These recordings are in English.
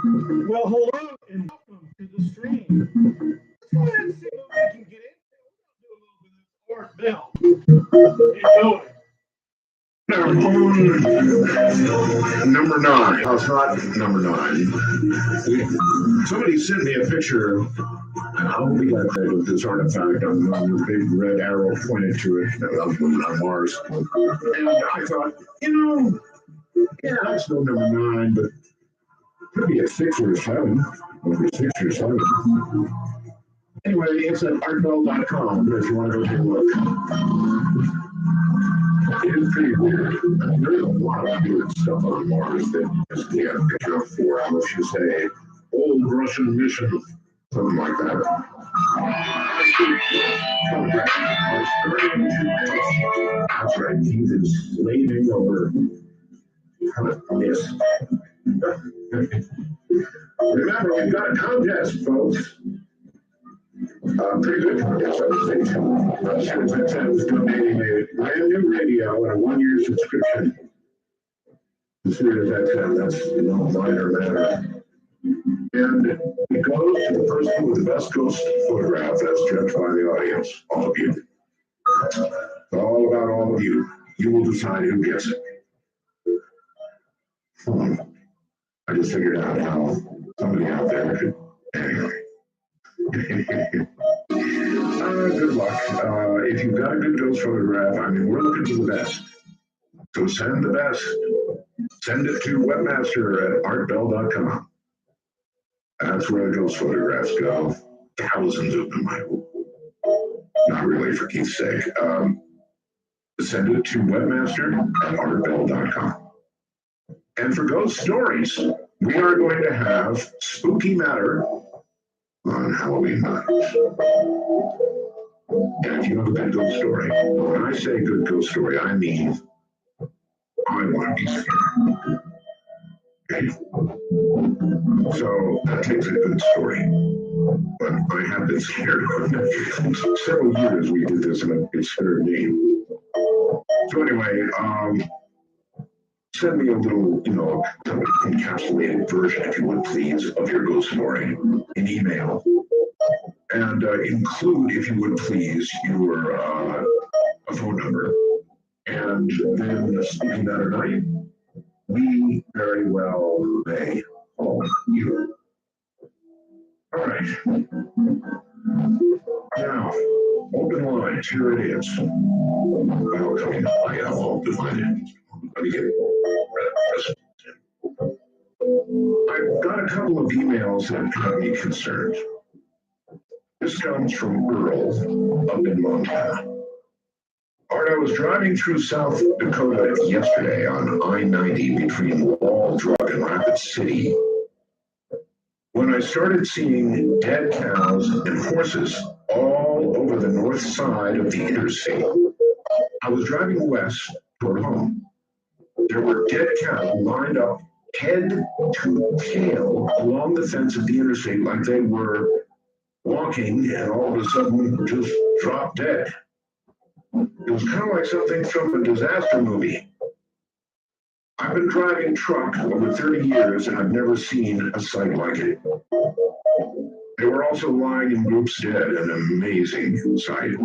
Well, hello and welcome to the stream. Let's go ahead and see what we can get into. We're going to do a little bit of Art Bell. Enjoy. Number nine. Oh, it's not number nine. Somebody sent me a picture, and I'll be glad that with this artifact on the big red arrow pointed to it on Mars. And I thought, yeah, that's no number nine, but could be a 6 or a 7. Maybe 6 or 7. Anyway, it's at artbell.com if you want to go take a look. It is pretty weird. I mean, there's a lot of weird stuff on Mars that you just can't account for unless you say old Russian mission, something like that. That's right, he's enslaving over kind of this. Remember, we've got a contest, folks. Pretty good contest, I would say. Citizen is donating a brand new radio and a 1-year subscription. Consider that that's no minor matter. And it goes to the person with the best ghost photograph as judged by the audience, all of you. It's all about all of you. You will decide who gets it. I just figured out how somebody out there could. Anyway. Good luck. If you've got a good ghost photograph, I mean, we're looking for the best. So send the best. Send it to webmaster@artbell.com. That's where the ghost photographs go. Thousands of them, I hope. Not really, for Keith's sake. Send it to webmaster@artbell.com. And for ghost stories, we are going to have Spooky Matter on Halloween night. And if you have a good ghost story, when I say good ghost story, I mean I want to be scared. Okay? So that takes a good story. But I have been scared. Several years we did this and it scared me. So anyway, send me a little, kind of encapsulated version, if you would please, of your ghost story in email. And include, if you would please, your phone number. And then, speaking that night, we very well may call you. All right. Now, open lines, here it is. Well, coming up, I have all divided. Let me get it. I've got a couple of emails that have me concerned. This comes from Earl up in Montana. Art, I was driving through South Dakota yesterday on I-90 between Wall Drug and Rapid City when I started seeing dead cows and horses all over the north side of the interstate. I was driving west toward home. There were dead cows lined up head to tail along the fence of the interstate like they were walking and all of a sudden just dropped dead. It was kind of like something from a disaster movie. I've been driving truck over 30 years and I've never seen a sight like it. They were also lying in groups dead, an amazing sight.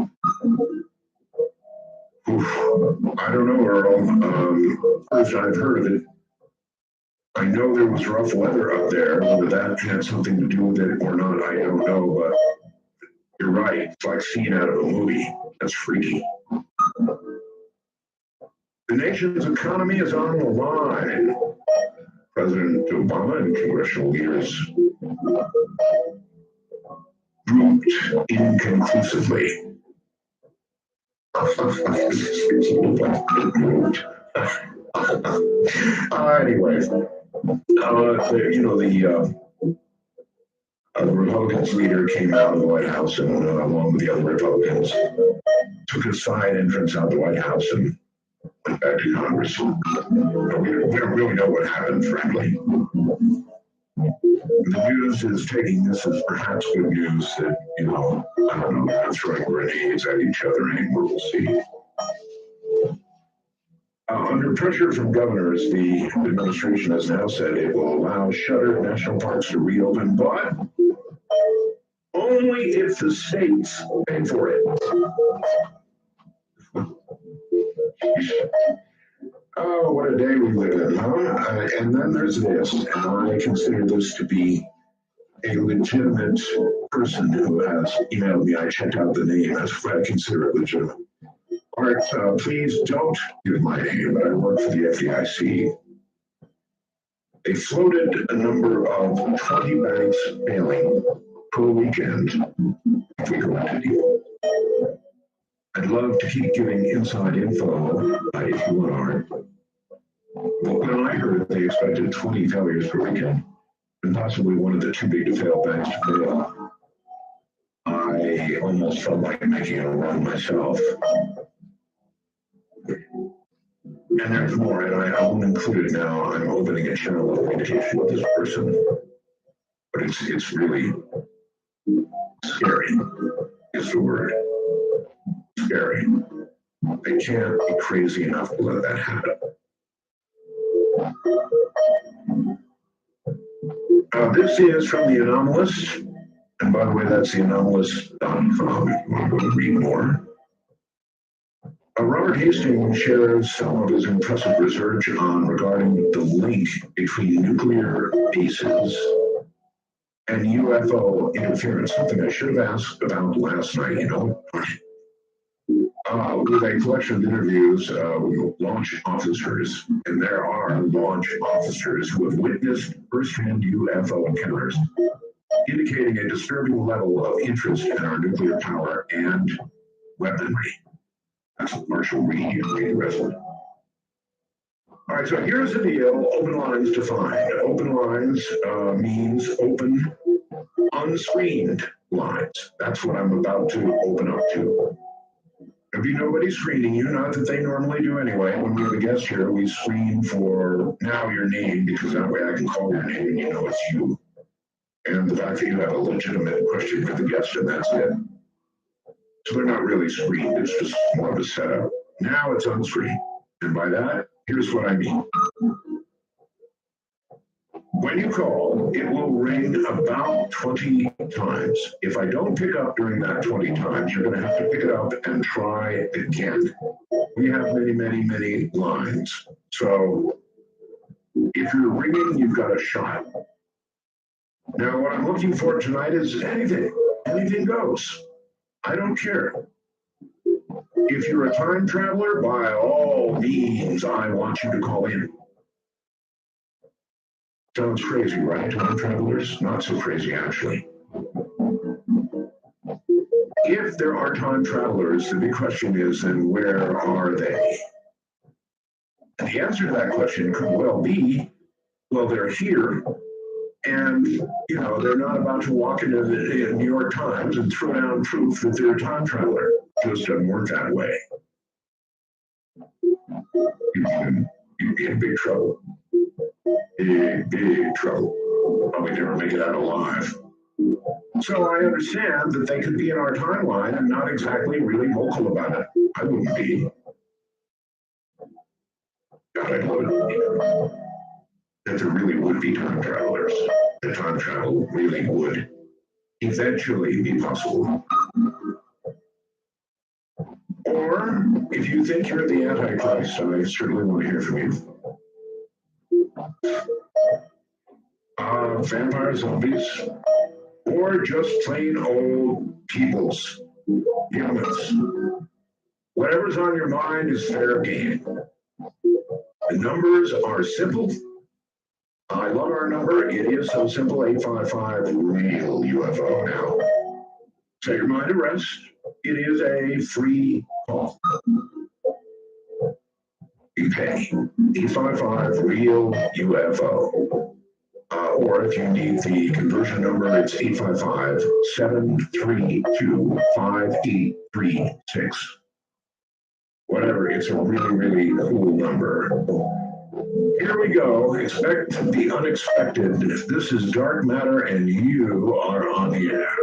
Oof. I don't know, Earl. First I've heard of it. I know there was rough weather up there. Whether that had something to do with it or not, I don't know, but you're right. It's like seeing out of a movie. That's freaky. The nation's economy is on the line. President Obama and congressional leaders grouped inconclusively. Anyways, the Republicans leader came out of the White House and along with the other Republicans took a side entrance out the White House and went back to Congress. We don't really know what happened, frankly. The news is taking this as perhaps good news that, I don't know, they're throwing grenades at each other anymore. We'll see. Under pressure from governors, the administration has now said it will allow shuttered national parks to reopen, but only if the states pay for it. Oh, what a day we live in, huh? And then there's this, and I consider this to be a legitimate person who has emailed me. I checked out the name. That's why I consider it legitimate. All right, please don't give my name, but I work for the FDIC. They floated a number of 20 banks failing per weekend if we go into deal. I'd love to keep giving inside info if you want. But when I heard they expected 20 failures per weekend, and possibly one of the too big to fail banks to fail, I almost felt like making a run myself. And there's more, and I won't include it now. I'm opening a channel of communication with this person. But it's really scary, is the word. Scary. I can't be crazy enough to let that happen. This is from The Anomalist. And by the way, that's theanomalist.com. I'm going to read more. Robert Hastings shares some of his impressive research regarding the link between nuclear bases and UFO interference, something I should have asked about last night, with a collection of interviews with launch officers, and there are launch officers who have witnessed firsthand UFO encounters, indicating a disturbing level of interest in our nuclear power and weaponry. That's Marshall Reed. You can read the rest of it. All right, so here's the deal. Open lines defined. Open lines means open, unscreened lines. That's what I'm about to open up to. There'll be nobody screening you, not that they normally do anyway. When we have a guest here, we screen for now your name, because that way I can call your name and you know it's you. And the fact that you have a legitimate question for the guest, and that's it. So they're not really screened, it's just more of a setup. Now it's unscreened. And by that, here's what I mean. When you call, it will ring about 20 times. If I don't pick up during that 20 times, you're going to have to pick it up and try again. We have many, many, many lines. So if you're ringing, you've got a shot. Now, what I'm looking for tonight is anything. Anything goes. I don't care. If you're a time traveler, by all means, I want you to call in. Sounds crazy, right? Time travelers? Not so crazy, actually. If there are time travelers, the big question is, then where are they? And the answer to that question could well be, well, they're here, and, they're not about to walk into the New York Times and throw down proof that they're a time traveler. It just doesn't work that way. You'd be in big trouble. Big trouble. Probably never make it out alive. So I understand that they could be in our timeline and not exactly really vocal about it. I wouldn't be. God, I'd love it. That there really would be time travelers. That time travel really would eventually be possible. Or, if you think you're the Antichrist, I certainly want to hear from you. Vampire zombies, or just plain old peoples, humans. Whatever's on your mind is fair game. The numbers are simple. I love our number. It is so simple, 855-REAL UFO. Now, set your mind at rest. It is a free call. You pay 855-REAL UFO. Or if you need the conversion number, it's 855-732-5836. Whatever, it's a really, really cool number. Here we go. Expect the unexpected. This is Dark Matter, and you are on the air.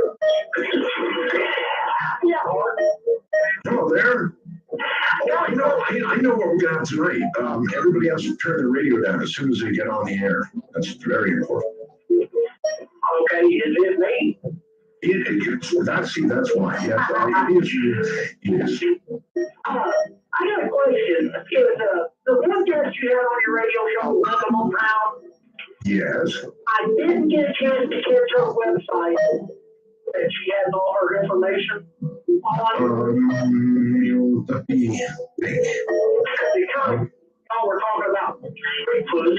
Hello there. Oh, I I know what we're going to have tonight. Everybody has to turn their radio down as soon as they get on the air. That's very important. Okay, is it me? That's why. Yeah, it is you. Yes. I got a question. Is the one guest you had on your radio show, Welcome Town? Yes. I didn't get a chance to catch her website that she has all her information on. Let me think. Because we're talking about Bigfoot.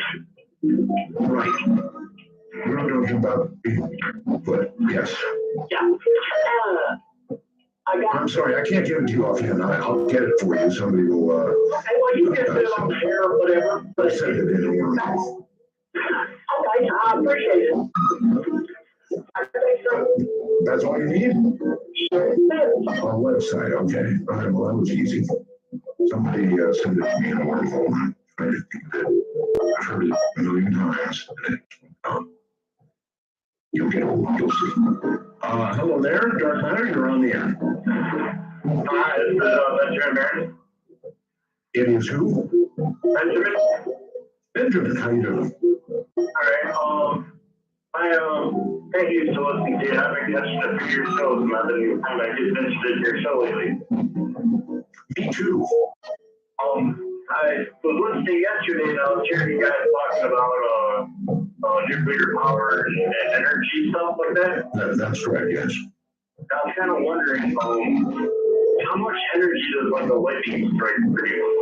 Right. We're talking about Bigfoot. Yes. Yeah. I'm sorry, I can't give it to you offhand. I'll get it for you. Somebody will. Okay, well, you can do it on air or whatever. I'll send it in a word. Okay, I appreciate it. I think so. That's all you need? On website, okay. All right, well, that was easy. Somebody sent it to me in a word phone. I just think that I've heard it a million times. You'll get old, you'll see. Hello there, Dark Matter, you're on the air. Hi, is Benjamin Barron? It is who? Benjamin? Benjamin, how you doing? All right, thank you for listening to it. I've been catching a few of your shows, and I've been kind of just interested in your show lately. Me too. I was listening yesterday, and I was hearing you guys talking about nuclear power and energy stuff like that. That's correct, yes. I was kind of wondering, how much energy does like a lightning strike produce?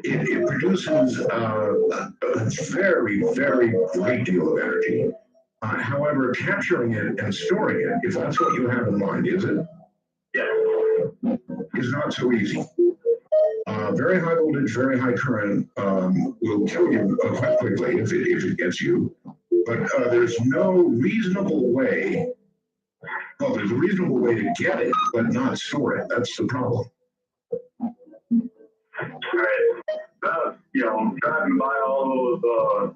It produces a very, very great deal of energy. However, capturing it and storing it, if that's what you have in mind, is it? Yeah. Is not so easy. Very high voltage, very high current will kill you quite quickly if it gets you. But there's no reasonable way. Well, there's a reasonable way to get it, but not store it. That's the problem. Right. Driving by all those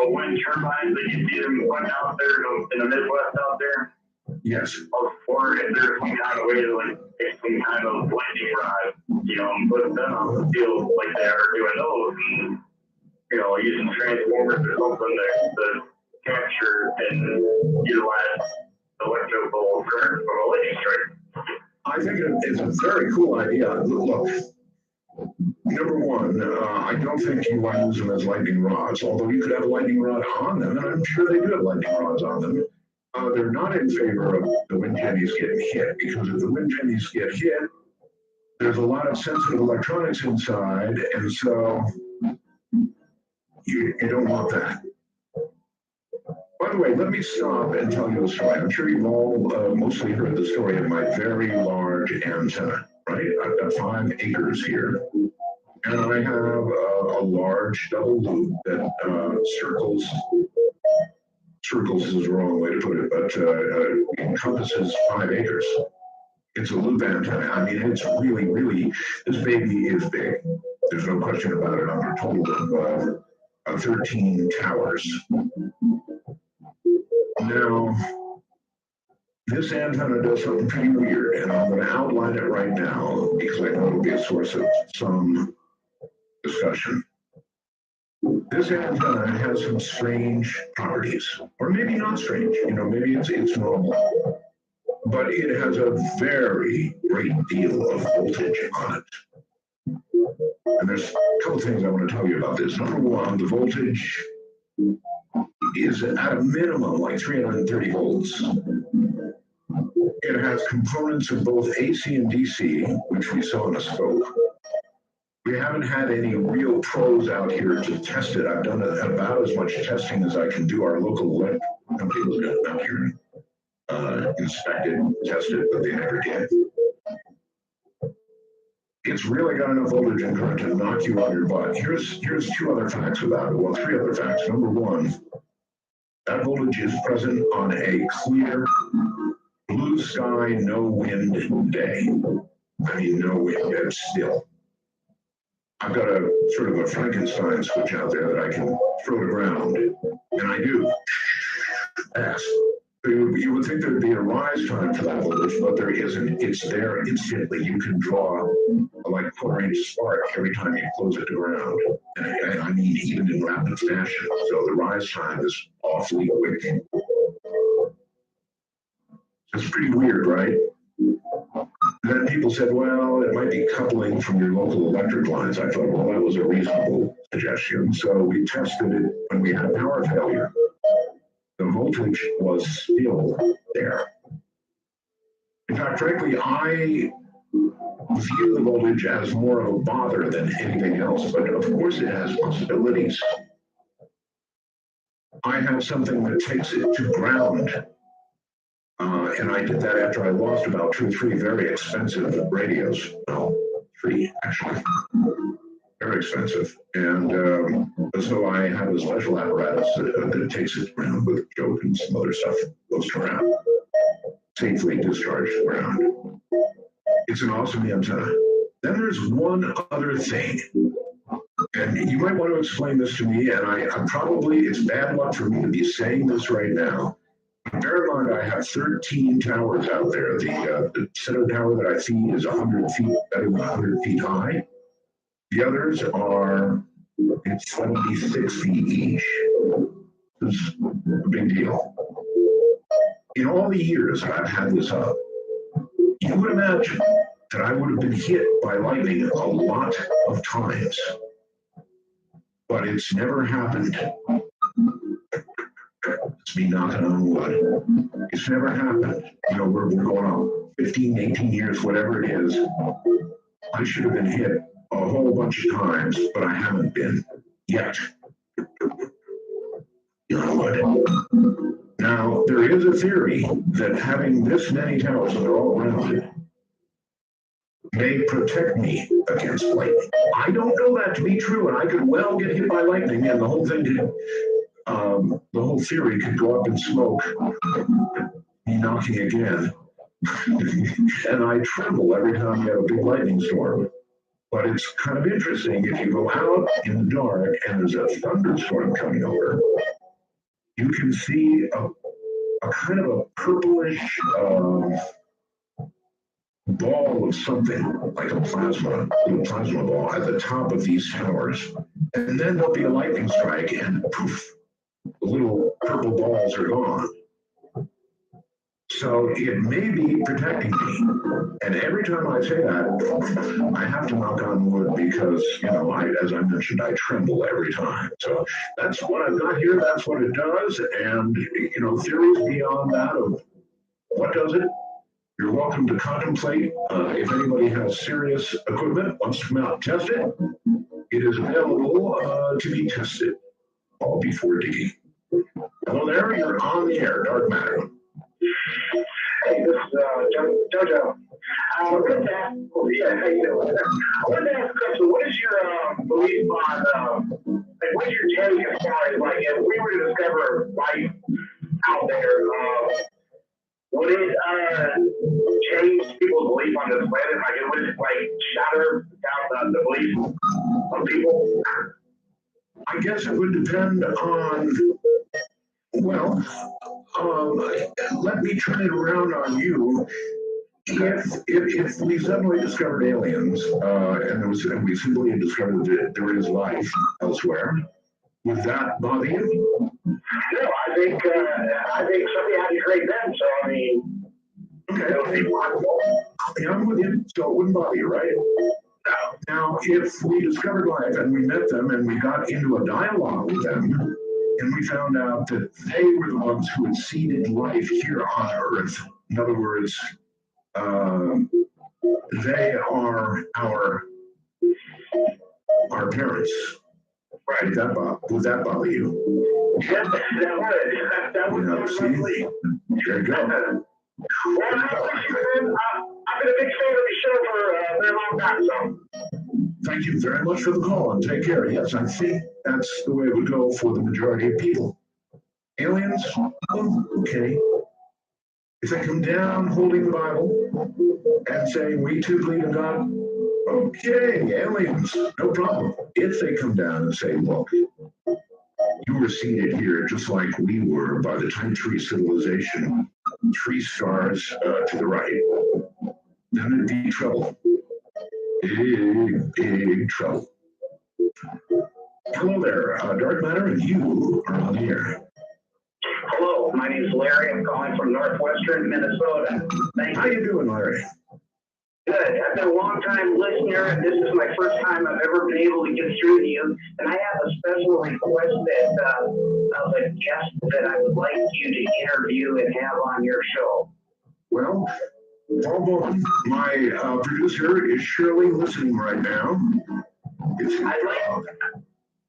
wind turbines that you see them putting out there in the Midwest out there. Yes. I was wondering if there's some kind of way to like take some kind of lightning rod, and put them on the field like they are doing those, and using transformers or something to capture and utilize electrical current from a lightning strike. I think it's a very cool idea. Look, number one, I don't think you want to use them as lightning rods, although you could have a lightning rod on them, and I'm sure they do have lightning rods on them. They're not in favor of the wind jennies getting hit, because if the wind jennies get hit, there's a lot of sensitive electronics inside, and so you don't want that. By the way, let me stop and tell you a story. I'm sure you've all mostly heard the story of my very large antenna, right? I've got 5 acres here, and I have a large double loop that circles is the wrong way to put it, but encompasses 5 acres. It's a loop antenna. I mean, it's really, really, this baby is big. There's no question about it. I'm a total of 13 towers. Now, this antenna does something pretty weird, and I'm going to outline it right now because I know it'll be a source of some discussion. This antenna has some strange properties, or maybe not strange, maybe it's normal, but it has a very great deal of voltage on it. And there's a couple things I want to tell you about this. Number one, the voltage is at a minimum like 330 volts. It has components of both AC and DC, which we saw in a scope. We haven't had any real pros out here to test it. I've done about as much testing as I can do. Our local electric company was out here and inspected, tested, but they never did. It's really got enough voltage and current to knock you on your butt. Here's 2 other facts about it. Well, 3 other facts. Number one, that voltage is present on a clear, blue sky, no wind day. I mean, no wind, it's still. I've got a sort of a Frankenstein switch out there that I can throw to ground, and I do. Fast. You would think there'd be a rise time for that voltage, but there isn't. It's there instantly. You can draw like quarter-inch spark every time you close it to ground. And I mean, even in rapid fashion. So the rise time is awfully quick. It's pretty weird, right? Then people said, well, it might be coupling from your local electric lines. I thought, well, that was a reasonable suggestion. So we tested it when we had power failure. The voltage was still there. In fact, frankly, I view the voltage as more of a bother than anything else, but of course it has possibilities. I have something that takes it to ground. And I did that after I lost about 2 or 3 very expensive radios. No, 3 actually. Very expensive. And so I have a special apparatus that takes it around with joke and some other stuff, goes around, safely discharged around. It's an awesome antenna. Then there's one other thing. And you might want to explain this to me, and I'm probably, it's bad luck for me to be saying this right now. Bear in mind, I have 13 towers out there. The center tower that I feed is 100 feet, better than 100 feet high. The others are, it's 76 feet each. It's a big deal. In all the years I've had this up, you would imagine that I would have been hit by lightning a lot of times. But it's never happened. It's me knocking on wood. It's never happened. You know, we're going on 15, 18 years, whatever it is. I should have been hit a whole bunch of times, but I haven't been yet. You know what? Now, there is a theory that having this many towers, and they're all rounded, may protect me against lightning. I don't know that to be true, and I could well get hit by lightning, and the whole thing could, the whole theory could go up in smoke, me knocking again. And I tremble every time you have a big lightning storm. But it's kind of interesting, if you go out in the dark and there's a thunderstorm coming over, you can see a kind of a purplish ball of something, like a plasma ball at the top of these towers. And then there'll be a lightning strike and poof, the little purple balls are gone. So it may be protecting me. And every time I say that, I have to knock on wood because, you know, as I mentioned, I tremble every time. So that's what I've got here. That's what it does. And, you know, theories beyond that of what does it, you're welcome to contemplate. If anybody has serious equipment, wants to come out and test it, it is available to be tested, all before digging. Hello there, you're on the air, Dark Matter. Hey, this is Jojo. I wanted to ask, how you doing? I wanted to ask a question. What is your belief on, like, what's your take as far as, like, if we were to discover life out there, would it change people's belief on this planet? Like, it would, like, shatter down the belief of people? I guess it would depend on, well, let me turn it around on you. If we suddenly discovered aliens, and we simply discovered that there is life elsewhere, would that bother you? No, I think somebody had to create them. So I mean, okay, it would be possible. Yeah, I'm with you. So it wouldn't bother you, right? No. Now, if we discovered life and we met them and we got into a dialogue with them, and we found out that they were the ones who had seeded life here on Earth. In other words, they are our parents. Right? Would that bother you? Yes, that would. Yeah, see? There you go. Well, I've been a big fan of the show for a very long time, so. Thank you very much for the call and take care. Yes, I think that's the way it would go for the majority of people. Aliens? Oh, okay. If they come down holding the Bible and saying, we too believe in God, okay, aliens, no problem. If they come down and say, look, you were seated here just like we were by the Time Tree civilization, 3 stars to the right, then there'd be trouble. Big trouble. Hello there, Dark Matter, and you are on the air. Hello, my name is Larry. I'm calling from northwestern Minnesota. Thank How you doing, Larry? Good. I've been a long time listener, and this is my first time I've ever been able to get through to you. And I have a special request that of a guest that I would like you to interview and have on your show. Well, Paul Bowman, my producer, is surely listening right now.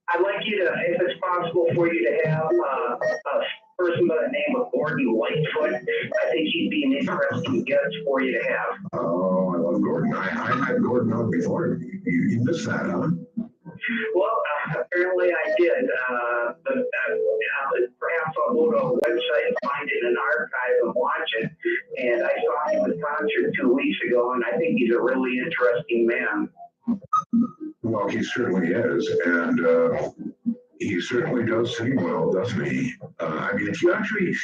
I'd like you to, if it's possible for you to have a person by the name of Gordon Lightfoot. I think he'd be an interesting guest for you to have. Oh, I love Gordon. I had Gordon on before. You missed that, huh? Well, apparently I did. But perhaps I'll go to a website and find it in an archive and watch it. And I saw him at a concert 2 weeks ago, and I think he's a really interesting man. Well, he certainly is, and he certainly does sing well, doesn't he? I mean, if you actually,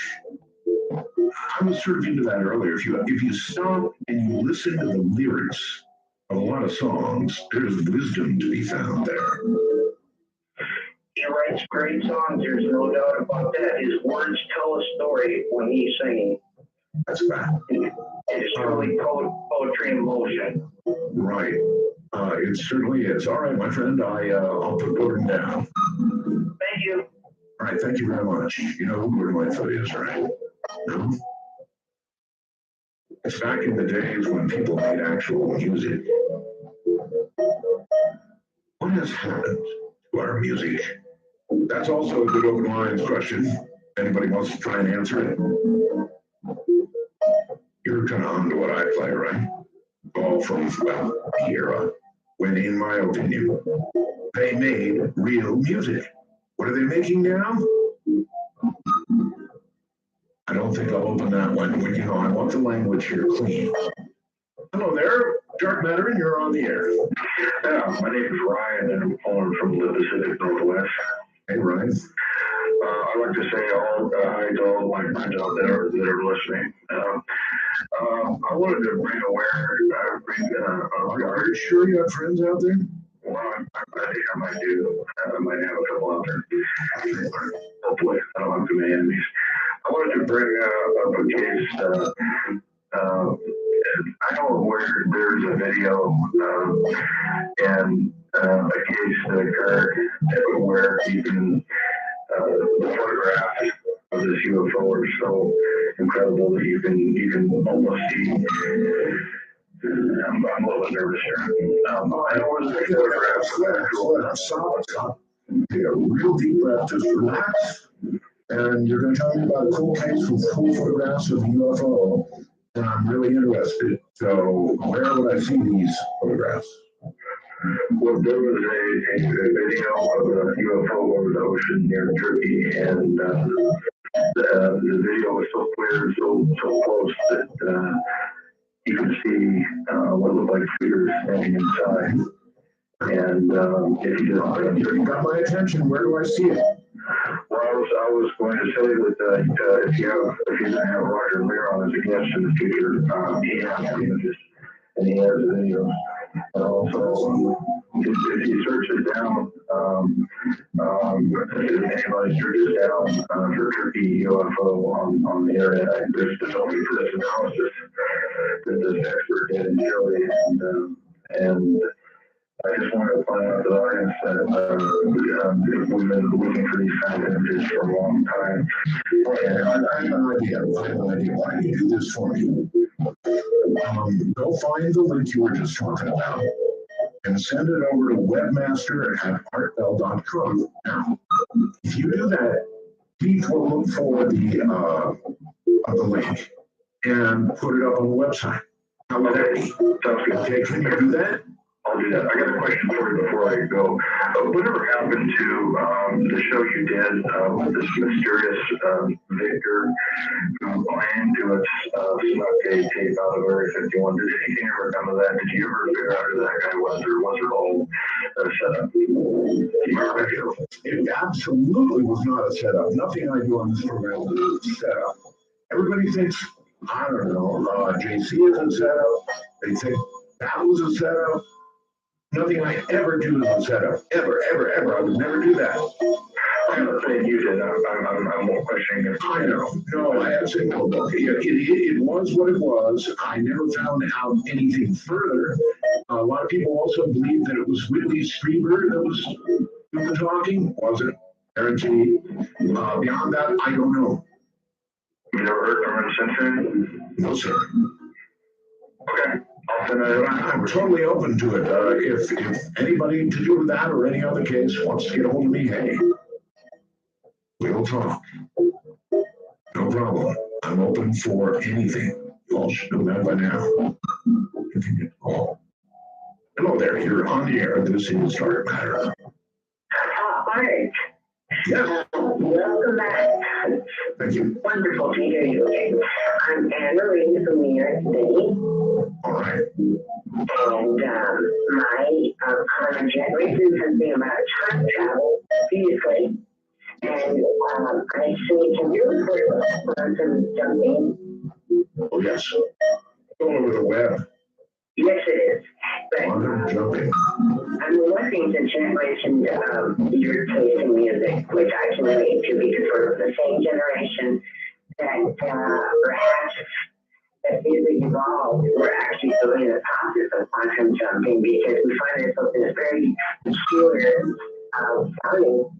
I was sort of into that earlier. If you stop and you listen to the lyrics of a lot of songs, there's wisdom to be found there. He writes great songs. There's no doubt about that. His words tell a story when he's singing. That's fact. It's really poetry in motion. Right. It certainly is. All right, my friend, I'll put Gordon down. Thank you. All right, thank you very much. You know who Gordon Lightfoot is, right? No? It's back in the days when people made actual music. What has happened to our music? That's also a good open lines question. Anybody wants to try and answer it? You're kind of onto what I play, right? All from, well, the era when, in my opinion, they made real music. What are they making now? I don't think I'll open that one. You know, I want the language here clean. Hello there, Dark Matter, and you're on the air. Yeah, my name is Ryan, and I'm calling from the Pacific Northwest. Hey, Ryan. I'd like to say hi to all my friends out there that are listening. I wanted to bring Are you sure you have friends out there? well, I think I might do. I might have a couple out there. Hopefully, I don't have too many enemies. I wanted to bring up a case. I know where there's a video and a case that occurred where you can the photographs of this UFO are so incredible that you can almost see. I'm a little bit nervous here. I don't want to take photographs of the actual. Stop. Take a real deep breath, just relax. And you're going to tell me about a cool case with cool photographs of the UFO. And I'm really interested. So, where would I see these photographs? Well, there was a video of a UFO over the ocean near Turkey, and the video was so clear, so close that you could see what looked like figures standing inside. And if you didn't, You got my attention. Where do I see it? well, I was going to say that if you're going to have Roger Lear on as a guest in the future, he has images and he has videos. And also, if you search it down, if anybody searches down for Turkey UFO on the internet, there's only this analysis that this expert did in Chile, and I just wanted to point out to the audience that we've been looking for these kind of images for a long time. And I have an idea. Why don't you do this for me? Go find the link you were just talking about and send it over to webmaster@artbell.com. Now, if you do that, Pete will look for the link and put it up on the website. How would that be? Sounds good. Okay, can you do that? I'll do that. I got a question for you before I go. Whatever happened to the show you did with this mysterious Victor who claimed to have snuck a tape out of Area 51? Did anything ever come of that? Did you ever figure out who that guy was, or was it all set up? It got absolutely was not a setup. Nothing I do on this program is a setup. Everybody thinks, I don't know, JC is a setup. They think that was a setup. Nothing I ever do is a setup. Ever, ever, ever. I would never do that. I'm not saying you did. I'm more questioning if I know. No, I have said no. It was what it was. I never found out anything further. A lot of people also believe that it was Whitley Strieber that was doing the talking. Wasn't. Guaranteed. Beyond that, I don't know. you never heard from him since then? No, sir. Okay. I'll send But it. I'm totally open to it. If anybody to do with that or any other case wants to get a hold of me, hey, we'll talk. No problem. I'm open for anything. You all should know that by now. If you get a call. Hello there. You're on the air. This is Dark Matter. Art, Yes. welcome back. Thank you. Wonderful to hear you again. I'm Anne Marie from New York City, All right. and my content recently has been about time travel previously, and I see can you report on some jumping? Oh, yes. All over the web. Yes, it is. But Quantum jumping. I'm listening to generations of your taste in music, which I can relate to because we're of the same generation that perhaps as music evolved, we're actually still in the process of quantum jumping because we find ourselves in a very peculiar sounding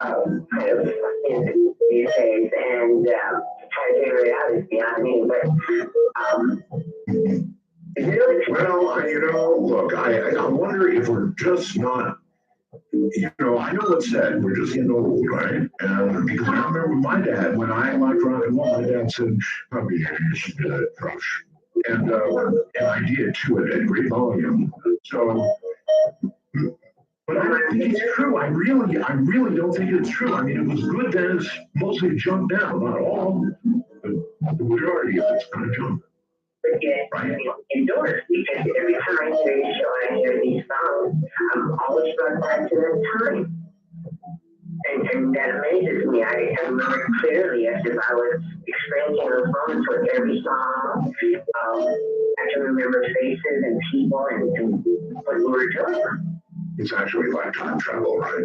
kind of music these days, and trying to figure it out is beyond me. But really, Well, look, I wonder if we're just not, I know what's said, we're just getting old, right? And because I remember my dad, when I liked rock and roll, my dad said, probably you should do that, Rush. And I did too at great volume. So, but I don't think it's true. I really don't think it's true. I mean, it was good that it's mostly jumped down, not all, but the majority of it's going to jump. get endorsed because every time I hear your show and I hear these songs, I'm always brought back to that time. And that amazes me. I remember clearly as if I was experiencing those moments with every song. I can remember faces and people and what we were doing. It's actually like time travel, right?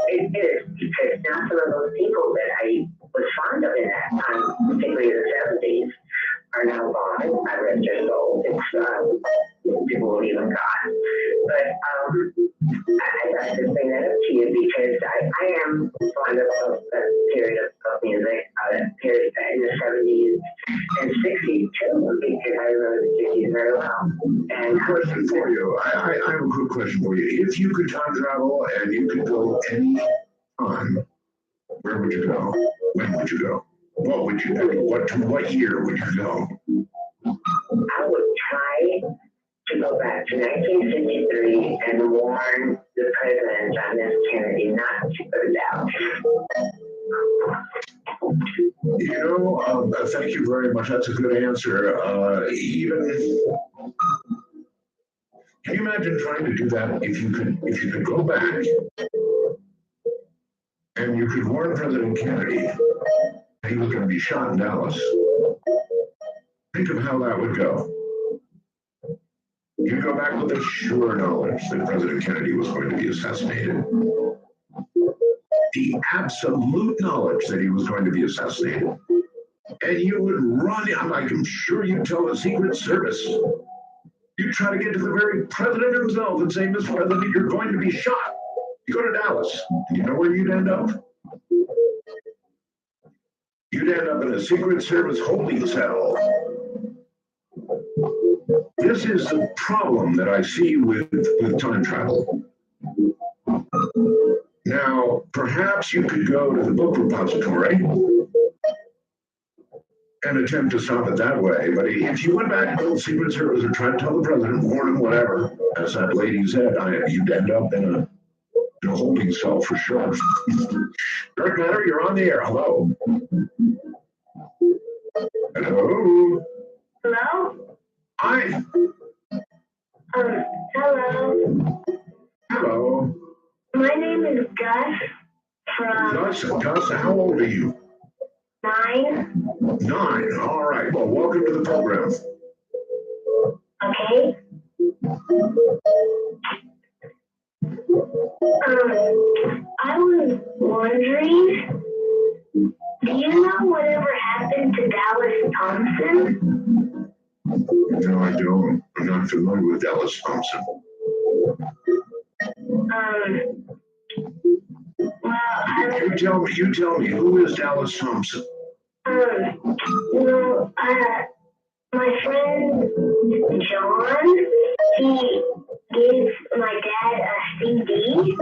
It is, because now some of those people that I was fond of in that time, particularly the 70s, are now gone. I rest their souls. It's people who even gone. But I got to bring that up to you because I am fond of that period of music, that period in the 70s and 60s too, because I remember the 60s very well. And Question for you. I have a quick question for you. If you could time travel and you could go any time, where would you go? When would you go? What would you do? What year would you go? I would try to go back to 1953 and warn the president, John F. Kennedy, not to go down. Thank you very much. That's a good answer. Can you imagine trying to do that if you could go back and you could warn President Kennedy that he was going to be shot in Dallas? Think of how that would go. You go back with the sure knowledge that President Kennedy was going to be assassinated. The absolute knowledge that he was going to be assassinated. And you would run, I'm sure you'd tell the Secret Service. You'd try to get to the very president himself and say, Mr. President, you're going to be shot. You go to Dallas. You know where you'd end up? You'd end up in a Secret Service holding cell. This is the problem that I see with time travel. Now, perhaps you could go to the book repository and attempt to stop it that way. But if you went back to the Secret Service and tried to tell the president, warn him, whatever, as that lady said, you'd end up in a holding cell for sure. Dark Matter, you're on the air. Hello. Hello. Hello? Hi. Hello. Hello. My name is Gus, from Gus, how old are you? 9. 9. All right. Well, welcome to the program. Okay. I was wondering, do you know whatever happened to Dallas Thompson? No, I don't. I'm not familiar with Dallas Thompson. Well, You tell me, who is Dallas Thompson? well, my friend John, he gave my dad a CD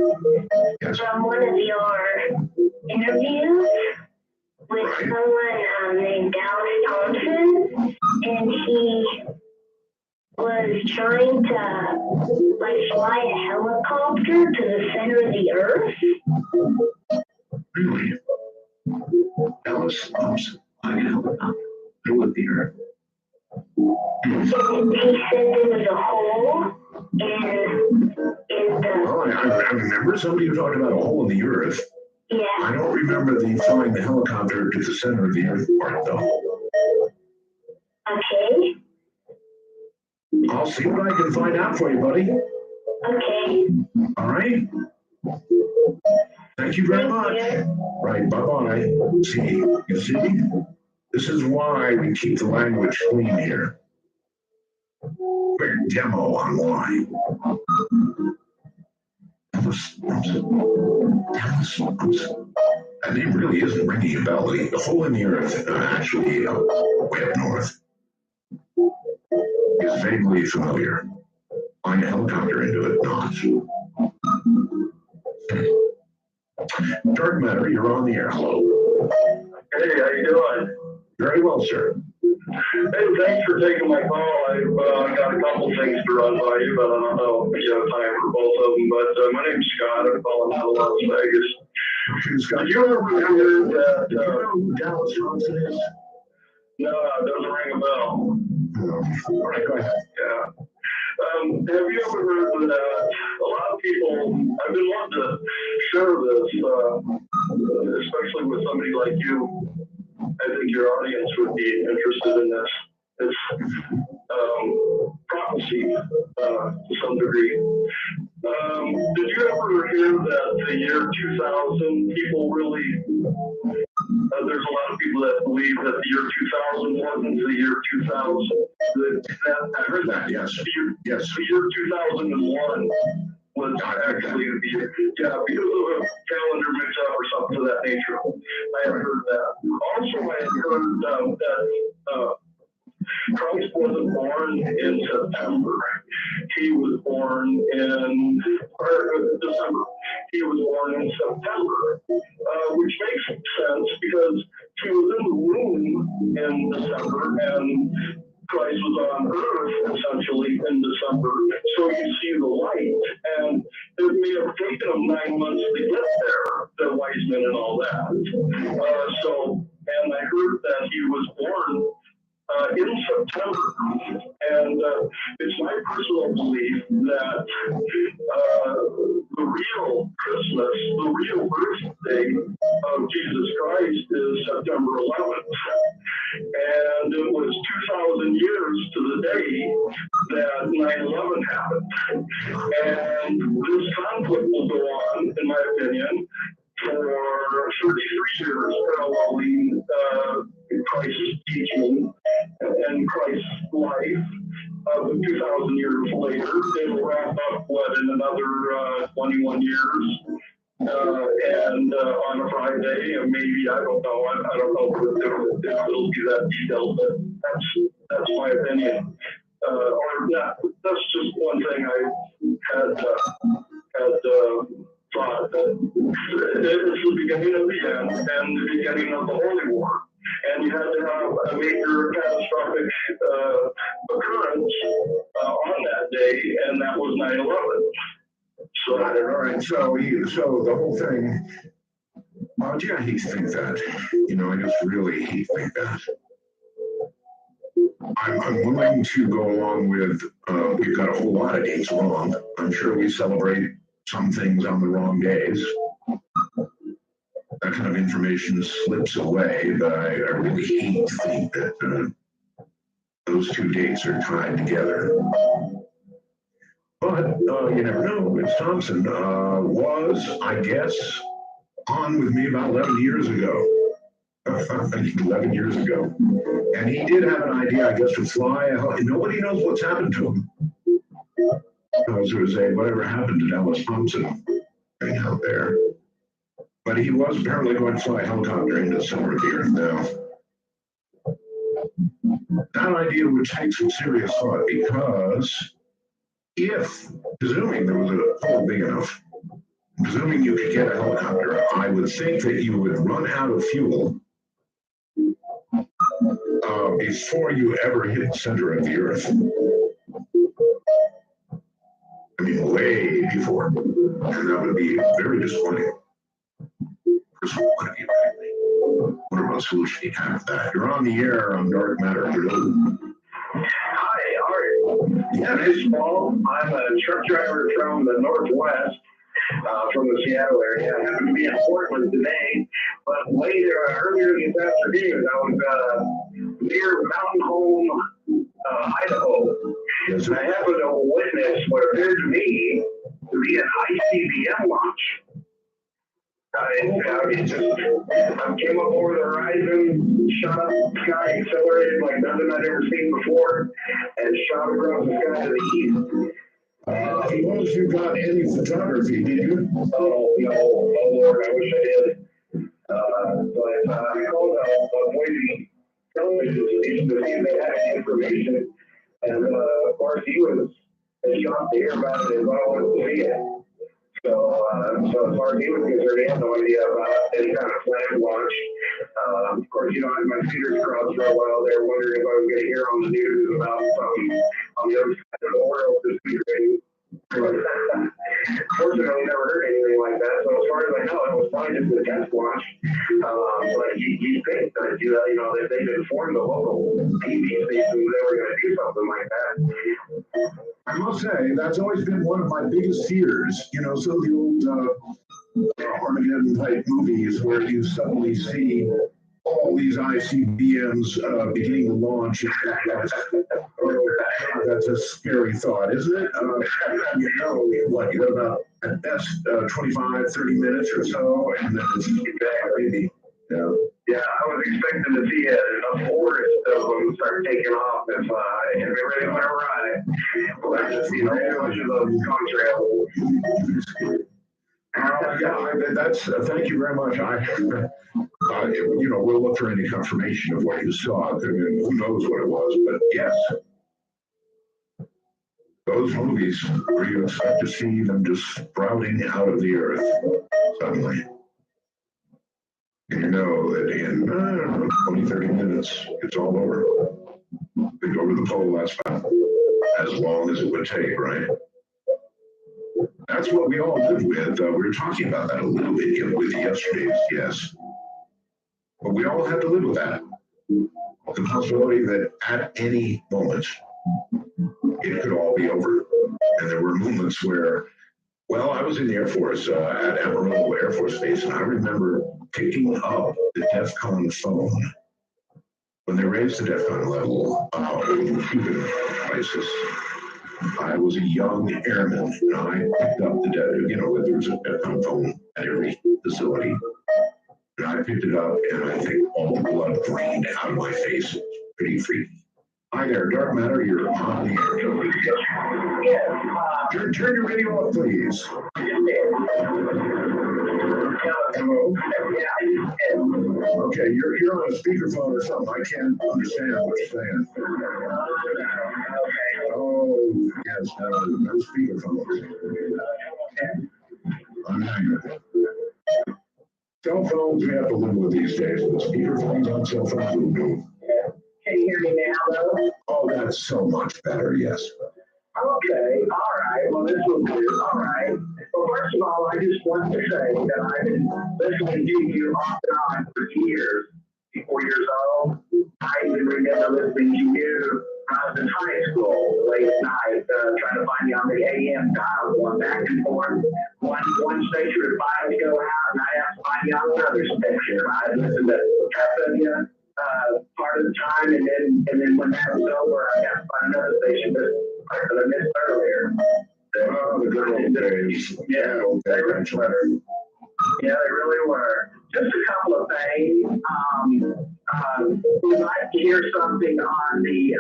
Yes. from one of your interviews with Right. someone named Dallas Thompson, and he was trying to fly a helicopter to the center of the earth. Really? Dallas Thompson. I know. I would be her. And he said there was a hole in the Well, I remember somebody who talked about a hole in the earth. yeah. I don't remember the flying the helicopter to the center of the earth part, though. Okay. I'll see what I can find out for you, buddy. Okay. All right? Thank you very much. Right, bye-bye. See, you see? This is why we keep the language clean here. Quick demo online. Dallas Thompson. Dallas Thompson. That name really isn't ringing a bell. The hole in the earth, actually way up north, is vaguely familiar. Flying a helicopter into it, not. Dark Matter, you're on the air. Hello. Hey, how you doing? Very well, sir. Hey, thanks for taking my call. I've got a couple things to run by you, but I don't know if you have time for both of them. But my name's Scott. I'm calling out of Las Vegas. Okay, Scott, Did you ever hear that? do you know who Dallas Thompson is? No, it doesn't ring a bell. No. All right, go ahead. Yeah. Have you ever heard that a lot of people, I've been wanting to share this, especially with somebody like you. I think your audience would be interested in this. It's prophecy to some degree. Did you ever hear that the year 2000 people really, there's a lot of people that believe that the year 2000 wasn't the year 2000. I heard that, yes. Yes. The year 2001 was actually the year, yeah, because of a calendar mix-up or something of that nature. I had heard that. Also, I had heard that Christ wasn't born in September. He was born in December. He was born in September, which makes sense because he was in the womb in December and Christ was on earth essentially in December. So you see the light, and it may have taken him 9 months to get there, the wise men and all that. And I heard that he was born in September, and it's my personal belief that the real Christmas, the real birthday of Jesus Christ is September 11th. And it was 2,000 years to the day that 9/11 happened. And this conflict will go on, in my opinion, for 33 years, paralleling Christ's teaching and Christ's life. 2,000 years later, it'll wrap up, in another 21 years. And on a Friday, and maybe, I don't know, I don't know if it'll be that detailed, but that's my opinion. Or not, that's just one thing I had thought that it's the beginning of the end and the beginning of the Holy War. And you had to have a major catastrophic occurrence on that day, and that was 9/11. So, All right, so the whole thing, gee, I hate to think that. I just really hate to think that. I'm willing to go along with, we've got a whole lot of dates wrong. I'm sure we celebrate some things on the wrong days. of information slips away, but I really hate to think that those two dates are tied together. But you never know. Vince Thompson was, I guess, on with me about 11 years ago. 11 years ago. And he did have an idea, I guess, to fly. Nobody knows what's happened to him. Because there was whatever happened to Dallas Thompson thing out there. But he was apparently going to fly a helicopter into the center of the earth now. That idea would take some serious thought because if, presuming there was a hole big enough, presuming you could get a helicopter, I would think that you would run out of fuel before you ever hit the center of the earth. I mean, way before. And that would be very disappointing. Personal point of view. What about a solution you have for that? You're on the air on Dark Matter. Hello. Hi, Art. Yeah, my name's Paul. I'm a truck driver from the Northwest, from the Seattle area. I happen to be in Portland today, but earlier this afternoon, I was near Mountain Home, Idaho. Yes, And I happened to witness what appeared to me to be an ICBM launch. I came up over the horizon, shot up the sky, accelerated like nothing I'd ever seen before, and shot across the sky to the east. Suppose you got any photography, did you? Oh, no, oh Lord, I wish I did. But I called a Boise television station to see if they had any information, and of course he was as shocked to hear about it as I was to see it. So as far as he was concerned, he had no idea about any kind of planned launch. Of course, I had my fingers crossed for a while there, wondering if I was going to hear on the news about something on the other side of the world this weekend. Fortunately, never heard anything like that. So as far as I know, it was probably just a test launch. But he thinks that they've informed the local TV stations they were going to do something like that. I must say, that's always been one of my biggest fears. Some of the old Armageddon type movies where you suddenly see all these ICBMs beginning to launch. That's a scary thought, isn't it? You got about, at best, 25, 30 minutes or so, and then it's maybe. Yeah, I was expecting to see a forest of them start taking off if it really went awry. Well, that's just, a bunch of those contrails. That's thank you very much. We'll look for any confirmation of what you saw. I mean, who knows what it was, but yes. Those movies where you expect to see them just sprouting out of the earth suddenly. And you know that in 20, 30 minutes, it's all over. They go over the pole, that's about as long as it would take, right? That's what we all lived with. We were talking about that a little bit with yesterday's guest. But we all had to live with that. The possibility that at any moment, it could all be over. And there were moments where, I was in the Air Force at Amarillo Air Force Base, and I remember picking up the DEFCON phone when they raised the DEFCON level in the Cuban crisis. I was a young airman, and I picked up there's a DEFCON phone at every facility. And I picked it up, and I think all the blood drained out of my face. It was pretty freaky. Hi there, Dark Matter, you're on the air. Turn your radio off, please. Hello? Okay, you're on a speakerphone or something. I can't understand what you're saying. Oh, yes, no speakerphone. Cell phones we have to live with these days, but speakerphones on cell phones, no. Can you hear me now, though? Oh, that's so much better, yes. Okay, all right. Well, this will do. All right. Well, first of all, I just want to say that I've been listening to you off and on for years. 4 years old. I even remember listening to you when I was in high school, late at night, trying to find you on the AM dial, going back and forth. One station would finally go out, and I have to find Young Brothers picture. I listened to Casablanca part of the time, and then when that was over, I got to find another station that I missed earlier. Oh, the good old days. Yeah, they were clever. Yeah, they really were. Just a couple of things. We'd like to hear something on the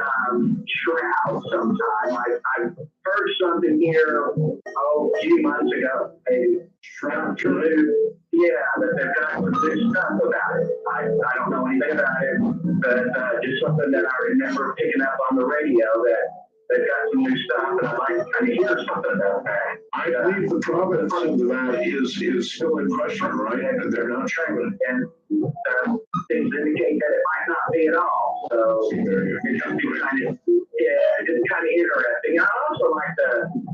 shroud sometime. I heard something here, a few months ago, maybe. Shroud to yeah, that they've got some new stuff about it. I don't know anything about it, but just something that I remember picking up on the radio that they've got some new stuff, and I'd like to kind of hear something about that. I believe the provenance of that is still in question, right? And they're not sure. And things indicate that it might not be at all. So it's kind of it's kind of interesting. I also like to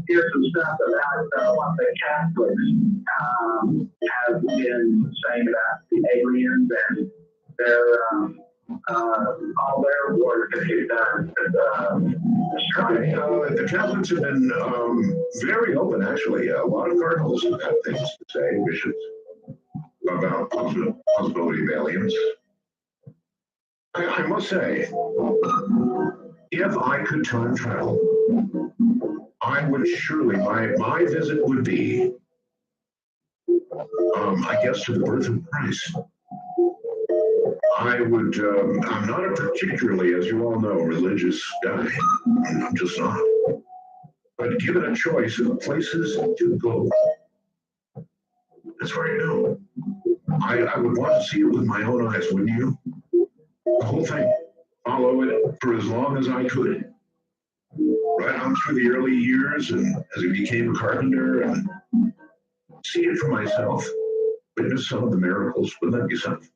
hear some stuff about what the Catholics have been saying about the aliens and their all their work that they've done. The Catholics have been very open, actually. A lot of cardinals have had things to say, bishops, about possibility of aliens. I must say, if I could time travel, I would surely, my visit would be, I guess, to the birth of Christ. I would, I'm not a particularly, as you all know, religious guy. I'm just not. But given a choice of places to go, that's where you know. I would want to see it with my own eyes, wouldn't you? The whole thing. Follow it for as long as I could. Right on through the early years and as I became a carpenter and see it for myself. Witness some of the miracles. Wouldn't that be something?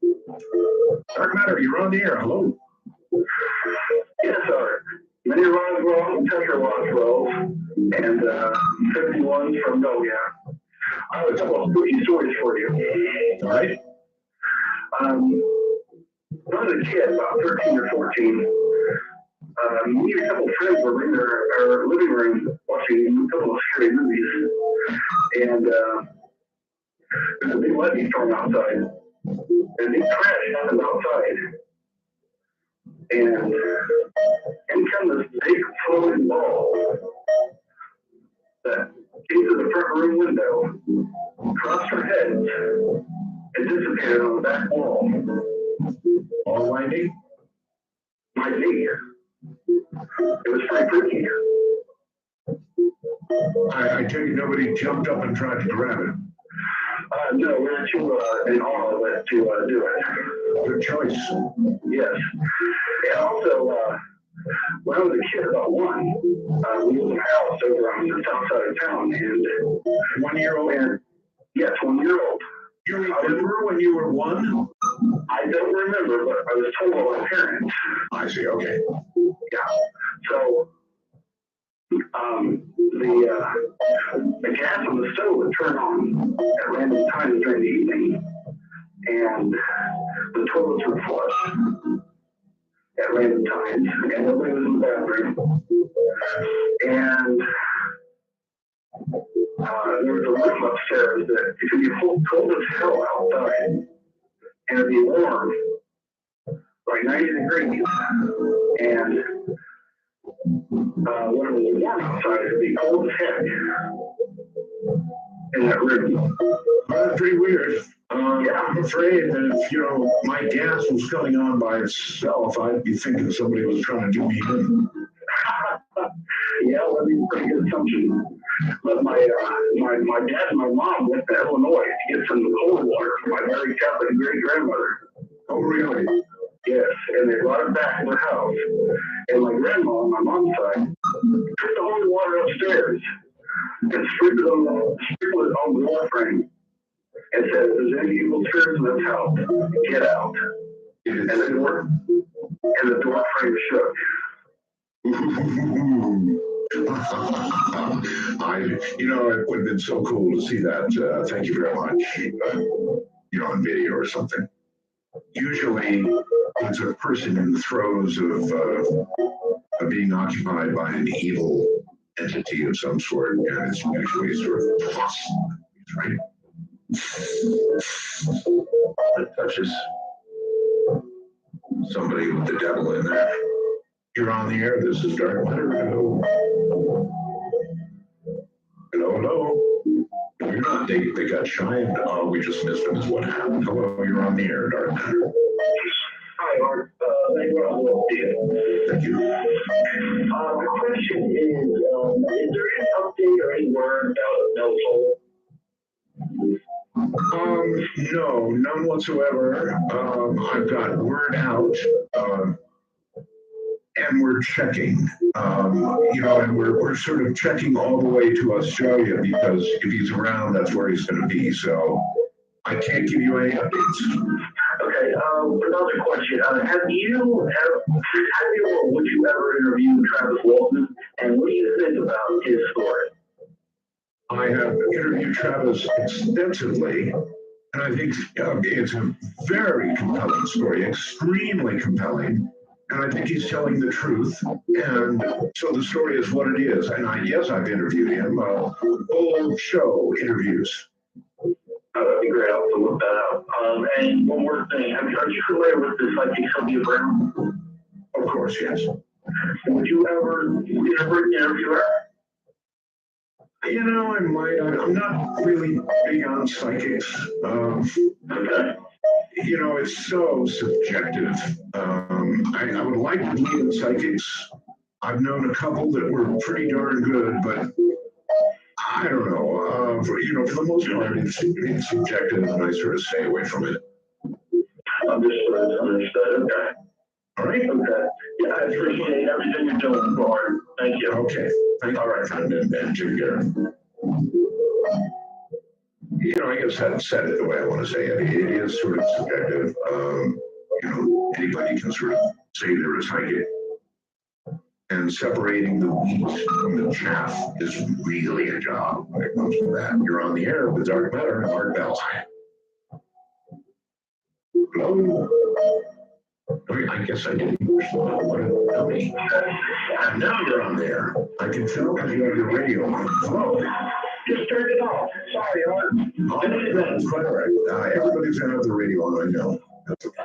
Dark Matter, you're on the air. Hello. Yes, sir. Many Roswell, Tetra Roswell, and 51 from Noga. I have a couple of spooky stories for you. All right. When I was a kid, about 13 or 14, me and a couple of friends were in our living room watching a couple of scary movies. And there's a big lightning storm outside. And a big crash happened outside. And in comes this big floating ball that came to the front room window, crossed our heads, and disappeared on the back wall. All righty. My knee. It was pretty freaky. I take it nobody jumped up and tried to grab it. No, we're too in awe of it to do it. Good choice. Yes. And also, when I was a kid, about one, we lived in a house over on the south side of town, and 1 year old? And, yes, 1 year old. You remember when you were one? I don't remember, but I was told by my parents. I see, okay. Yeah. So, the gas on the stove would turn on at random times during the evening, and the toilets would flush at random times, and nobody was in the bathroom. And there was a room upstairs that it could be cold as hell outside, and it'd be warm, like 90 degrees. And when it was warm outside, it'd be cold as heck in that room. That's pretty weird. Yeah. I'm afraid that if, my gas was coming on by itself, I'd be thinking somebody was trying to do me in. Yeah, well, that'd be a pretty good assumption. But my dad and my mom went to Illinois to get some cold water from my very Catholic great grandmother. Oh, really? Yes, and they brought it back to the house. And my grandma on my mom's side took the holy water upstairs and sprinkled it on the door frame and said, if there's any evil spirits in this house, get out. And the door frame shook. It would have been so cool to see that. Thank you very much. On video or something. Usually, it's a person in the throes of being occupied by an evil entity of some sort, and it's usually sort of right. that touches somebody with the devil in there. You're on the air. This is Dark Matter. Hello. Hello, hello. You're not. They got shy and we just missed them is what happened. Hello, you're on the air, Dark Matter. Hi, Art. Thank you for the update. Thank you. My question is there any update or any word about No Soul? No, none whatsoever. I've got word out, and we're checking. And we're sort of checking all the way to Australia because if he's around, that's where he's going to be. So I can't give you any updates. Okay, another question. Have you or would you ever interview Travis Walton? And what do you think about his story? I have interviewed Travis extensively, and I think it's a very compelling story, extremely compelling. And I think he's telling the truth. And so the story is what it is. And yes, I've interviewed him, full show interviews. That'd be great. I'll have to look that up. And one more thing. Are you familiar with the psychic Sylvia Brown? Of course, yes. Would you ever interview her? I might. I'm not really big on psychics. Okay. It's so subjective. I would like to believe in psychics. I've known a couple that were pretty darn good, but I don't know. For the most part, it's subjective, and I sort of stay away from it. Understood. Okay. All right. Okay. Yeah, I appreciate everything you're doing, Lord. Thank you. Okay. Thank you. All right, friend, and take care. I guess I said it the way I want to say it. It is sort of subjective. Anybody can sort of say they're a psychic. And separating the wheat from the chaff is really a job when it comes to that. You're on the air with Dark Matter and Art Bell. Hello? I guess I didn't push the button. What a dummy. And now you're on there. I can tell because you have your radio on. Hello? Just turned it off. Sorry, Art. That's quite all right. Everybody's going to have the radio on, I know. That's okay.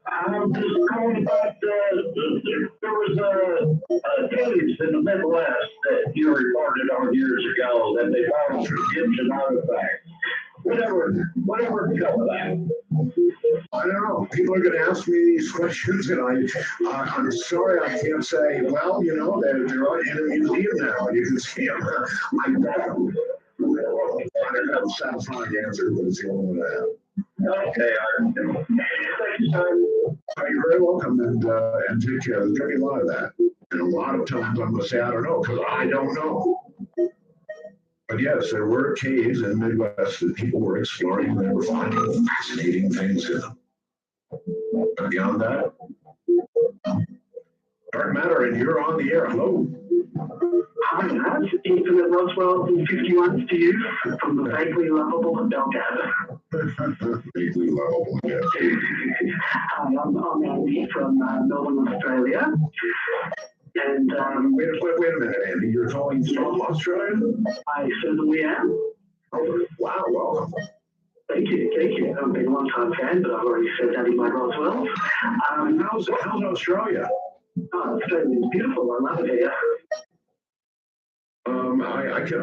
I'm just calling about there was a case in the Midwest that you reported on years ago that they found some Egyptian artifacts. Whatever become of that? I don't know. People are going to ask me these questions, and I'm sorry I can't say, well, they're in a museum now, and you can see them. I don't have a satisfying answer, but it's the only one I have. Okay, Art. Thank you, sir. You're very welcome, and take care. There's going to be a lot of that. And a lot of times I'm going to say, I don't know, because I don't know. But yes, there were caves in the Midwest that people were exploring and they were finding fascinating things in them. But beyond that, Dark Matter, and you're on the air. Hello. Hi, Matt. Infinite Roswell from 51 to you from the vaguely lovable Belgada. Vaguely lovable, yes. Hi, I'm Andy from Melbourne, Australia. And wait a minute, Andy. You're calling from Australia? I certainly am. Oh, wow, welcome. Thank you. I've been a long-time fan, but I've already said that in my Roswell. How's Australia? Oh, Australia's beautiful. I love it here.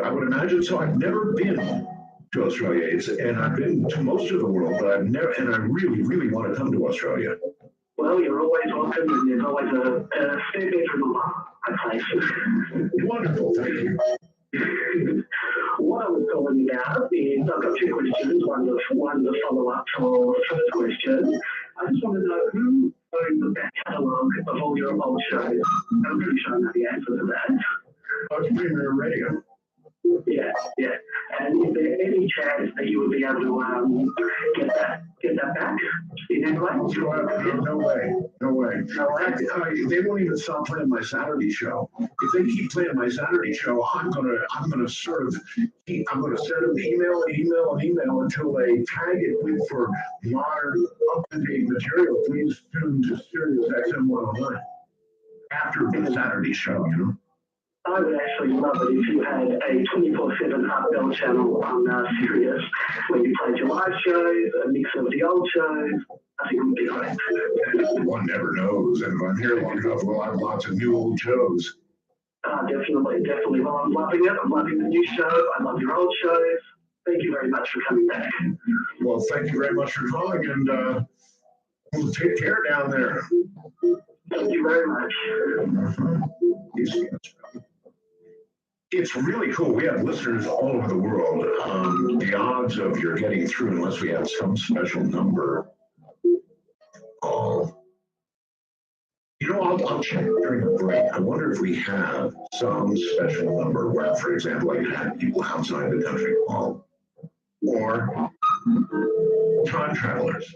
I would imagine so. I've never been to Australia. And I've been to most of the world, but I've never, and I really, really want to come to Australia. Well, you're always welcome, and there's always a spare bedroom on my place. Wonderful, thank you. What I was calling about is I've got two questions. One's a follow-up for the first question. I just want to know who owns the back catalogue of all your old shows. I'm pretty sure I know the answer to that. It's Premier Radio. Yeah. And is there any chance that you would be able to get that back in any way? No way. They won't even stop playing my Saturday show. If they keep playing my Saturday show, I'm gonna sort of I'm gonna send them email until they tag it with for modern, up-to-date material. Please tune to Sirius XM 109 after the Saturday show. I would actually love it if you had a 24/7 Art Bell channel on Sirius where you played your live shows, a mix of the old shows. I think it would be great. One never knows, and if I'm here long enough, we'll have lots of new old shows. Definitely. Well, I'm loving it. I'm loving the new show. I love your old shows. Thank you very much for coming back. Well, thank you very much for calling, and we'll take care down there. Thank you very much. It's really cool. We have listeners all over the world. The odds of your getting through, unless we have some special number, I'll check during the break. I wonder if we have some special number where, for example, I could have people outside the country call, or time travelers.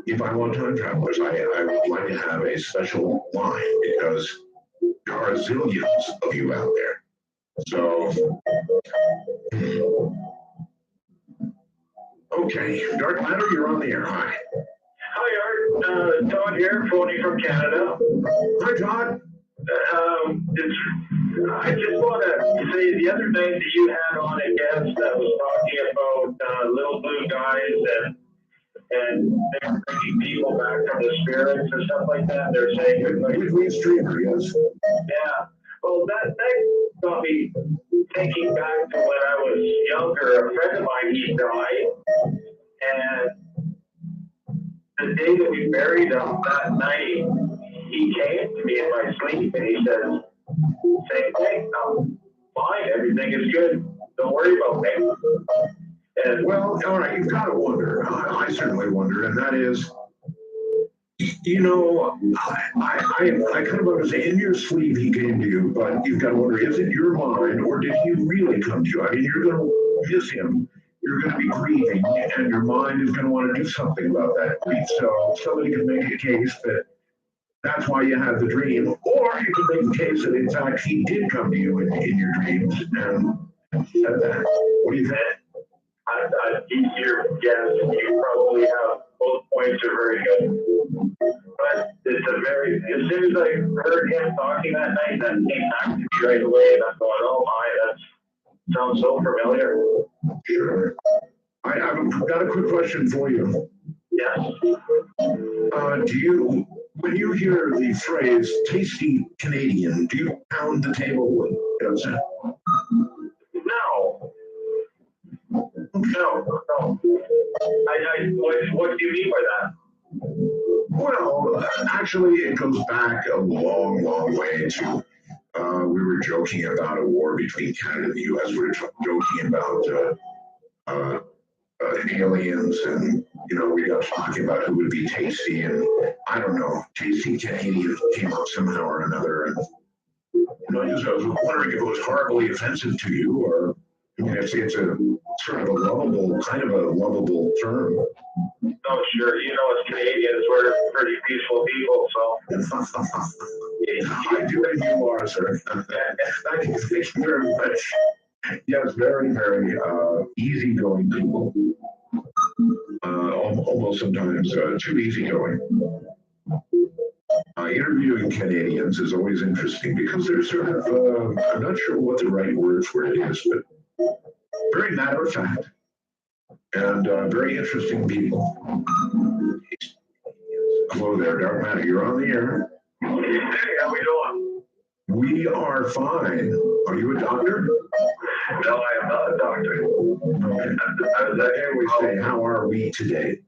If I want time travelers, I would like to have a special line because there are zillions of you out there. So, okay, Dark Matter, you're on the air. Hi. Hi, Art. Todd here, phoning from Canada. Hi, Todd. I just want to say the other night that you had on a guest that was talking about little blue guys and they're bringing people back from the spirits and stuff like that. They're saying goodbye. With streamer, yes. Yeah. Well, that got me thinking back to when I was younger. A friend of mine, he died, and the day that we buried him, that night, he came to me in my sleep and he says, "Same thing. I'm fine. Everything is good. Don't worry about me." And well, all right, you've got to wonder. I certainly wonder, and that is, I kind of understand. In your sleep, he came to you, but you've got to wonder: is it your mind, or did he really come to you? I mean, you're going to miss him. You're going to be grieving, and your mind is going to want to do something about that grief. So somebody can make a case that that's why you had the dream, or you could make a case that in fact he did come to you in your dreams and said that. What do you think? Your guess, you probably have both points are very good. But it's as soon as I heard him talking that night, that came back to me right away, and I'm going, oh my, that sounds so familiar. Sure. I've got a quick question for you. Yes. When you hear the phrase "tasty Canadian," do you pound the table with it? No. What do you mean by that? Well, actually, it goes back a long, long way to, we were joking about a war between Canada and the U.S. We were joking about aliens, and, we got talking about who would be tasty, and I don't know, tasty Canadian came up somehow or another, and, I was wondering if it was horribly offensive to you, or, it's a sort of a lovable term. Oh, sure. As Canadians, we're pretty peaceful people, so. I do think you are, sir. Thank you very much. Yes, very, very easygoing people. Almost sometimes too easygoing. Interviewing Canadians is always interesting because they're sort of, I'm not sure what the right word for it is, but very matter of fact and very interesting people. Hello there, Dark Matter. You're on the air. Hey, how we doing? We are fine. Are you a doctor? No, I am not a doctor. Okay. We say, how are we today?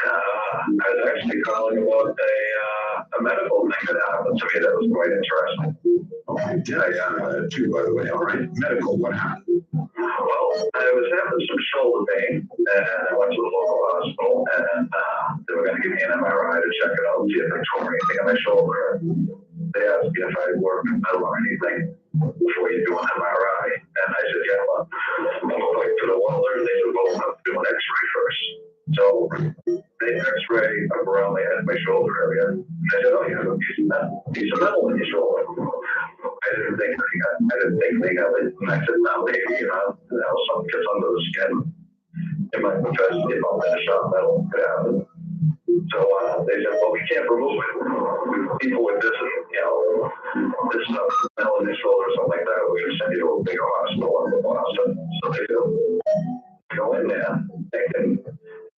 I was actually calling about a medical thing that happened to me that was quite interesting. Okay, did I too, by the way. All right, medical, what happened? Well, I was having some shoulder pain, and I went to the local hospital, and they were going to give me an MRI to check it out, see if they tore anything on my shoulder. They asked me if I worked metal or anything before you do an MRI, and I said, yeah, well, I'm going to the welder, and they said, well, we'll have to do an x-ray first. So they x-ray up around my head, my shoulder area. And I said, oh, you have a piece of metal in your shoulder. I didn't think anything of it. And I said, no, maybe, something gets under the skin. It might because if I'm in a shot metal, could happen. They said, well, we can't remove it. People with this, this stuff, metal in their shoulder or something like that, we're going to send you to a bigger hospital in Boston. So they go in there, thinking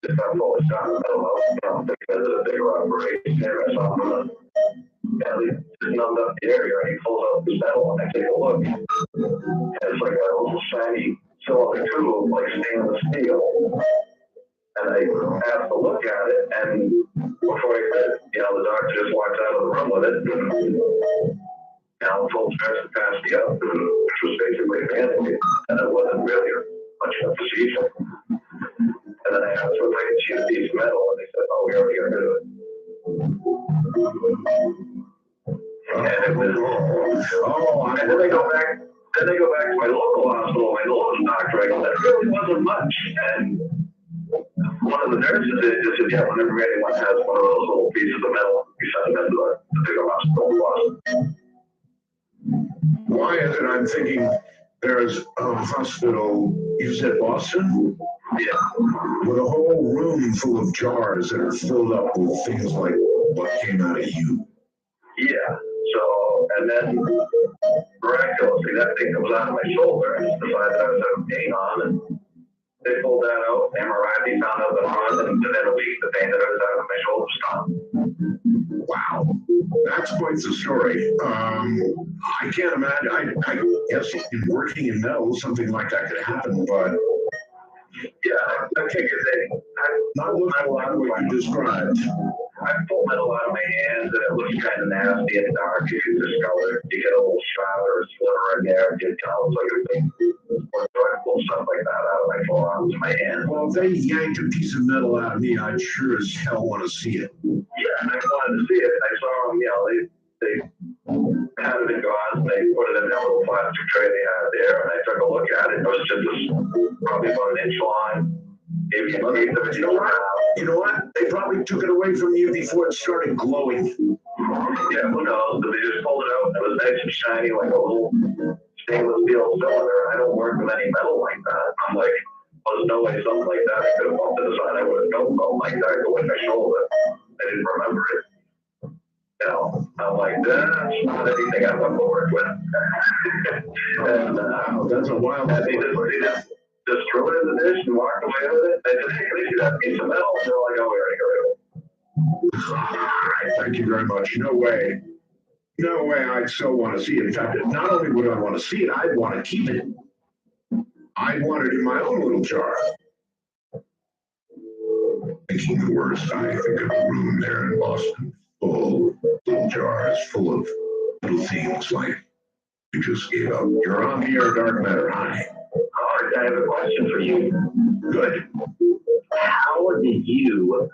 it's not full of stuff. I don't know, because of the bigger operation there or something. They just numbed up the area and he pulls out the metal and I take a look. And it's like a little shiny cylinder tube, like stainless steel. And I asked to look at it, and before I could, the doctor just walked out of the room with it. Told nurse to pass me up, which was basically a bandage, and it wasn't really much of a procedure. And then I asked if I could choose a piece of metal, and they said, "Oh, we already got rid of it." And it was, and then they go back. Then they go back to my local hospital, my local doctor. I go, "That really wasn't much," and one of the nurses just said, "Yeah, whenever anyone has one of those little pieces of metal, we send them to the bigger hospital in Boston." Why is it I'm thinking there's a hospital, you said Boston? Yeah. With a whole room full of jars that are filled up with things like what came out of you. Yeah. So, and then miraculously, that thing comes out of my shoulder and decides I was having pain on, and they pulled that out, MRI, they found out the front, and within a week, the pain that I was out of my shoulder stopped. Wow, that's quite the story. I can't imagine. I guess in working in metal, something like that could happen, but yeah, I figured not looking like what you described. I pull metal out of my hands, and it looks kind of nasty in the dark. You can discolor it. You get a little shot or a sliver in there, and it looks like a big, or I pull stuff like that out of my forearms and my hands. Well, if they yanked a piece of metal out of me, I'd sure as hell want to see it. Yeah, and I wanted to see it. I saw them, they had it in gauze, and they put it in that little plastic tray they had there, and I took a look at it. It was just probably about an inch long. Maybe an eighth of an inch long. You know what? They probably took it away from you before it started glowing. Yeah, who knows? But they just pulled it out, and it was nice and shiny, like a little stainless steel cylinder. I don't work with any metal like that. I'm like, well, there's no way something like that I could have bumped to the side. I would have known something like that go in my shoulder. I didn't remember it. I'm like, that's not anything I want to work with. And Wow, that's a wild. And they just threw it in the dish and walked away with it. They said, hey, can they see that piece of metal? And they're like, oh, we already got rid of it. All right, thank you very much. No way. No way I'd so want to see it. In fact, not only would I want to see it, I'd want to keep it. I'd want it in my own little jar. Thinking the worst, I think of a room there in Boston, full of little jars, full of little things like you just gave up. You're on the air, Dark Matter. Hi. All right, I have a question for you. Good. How did you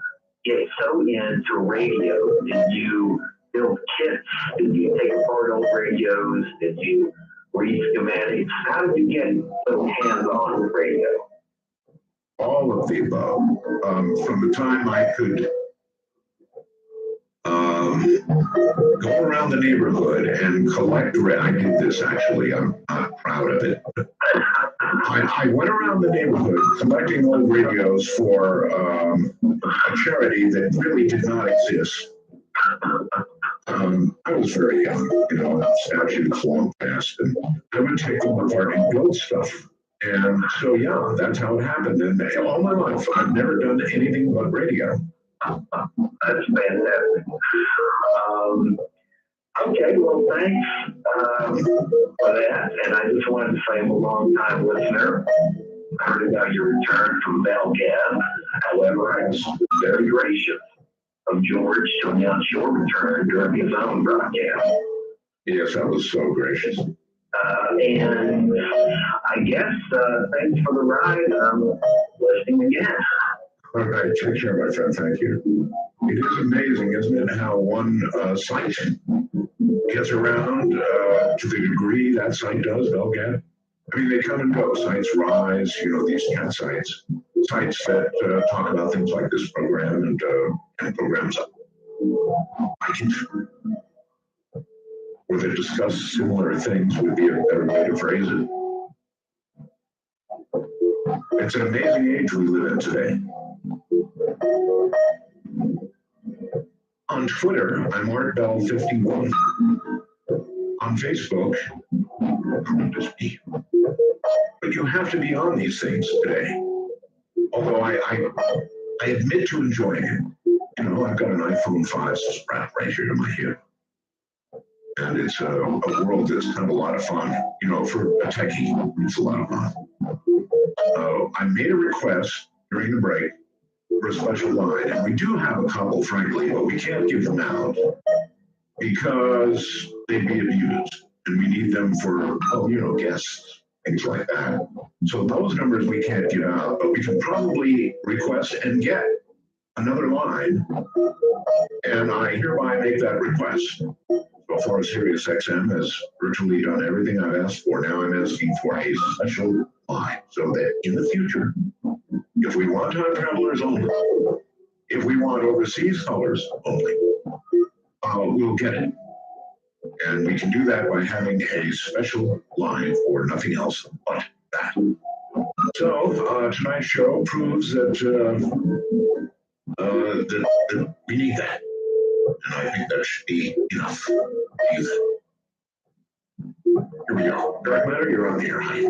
get so into radio? Did you build kits? Did you take apart old radios? Did you read schematics? How did you get so hands-on with radio? All of the above. From the time I could go around the neighborhood and collect. I did this actually. I'm not proud of it. I went around the neighborhood collecting old radios for a charity that really did not exist. I was very young, statutes long past, and I would take them apart and build stuff. And so, yeah, that's how it happened. And all my life, I've never done anything but radio. That's fantastic. Okay, well, thanks for that. And I just wanted to say I'm a long-time listener. I heard about your return from Belgab. However, I was very gracious of George to announce your return during his own broadcast. Yes, that was so gracious. And I guess thanks for the ride. I'm listening again. All right, take care, my friend. Thank you. It is amazing, isn't it, how one site gets around to the degree that site does, Belgab. I mean, they come and go. Sites rise, these cat sites. Sites that talk about things like this program and programs like it. Or that discuss similar things would be a better way to phrase it. It's an amazing age we live in today. On Twitter, I'm ArtBell51. On Facebook, just me. But you have to be on these things today. Although I admit to enjoying it. You know, I've got an iPhone 5 strapped right here to my hip. And it's a world that's kind of a lot of fun. You know, for a techie, it's a lot of fun. I made a request during the break for a special line, and we do have a couple, frankly, but we can't give them out because they'd be abused, and we need them for, oh, you know, guests, things like that. So those numbers we can't give out, but we can probably request and get another line, and I hereby make that request. So far, SiriusXM has virtually done everything I've asked for. Now I'm asking for a special line so that in the future, if we want time travelers only, if we want overseas callers only, we'll get it. And we can do that by having a special line for nothing else but that. So tonight's show proves that, that we need that. And I think that should be enough to do that. Here we go. Dark Matter, you're on the air. Hi.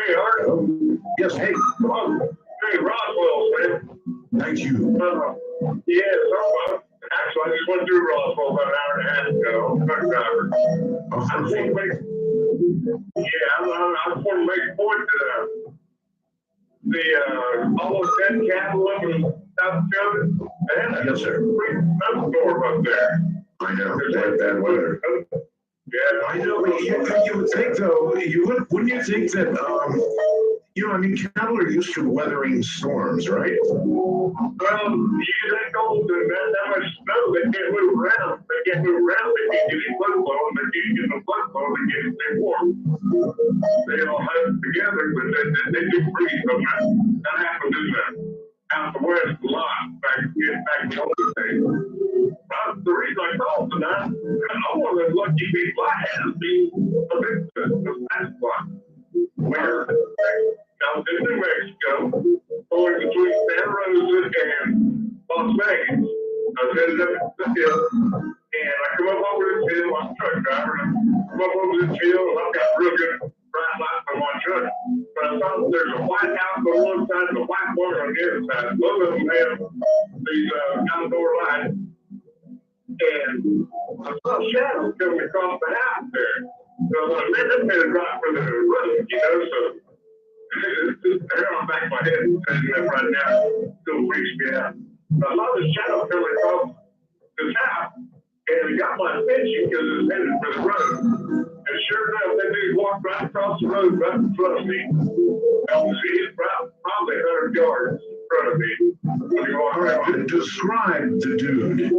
Hey, Art. Yes, hey. Hey, Roswell, man. Thank you. Yeah, so actually, I just went through Roswell about an hour and a half ago. I'm a truck driver. I just want to make, I just want to make a point to the almost dead cattle up in South Dakota. They had a Yes, sir. snowstorm up there. I know. They had bad weather. Yeah, I know. You would think, though, wouldn't you think that, you know, I mean, cattle are used to weathering storms, right? Well, you that cold and that much snow, they can't move around. They can't move around. They can't get any blood flow. They can't get no blood flow. They can't stay warm. They all huddle together, but they do freeze from that. That happens in the out the west a lot. Back in the old days. The reason I called tonight, I'm one of those lucky people I have been a victim of that spot. Where I was in New Mexico, going between Santa Rosa and Las Vegas. I was headed up the hill, and I come up over this hill. I'm a truck driver, and I come up over this hill, and I've got real good bright lights on my truck. But I saw there's a white house on one side and a white barn on the other side. Both of them have these outdoor lights. And I saw shadows coming across the house there. So I was like, man, that's headed right for the road, you know, so hair on the back of my head standing up right now still freaks me out. But I saw this shadow coming across this house, and it got my attention because it was headed for the road. And sure enough, that dude walked right across the road right in front of me. I was probably 100 yards in front of me when he walked around. Describe the dude.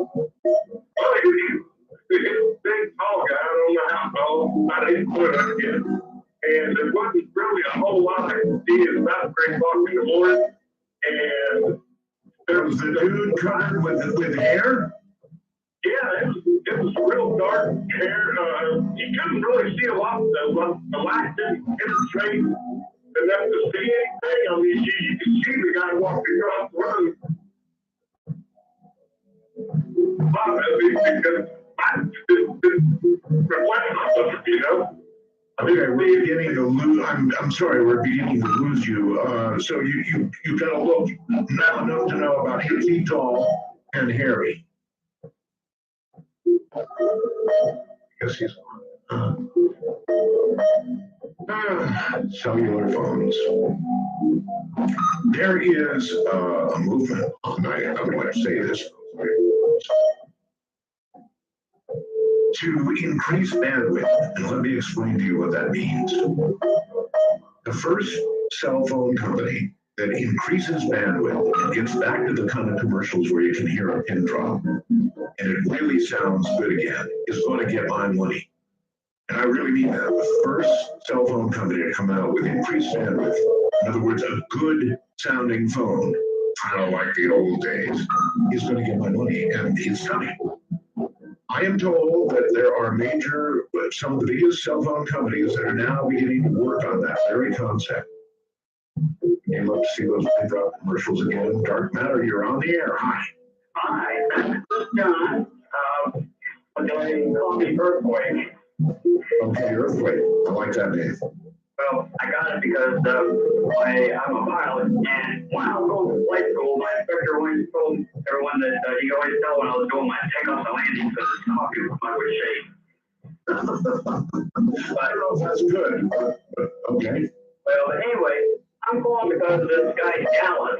Well, he's a big, tall guy. I don't know how tall. About 8 foot, I guess. And there wasn't really a whole lot I could see. It's about 3 o'clock in the morning. And there was The dude covered with hair? Yeah, it was real dark hair. You couldn't really see a lot. The light didn't penetrate enough to see anything. I mean, you could see the guy walking across the road. Because reflecting on stuff, you know. Okay, we're beginning to lose. I'm sorry, we're beginning to lose you. So you got to look not enough to know about 8 feet tall and hairy. Yes, he's cellular phones. There is a movement. I'm going to say this. To increase bandwidth, and let me explain to you what that means. The first cell phone company that increases bandwidth and gets back to the kind of commercials where you can hear a pin drop, and it really sounds good again, is going to get my money. And I really mean that. The first cell phone company to come out with increased bandwidth, in other words, a good sounding phone, kind of like the old days, is going to get my money, and it's coming. I am told that there are some of the biggest cell phone companies that are now beginning to work on that very concept. You'd love to see those pin drop commercials again. Dark Matter, you're on the air. Hi. Hi, this is John. But they call me Earthquake. Okay, Earthquake. I like that name. Well, I got it because I'm a pilot, and when I was going to flight school, my instructor always told everyone that he always tell when I was doing my takeoffs and landings because his coffee was my would shake. I don't know if that's good, but okay. Well, but anyway, I'm calling because of this guy Dallas.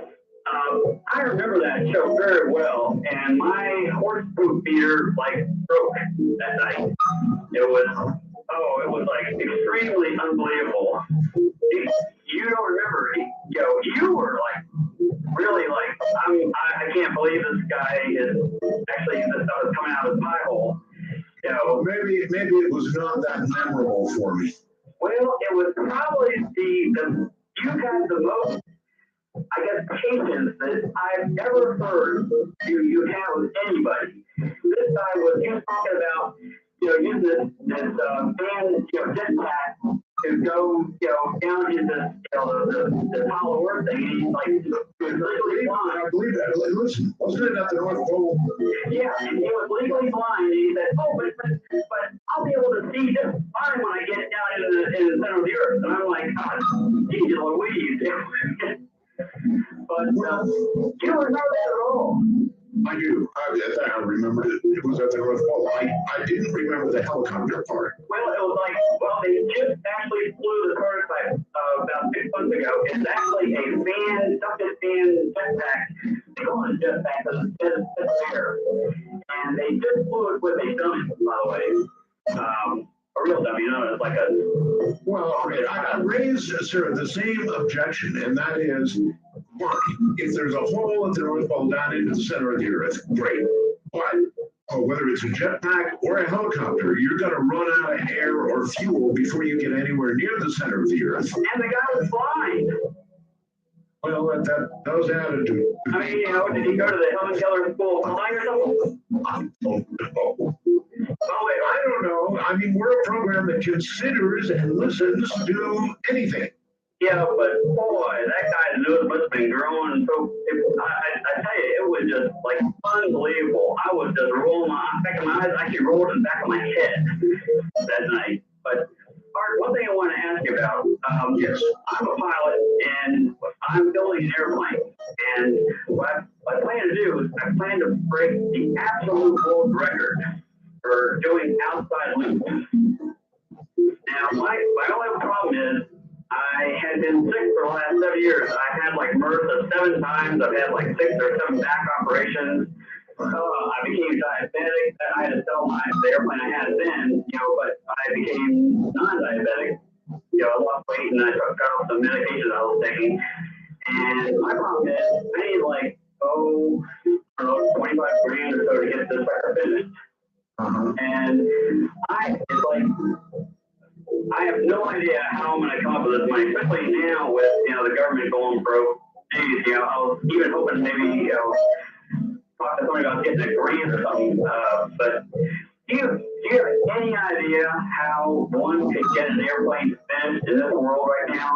I remember that show very well, and my horse poop meter broke that night. It was like extremely unbelievable. You don't remember? You were really I can't believe this guy is actually this stuff is coming out of his pie hole. Maybe it was not that memorable for me. Well, it was probably you had the most, I guess, patience that I've ever heard you have with anybody. This guy was talking about, using this fan, jetpack to go, down into the Hollow Earth thing. And he's legally blind. I believe that. Listen, wasn't it at the North Pole? Yeah, and he was legally blind, and he said, "Oh, but I'll be able to see just fine when I get down in the center of the Earth." And I'm like, "God, geez, Louise." But you don't remember that at all. I do. I remember it was at the North Pole. I didn't remember the helicopter part. Well, it was they just actually flew the prototype about 6 months ago. It's actually a ducted fan jetpack. They call it a jetpack because it's air. And they just flew it with a dummy, by the way. A real dummy, it's like a... Well, I raised, sir, the same objection, and that is, fine, if there's a hole at the North Pole down into the center of the Earth, great. But whether it's a jetpack or a helicopter, you're going to run out of air or fuel before you get anywhere near the center of the Earth. And the guy was blind. Well, that was added to... I mean, did he go to the Helen Keller School of Flying or something? I don't know. Oh, I don't know. I mean, we're a program that considers and listens to anything. Yeah, but boy, that guy's nose must have been growing. So I tell you, it was just unbelievable. I was just rolling my eyes actually rolled in the back of my head that night. But Art, one thing I want to ask you about. Yes. I'm a pilot and I'm building an airplane. And what I plan to do is I plan to break the absolute world record for doing outside loops. Now, my only problem is I had been sick for the last 7 years. I've had MRSA 7 times. I've had 6 or 7 back operations. I became diabetic. I had to sell the airplane I had then, but I became non-diabetic. I lost weight and I got off some medication I was taking. And my problem is I need I don't know, 25 grand or so to get this record finished. And I have no idea how I'm going to come up with this money, especially now with, the government going broke. Geez, I was even hoping maybe, talk to somebody about getting a grant or something. But do you have any idea how one could get an airplane finished in this world right now?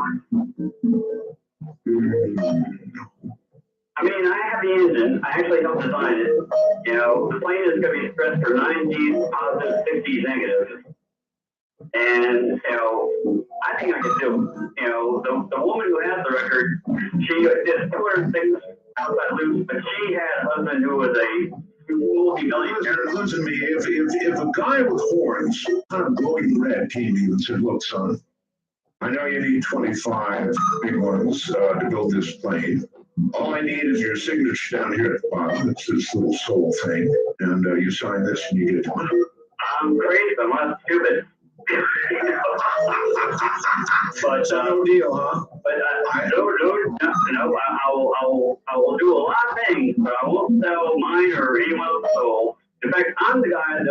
I mean, I have the engine. I actually helped design it. The plane is going to be stressed for 9 G's positive, 6 G's negative. And, I think I could do it. The woman who has the record, she did 206 outside loops, but she had a husband who was a multi-millionaire. Listen to me, if a guy with horns, kind of glowing red, came to you and said, "Look, son, I know you need 25 big ones to build this plane. All I need is your signature down here at the bottom. It's this little soul thing. And you sign this and you get it." I'm crazy. I'm not stupid. But no deal, huh? But I will do a lot of things, but I won't sell mine or anyone else's soul. In fact, I'm the guy that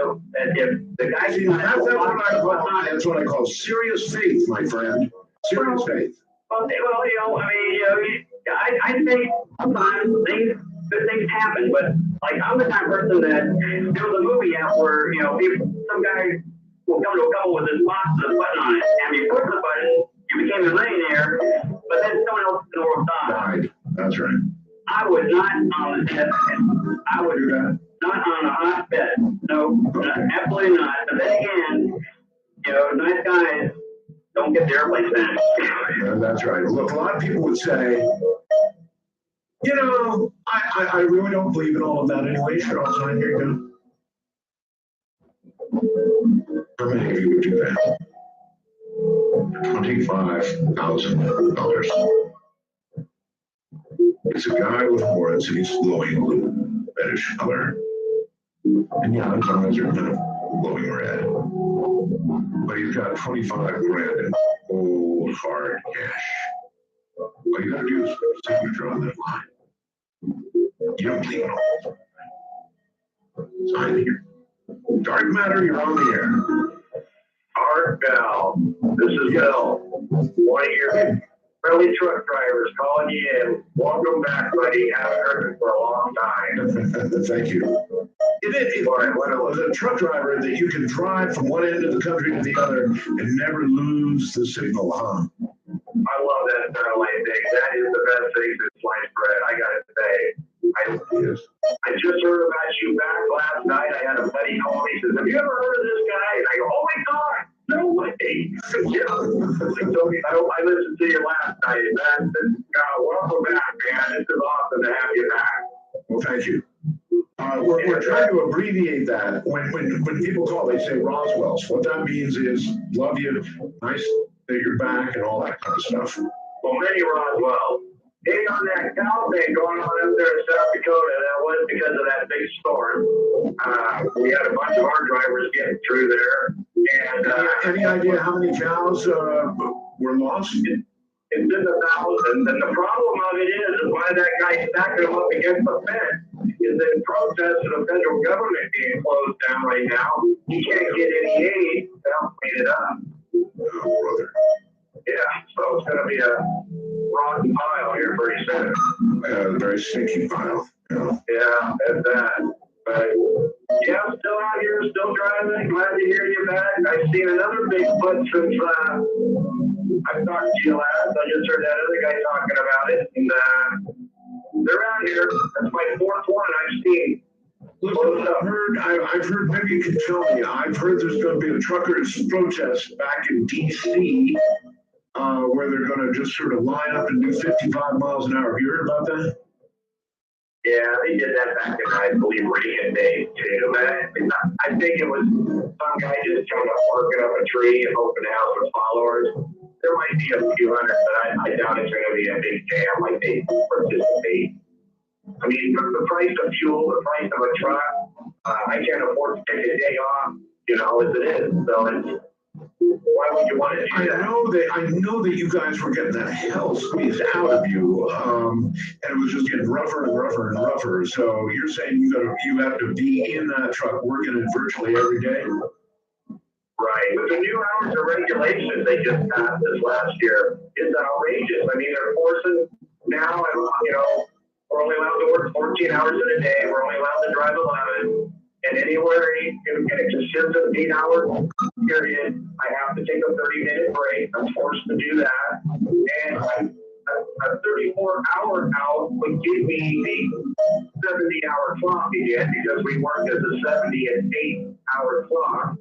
if the guy See, that's what I call serious faith, my friend. Serious faith. Well, I think sometimes good things happen, but I'm the kind of person that there was a movie out where some guy will come to a couple with this box with a button on it, and you push the button, you became a millionaire, but then someone else in the world died. That's right. I was not on the deathbed. I would do that? not on a hotbed. No, absolutely not. But then again, you know, nice guys don't get the airplane smashed. Yeah, that's right. Look, a lot of people would say, you know, I really don't believe in all of that anyway. Sure, I'll sign here you go. How many of you would do that? $25,000. It's a guy with horns and he's glowing a little reddish color. And yeah, his eyes are kind of glowing red. But he's got 25 grand in cold, hard cash. All you gotta do is put a signature on that line. You don't believe in all this. Sign here. Dark Matter, you're on the air. Art Bell, this is Bill, one of your early truck drivers calling you in. Welcome back, buddy. Haven't heard it for a long time. Thank you. Was a truck driver that you can drive from one end of the country to the other and never lose the signal, huh? I love that satellite thing. That is the best thing since sliced bread, I gotta say. I just heard about you back last night. I had a buddy call me. He says, have you ever heard of this guy? And I go, oh my God, no way. He told me, I listened to you last night. Welcome back, man. This is awesome to have you back. Well, thank you. We're trying to abbreviate that. When people call, they say Roswell's. What that means is, love you, nice that you're back, and all that kind of stuff. Well, many Roswell. Hey, on that cow thing going on up there in South Dakota, that was because of that big storm. We had a bunch of our drivers getting through there. And any idea how many cows were lost? It's in the thousands. And the problem of it is why that guy's stacking them up against the fence is in protest of the federal government being closed down right now. He can't get any aid to help clean it up. Oh, brother. Yeah, so it's going to be a rotten pile here pretty soon. A very stinky pile. Yeah, that's that. But yeah, I'm still out here, still driving. Glad to hear you back. I've seen another Bigfoot since I've talked to you last. I just heard that other guy talking about it. And they're out here. That's my fourth one I've seen. Listen, I've heard, maybe you can tell me, I've heard there's going to be a truckers' protest back in D.C. Where they're going to just sort of line up and do 55 miles an hour. Have you heard about that? Yeah, they did that back in, I believe, Reagan days, too. I think it was some guy just kind of working up a tree and hoping to have some followers. There might be a few hundred, but I doubt it's going to be a big jam like they participate. I mean, the price of fuel, the price of a truck, I can't afford to take a day off, you know, as it is. So it's, why would you want to do that? I know that you guys were getting that hell squeezed out of you, and it was just getting rougher and rougher and rougher. So you're saying you have to be in that truck working it virtually every day? Right. With the new hours of regulations they just passed this last year, it's outrageous. I mean, they're forcing now, you know, we're only allowed to work 14 hours in a day. We're only allowed to drive 11. And anywhere in a consistent 8-hour period, I have to take a 30-minute break. I'm forced to do that. And a 34-hour out would give me the 70-hour clock again because we work as a 70 and 8-hour clock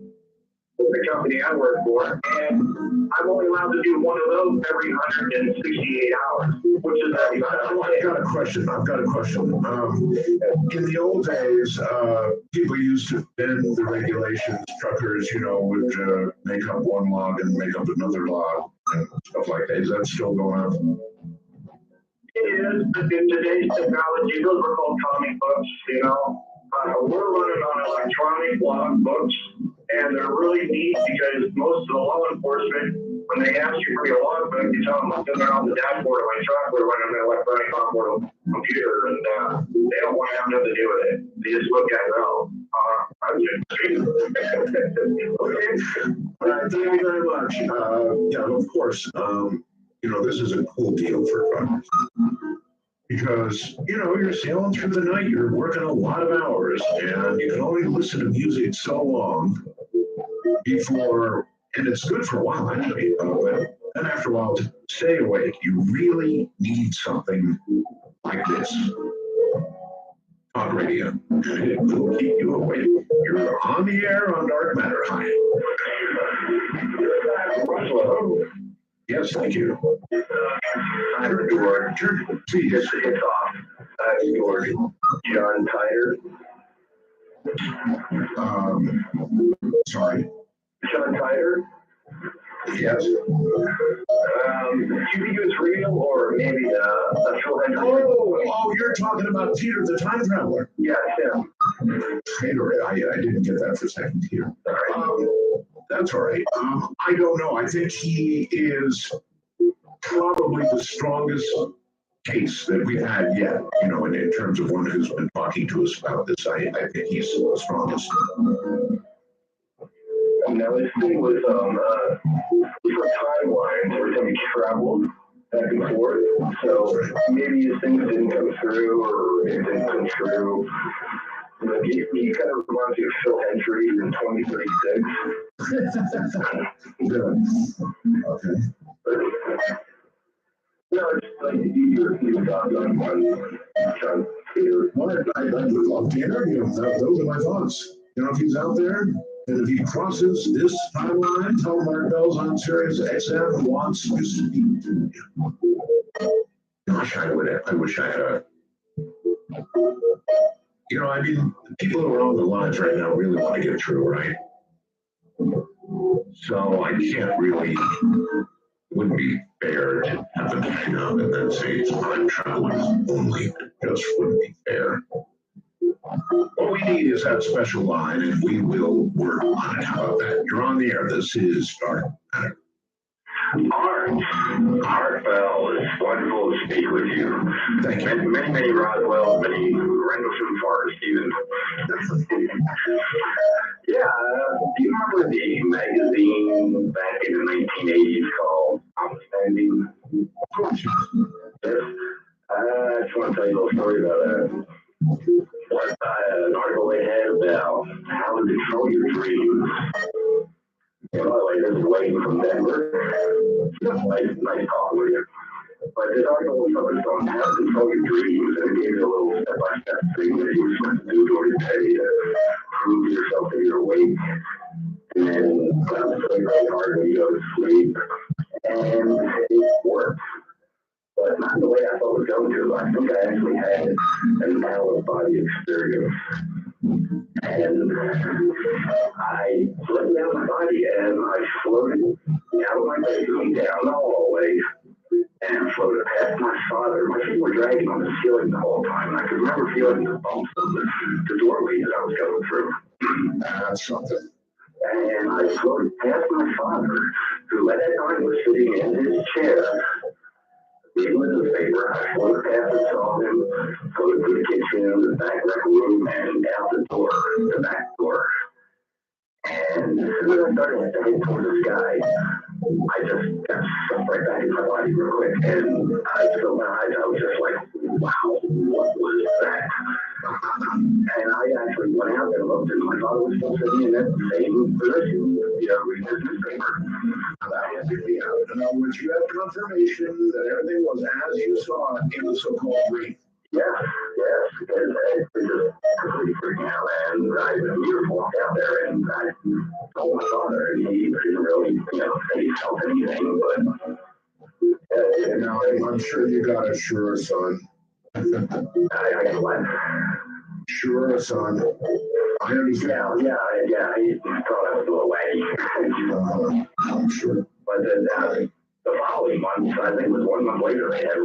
with the company I work for. And I'm only allowed to do one of those every 168 hours, which is every I've got a question. In the old days, people used to bend the regulations. Truckers, you know, would make up one log and make up another log and stuff like that. Is that still going on? It is, but in today's technology, those were called comic books, you know. We're running on electronic log books, and they're really neat because most of the law enforcement, when they ask you for your log book, you tell them what's in there on the dashboard of my truck. We're running an electronic onboard computer, and they don't want to have nothing to do with it. They just look at it, oh, I'm just okay. All right, thank you very much. Yeah, of course, you know, this is a cool deal for truckers. Because, you know, you're sailing through the night, you're working a lot of hours, and you can only listen to music so long before, and it's good for a while, actually, but then after a while, to stay awake, you really need something like this. Talk radio. It will keep you awake. You're on the air on Dark Matter. Hi. Hello. Yes, thank you. I'm George. Please. It's off. George. John Tyler. Sorry. John Tyler. Yes. Do you think it was real or maybe a Phil Hendricks? Oh, you're talking about Peter the Time Traveler. Yes, him. Peter, I didn't get that for a second here. That's all right. I don't know. I think he is probably the strongest case that we've had yet, you know, in terms of one who's been talking to us about this. I think he's the strongest. Now this thing was different timelines every time he traveled back and forth. So maybe his things didn't come through or it didn't come true. But he kind of reminds me of Phil Hendry in 2036. Good. Okay. But, no, it's like your thoughts on John Peter. Well, I'd love to hear you. Those are my thoughts. You know, if he's out there, and if he crosses this timeline, tell Mark Bell's on Sirius XM wants to speak to you. Gosh, I wish I had a. You know, I mean, the people who are on the lines right now really want to get through, right? So I can't really. Wouldn't be fair to have them hang up and then say it's time travelers only. It just wouldn't be fair. What we need is that special line, and we will work on it. How about that? You're on the air. This is Dark Matter. Art Bell, it's wonderful to speak with you. Thank you. Many Roswell, many Rendlesham Forest, even. Yeah, do you remember the magazine back in the 1980s called Outstanding? Of course. Yes. I just want to tell you a little story about that. An article they had about how to control your dreams. By the way, this is Wayne from Denver. Nice talking with you. But this article was focused on how to control your dreams, and it gave you a little step-by-step thing that you were supposed to do during the day to prove to yourself that you're awake. And then play really hard when you go to sleep. And it worked. But not the way I thought it was going to. I think I actually had an out-of-body experience. And I let down my body and I floated out of my bedroom, down the hallway, and floated past my father. My feet were dragging on the ceiling the whole time. And I could remember feeling the bumps of the doorway that I was going through. That's something. And I floated past my father, who at that time was sitting in his chair, reading the newspaper. I floated past and saw him, floated through the kitchen, the back rec room, and out the door, the back door. And as soon as I started to head towards the sky, I just got sucked right back in my body real quick. And I filled my eyes. I was just like, wow, what was that? And I actually went out and looked, and my father was still sitting in that same position, reading his newspaper. Now, would you have confirmation that everything was as you saw it in the so-called dream? Yes, because it just completely freaked me out, and I immediately walked out there, and I told my father, and he didn't really, say he felt anything, but... Now, I'm sure you got it, sure, son. I got what? Sure, son. I understand. Yeah, he thought I was a little wacky. I'm sure. But then the following month, I think it was 1 month later, they had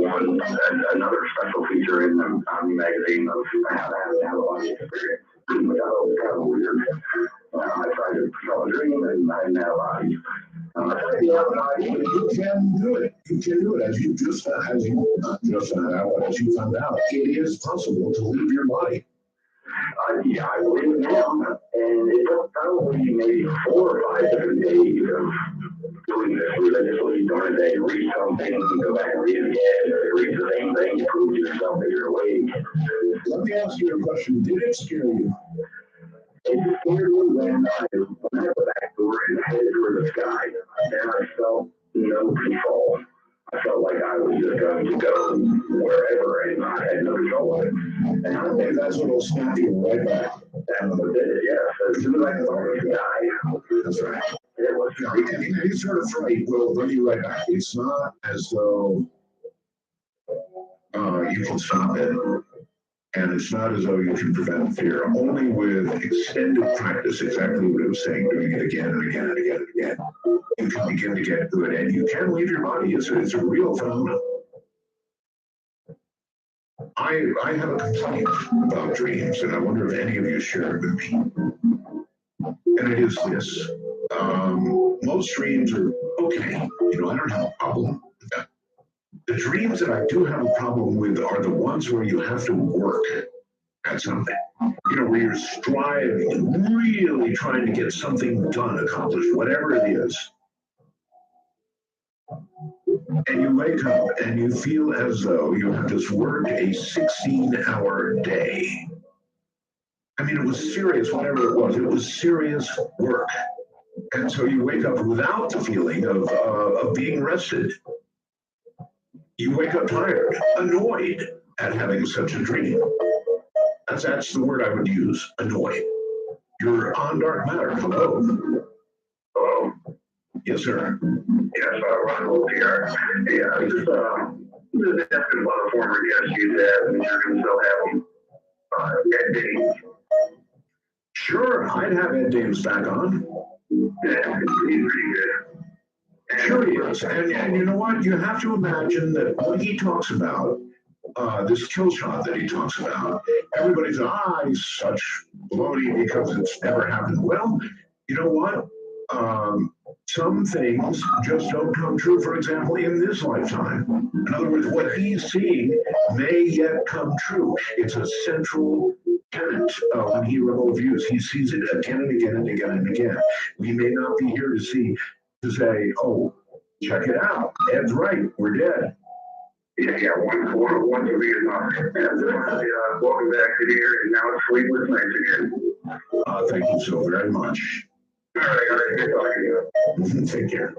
another special feature in the magazine of how to have a body experience. Which I thought was kind of weird. I tried to control a dream, and I didn't have a body. You can do it. You can do it as you found out. It is possible to leave your body. Yeah, I believe it now. And it took probably maybe 4 or 5 different days of doing this religiously during the day. Read something, go back and read it again, read the same thing, prove to yourself that you're awake. Let me ask you a question. Did it scare you? It scared me when I went out the back door and headed for the sky. And I felt no control. I felt like I was was just going to go wherever and I had no control of it. And I think that's what will snap you right back. That was it, yeah. As soon as I thought it would die. That's right. It was any sort of fright will bring you right back. It's not as though you can stop it. And it's not as though you can prevent fear. Only with extended practice, exactly what I was saying, doing it again and again and again and again, you can begin to get good. And you can leave your body. It's a real phenomenon. I have a complaint about dreams, and I wonder if any of you share it with me. And it is this. Most dreams are okay. I don't have a problem with that. The dreams that I do have a problem with are the ones where you have to work at something. Where you're striving, really trying to get something done, accomplished, whatever it is. And you wake up and you feel as though you have just worked a 16-hour day. I mean, it was serious, whatever it was. It was serious work. And so you wake up without the feeling of being rested. You wake up tired, annoyed at having such a dream. That's the word I would use, annoyed. You're on dark matter. Hello. Hello. Yes, sir. Yes, Ron Wolf here. Yeah, I was just asking about a former guest you had, and you're going to still have him. Ed Dames. Sure, I'd have Ed Dames back on. Yeah, he's pretty good. Sure he is. And you know what? You have to imagine that what he talks about, this kill shot that he talks about, everybody's, he's such baloney because it's never happened. Well, you know what? Some things just don't come true, for example, in this lifetime. In other words, what he's seeing may yet come true. It's a central tenet when he remote views. He sees it again and again and again and again. We may not be here to say, oh, check it out. Ed's right. We're dead. Yeah, one to be enough. Welcome back to here, and now it's sleepless nights again. Thank you so very much. All right, good talking to you. Take care.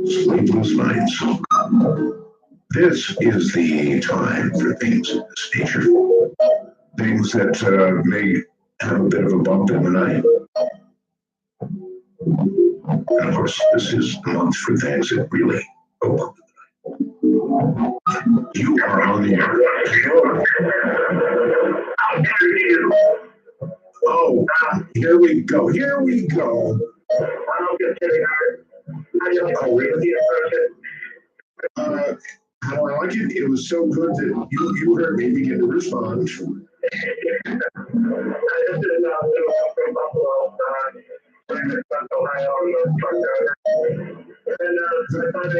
Sleepless nights. This is the time for things of this nature. Things that may have a bit of a bump in the night. And of course, this is the month for things that really go bump in the night. You are on the air. How dare you? Oh, here we go. Here we go. I don't get to how do you like the impression? How do I like it? It was so good that you heard me begin to respond. I just didn't know it was from Buffalo. Ohio,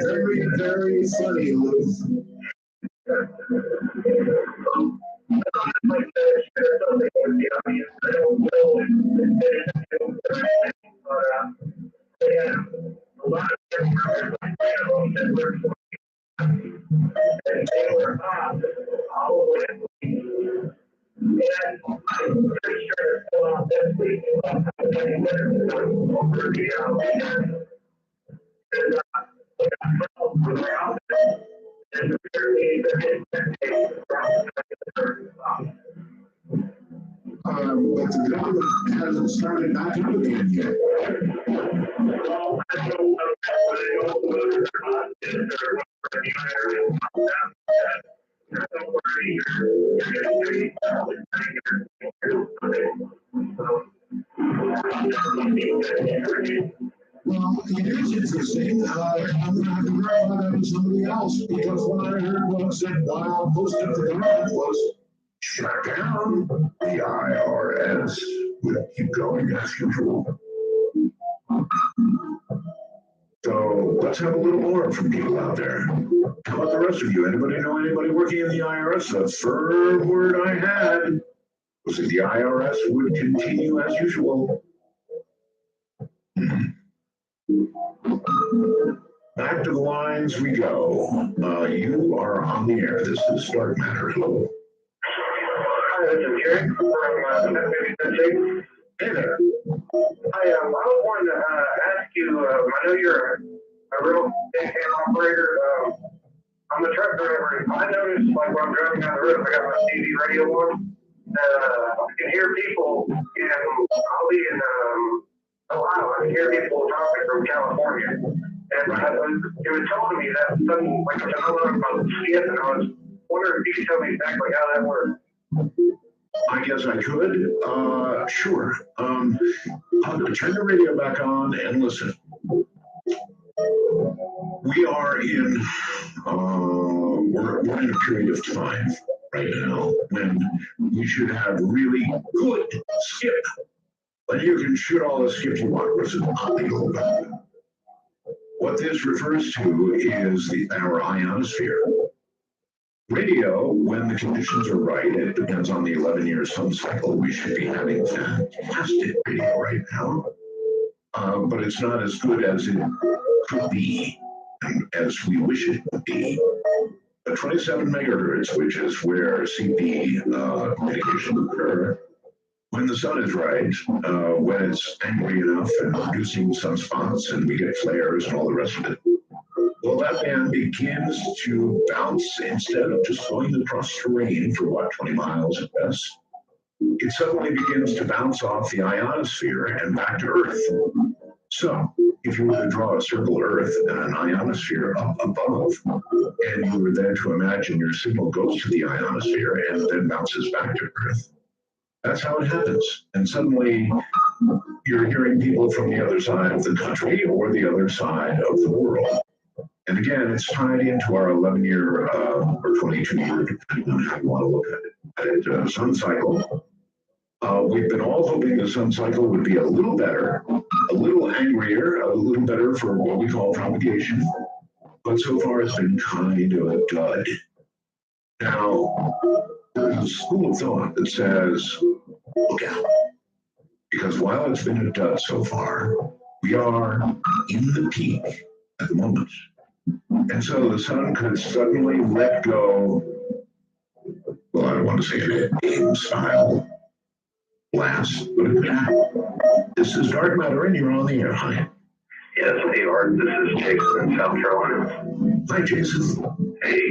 Very, very funny, Lou. But the government hasn't started back up again yet. Well, it is interesting. I'm going to have to verify that with somebody else because what I heard was that while most of the government was shut down, the IRS would keep going as usual. So let's have a little more from people out there. How about the rest of you? Anybody know anybody working in the IRS? The firm word I had was that the IRS would continue as usual. Back to the lines we go. You are on the air. This is Dark Matter. Hello. Hi, this is Jerry from Hey there. I was wanting to ask you, I know you're a real big cam operator. I'm a truck driver. I noticed, like, when I'm driving down the road, I got my TV radio on. I can hear people, and I'll be in Ohio. I can hear people talking from California. And it was telling me that something, like, a phenomenon about skip, and I was wondering if you could tell me exactly how that works. I guess I could. Sure. Turn the radio back on and listen. We are in, we're in a period of time right now when we should have really good skip. But you can shoot all the skip you want, which is not legal. What this refers to is our ionosphere. Radio, when the conditions are right, it depends on the 11-year sun cycle. We should be having fantastic radio right now, but it's not as good as it could be, and as we wish it would be. At 27 megahertz, which is where CP mitigation occur, when the sun is right, when it's angry enough and producing sunspots, and we get flares and all the rest of it, well, that band begins to bounce instead of just going across terrain for, 20 miles at best. It suddenly begins to bounce off the ionosphere and back to Earth. So, if you were to draw a circle Earth and an ionosphere up above, and you were then to imagine your signal goes to the ionosphere and then bounces back to Earth, that's how it happens. And suddenly, you're hearing people from the other side of the country or the other side of the world. And again, it's tied into our 11-year or 22-year, depending on how you want to look at it, sun cycle. We've been all hoping the sun cycle would be a little better, a little angrier, a little better for what we call propagation. But so far, it's been kind of a dud. Now, there's a school of thought that says, look out. Because while it's been a dud so far, we are in the peak at the moment. And so the sun could suddenly let go, well, I don't want to say an aim style blast, but it could happen. This is Dark Matter, and you're on the air. Hi. Yes, hey, Art. This is Jason in South Carolina. Hi, Jason. Hey,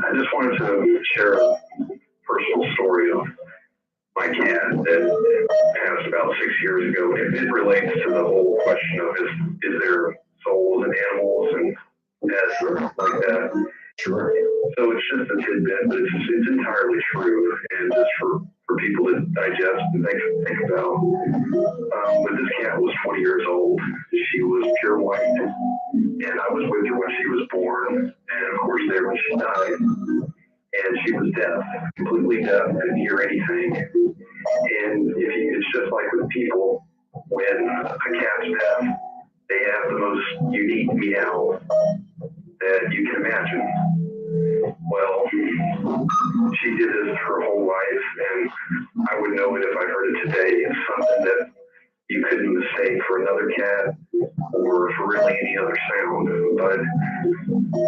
I just wanted to share a personal story of my cat that passed about 6 years ago. It relates to the whole question of is there souls in animals and pets like that. Sure. So it's just a tidbit, but it's entirely true, and just for people to digest and think about. But this cat was 20 years old. She was pure white, and I was with her when she was born, and of course there when she died. And she was deaf, completely deaf, didn't hear anything. And it's just like with people, when a cat's deaf, they have the most unique meow that you can imagine. Well, she did this her whole life, and I would know it if I heard it today. It's something that you couldn't mistake for another cat or for really any other sound. But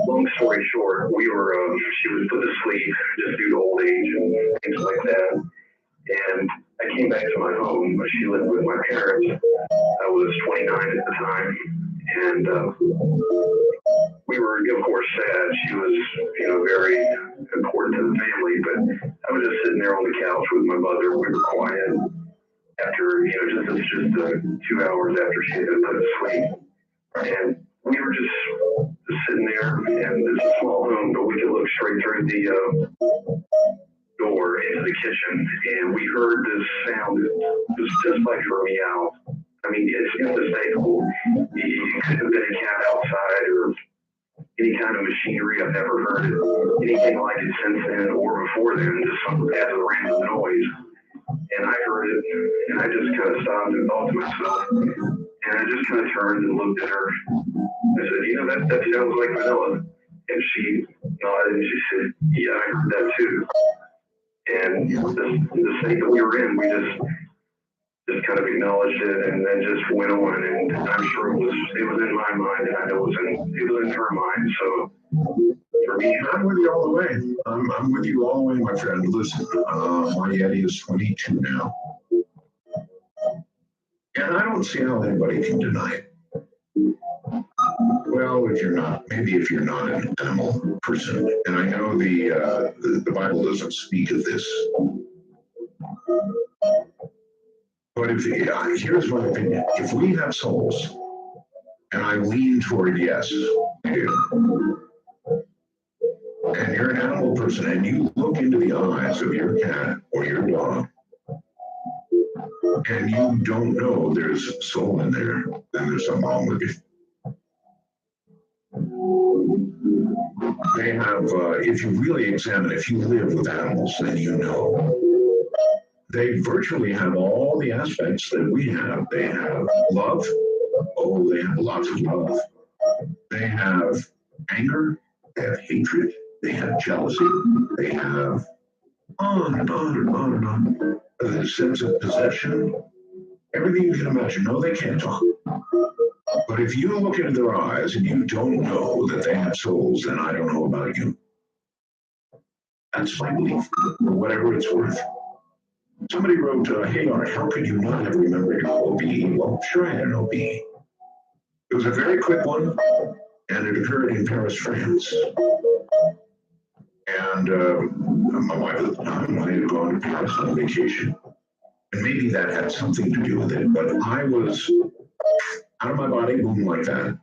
long story short, she was put to sleep just due to old age and things like that. And I came back to my home, but she lived with my parents. I was 29 at the time, and we were, of course, sad. She was, very important to the family, but I was just sitting there on the couch with my mother. We were quiet after, just 2 hours after she had been put to sleep. And we were just sitting there, and it's a small home, but we could look straight through the door into the kitchen, and we heard this sound. It was just like her meow. I mean, it's unmistakable. It could have been a cat outside or any kind of machinery. I've never heard anything like it since then or before then, just some as a random noise. And I heard it, and I just kind of stopped and thought to myself, and I just kind of turned and looked at her. I said, that sounds like Vanilla. And she nodded, and she said, yeah, I heard that too. And the state that we were in, we just kind of acknowledged it, and then just went on. And I'm sure it was in my mind, and I know it was in her mind. So for me, I'm with you all the way. I'm with you all the way, my friend. Listen, my Yeti is 22 now, and I don't see how anybody can deny it. Well, if you're not, maybe if you're not an animal person, and I know the Bible doesn't speak of this, but here's my opinion: if we have souls, and I lean toward yes, I do, and you're an animal person, and you look into the eyes of your cat or your dog, and you don't know there's soul in there, then there's something wrong with you. They have, if you really examine, if you live with animals, then you know. They virtually have all the aspects that we have. They have love. Oh, they have lots of love. They have anger. They have hatred. They have jealousy. They have on and on and on and on. The sense of possession. Everything you can imagine. No, they can't talk. But if you look into their eyes and you don't know that they have souls, then I don't know about you. That's my belief, for whatever it's worth. Somebody wrote, hey Art, how could you not have remembered your OBE? Well, sure I had an OBE. It was a very quick one, and it occurred in Paris, France. And my wife at the time, I had gone to Paris on vacation. And maybe that had something to do with it, but I was out of my body, moving like that.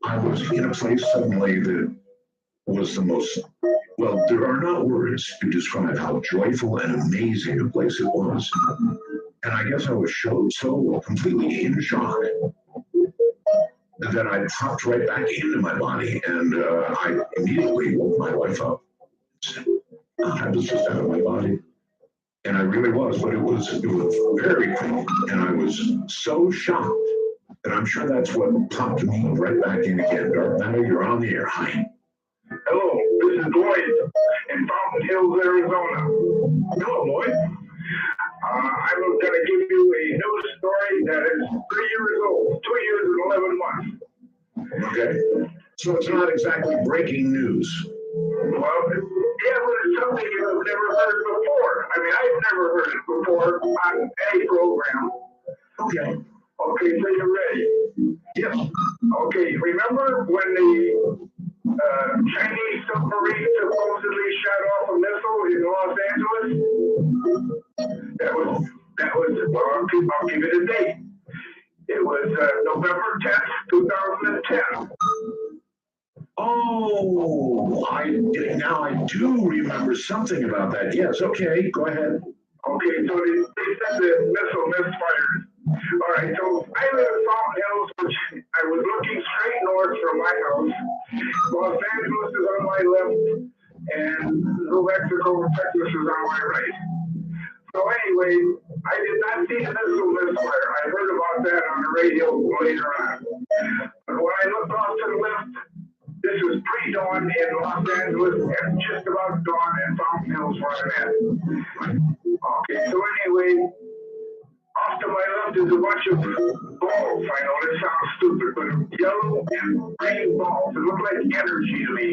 I was in a place suddenly that was the most, well, there are not words to describe how joyful and amazing a place it was. And I guess I was so completely in shock that I popped right back into my body, and I immediately woke my wife up. I was just out of my body. And I really was, but it was very quick, and I was so shocked that I'm sure that's what popped me right back in again. Dark Matter, you're on the air. Hi. Hello, this is Lloyd in Fountain Hills, Arizona. Hello, Lloyd. I was going to give you a news story that is 3 years old, 2 years and 11 months. Okay. So it's not exactly breaking news. Well, yeah, but it's something you have never heard before. I mean, I've never heard it before on any program. Okay. Okay, so you're ready? Yes. Okay, remember when the Chinese submarine supposedly shot off a missile in Los Angeles? That was well, I'll give it a date. It was November 10th, 2010. Oh, now I do remember something about that. Yes, okay, go ahead. Okay, so they said the missile misfired. All right, so I live in Fountain Hills, which I was looking straight north from my house. Los Angeles is on my left, and New Mexico, Texas is on my right. So anyway, I did not see the missile misfire. I heard about that on the radio later on. But when I looked off to the left, this was pre-dawn in Los Angeles and just about dawn in Fountain Hills where I'm at. Okay, so anyway, off to my left is a bunch of balls. I know this sounds stupid, but yellow and green balls. It looked like energy to me.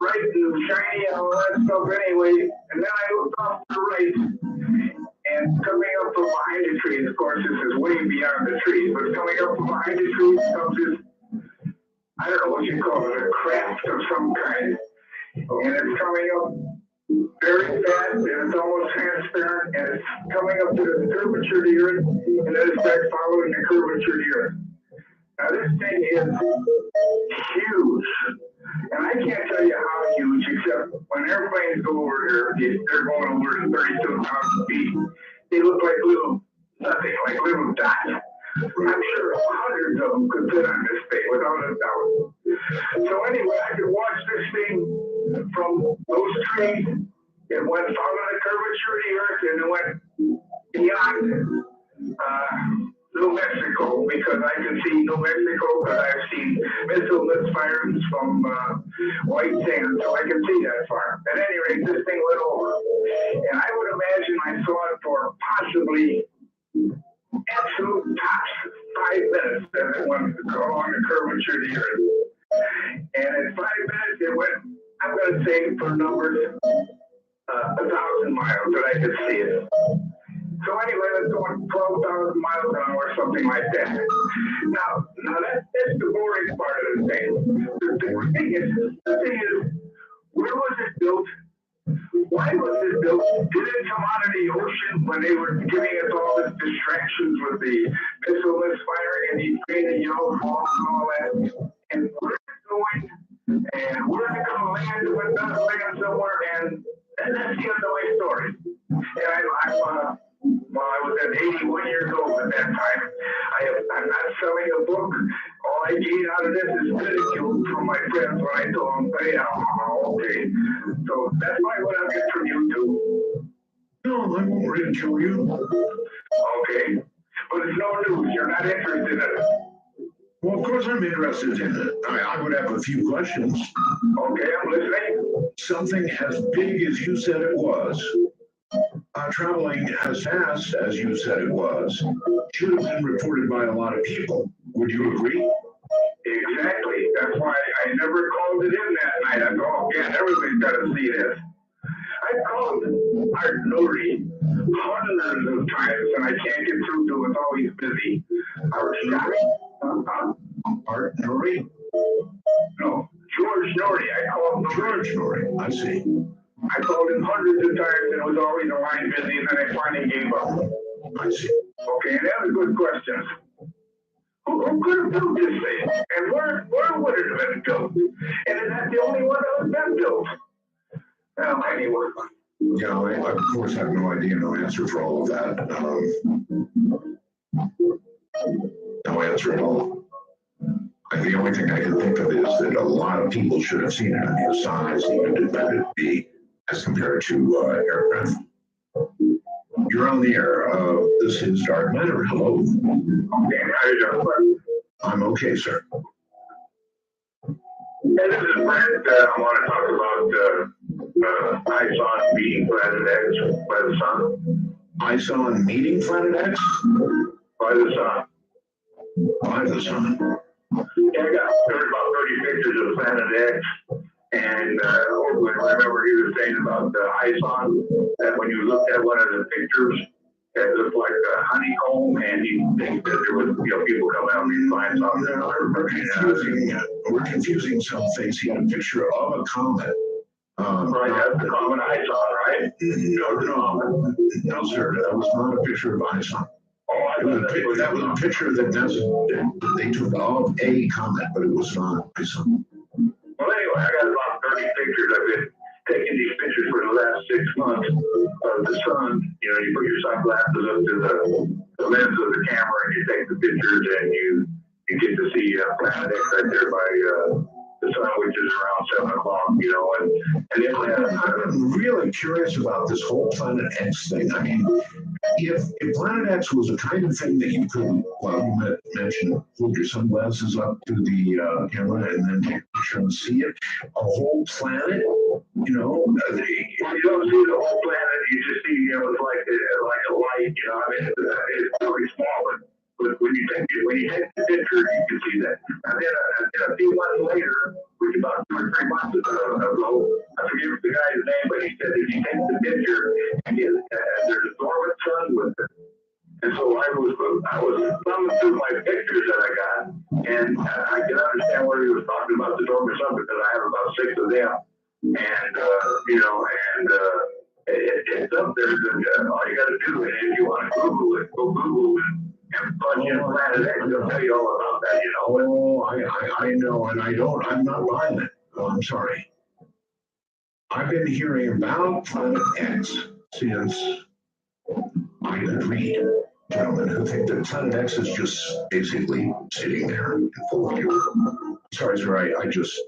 Bright and shiny and all that stuff anyway. And then I looked off to the right, and coming up from behind the trees, of course this is way beyond the trees, but coming up from behind the trees comes this, I don't know what you call it, a craft of some kind. And it's coming up very fast, and it's almost transparent, and it's coming up to the curvature of the earth, and then it's back following the curvature of the earth. Now this thing is huge, and I can't tell you how huge, except when airplanes go over here, they're going over to 32,000 feet. They look like nothing, like little dots. I'm sure hundreds of them could fit on this thing without a doubt. So anyway, I could watch this thing from those trees. It went following the curvature of the earth, and it went beyond New Mexico, because I can see New Mexico, because I've seen missile misfires from white sand, so I can see that far. At any rate, this thing went over. And I would imagine I saw it for possibly absolute tops 5 minutes as it went along the curvature of the earth. And in 5 minutes, it went, I'm going to say for numbers, 1,000 miles that I could see it. So anyway, it's going 12,000 miles an hour, something like that. Now, Now that's the boring part of the thing. The thing is, where was it built? Why was it built? Did it come out of the ocean when they were giving us all the distractions with the missile misfiring and the green and yellow falls and all that? And where's it going? And where's it going to land if it does land somewhere? And that's the end of my story. And well, I was at 81 years old at that time. I'm not selling a book. All I gain out of this is ridicule from my friends when I told them, hey, okay. So that's probably what I'll get from you too. No, I won't ridicule you. Okay. But it's no news. You're not interested in it. Well, of course I'm interested in it. I would have a few questions. Okay, I'm listening. Something as big as you said it was, traveling as fast as you said it was, should have been reported by a lot of people. Would you agree? Exactly. That's why I never called it in that night. I go, oh, yeah, everybody's got to see this. I called Art Nuri hundreds of times, and I can't get through to it. Oh, he's busy. Art Nuri? No, George Nuri. I called George Nuri. I see. I called him hundreds of times, and it was always a line busy, and then I finally gave up. I see. Okay, and that was good questions. Who could have built this thing? And where would it have been built? And is that the only one that was been built? Well, anyway. Yeah, I of course have no idea, no answer for all of that. No answer at all. And the only thing I can think of is that a lot of people should have seen it. I mean, the size, even did it be as compared to aircraft. You're on the air. This is Dark Matter. Hello. Okay, how you doing? I'm okay, sir. Hey, this is Brent. I want to talk about ISON meeting Planet X by the sun. ISON meeting Planet X? By the sun. By the sun. Yeah, I got about 30 pictures of Planet X. And hopefully, remember he was saying about the ISON, that when you looked at one of the pictures, it looked like a honeycomb, and he thinks that there was, people coming out and find something. We're confusing some things. He had a picture of a comet. Right, that's the common ISON, right? No, sir. That was not a picture of ISON. Oh, that was a picture that they took of a comet, but it was not ISON. Well, anyway, I got about 30 pictures. I've been taking these pictures for the last 6 months of the sun. You put your sunglasses up to the lens of the camera, and you take the pictures, and you get to see Planet X right there by the sun, which is around 7 o'clock, and then I'm really curious about this whole Planet X thing. I mean, if Planet X was a kind of thing that you could, you mentioned, hold your sunglasses up to the camera and then take a picture and see it, a whole planet, you don't see the whole planet, you just see, it's like a light, it's really small, but when you take the picture, you can see that. And then a few months later, which about 2 or 3 months ago, I forget the guy's name, but he said if you take the picture and there's a dormant sun with it. And so I was thumbing through my pictures that I got, and I can understand what he was talking about the dormant sun because I have about 6 of them, and it's up there. All you got to do is if you want to Google it, go Google it. And punch in Planet X, they'll tell you all about that, Oh, I know, and I'm not buying it. Oh, I'm sorry. I've been hearing about Planet X since I could read. Gentlemen who think that Planet X is just basically sitting there in full view. Sorry, sir, I just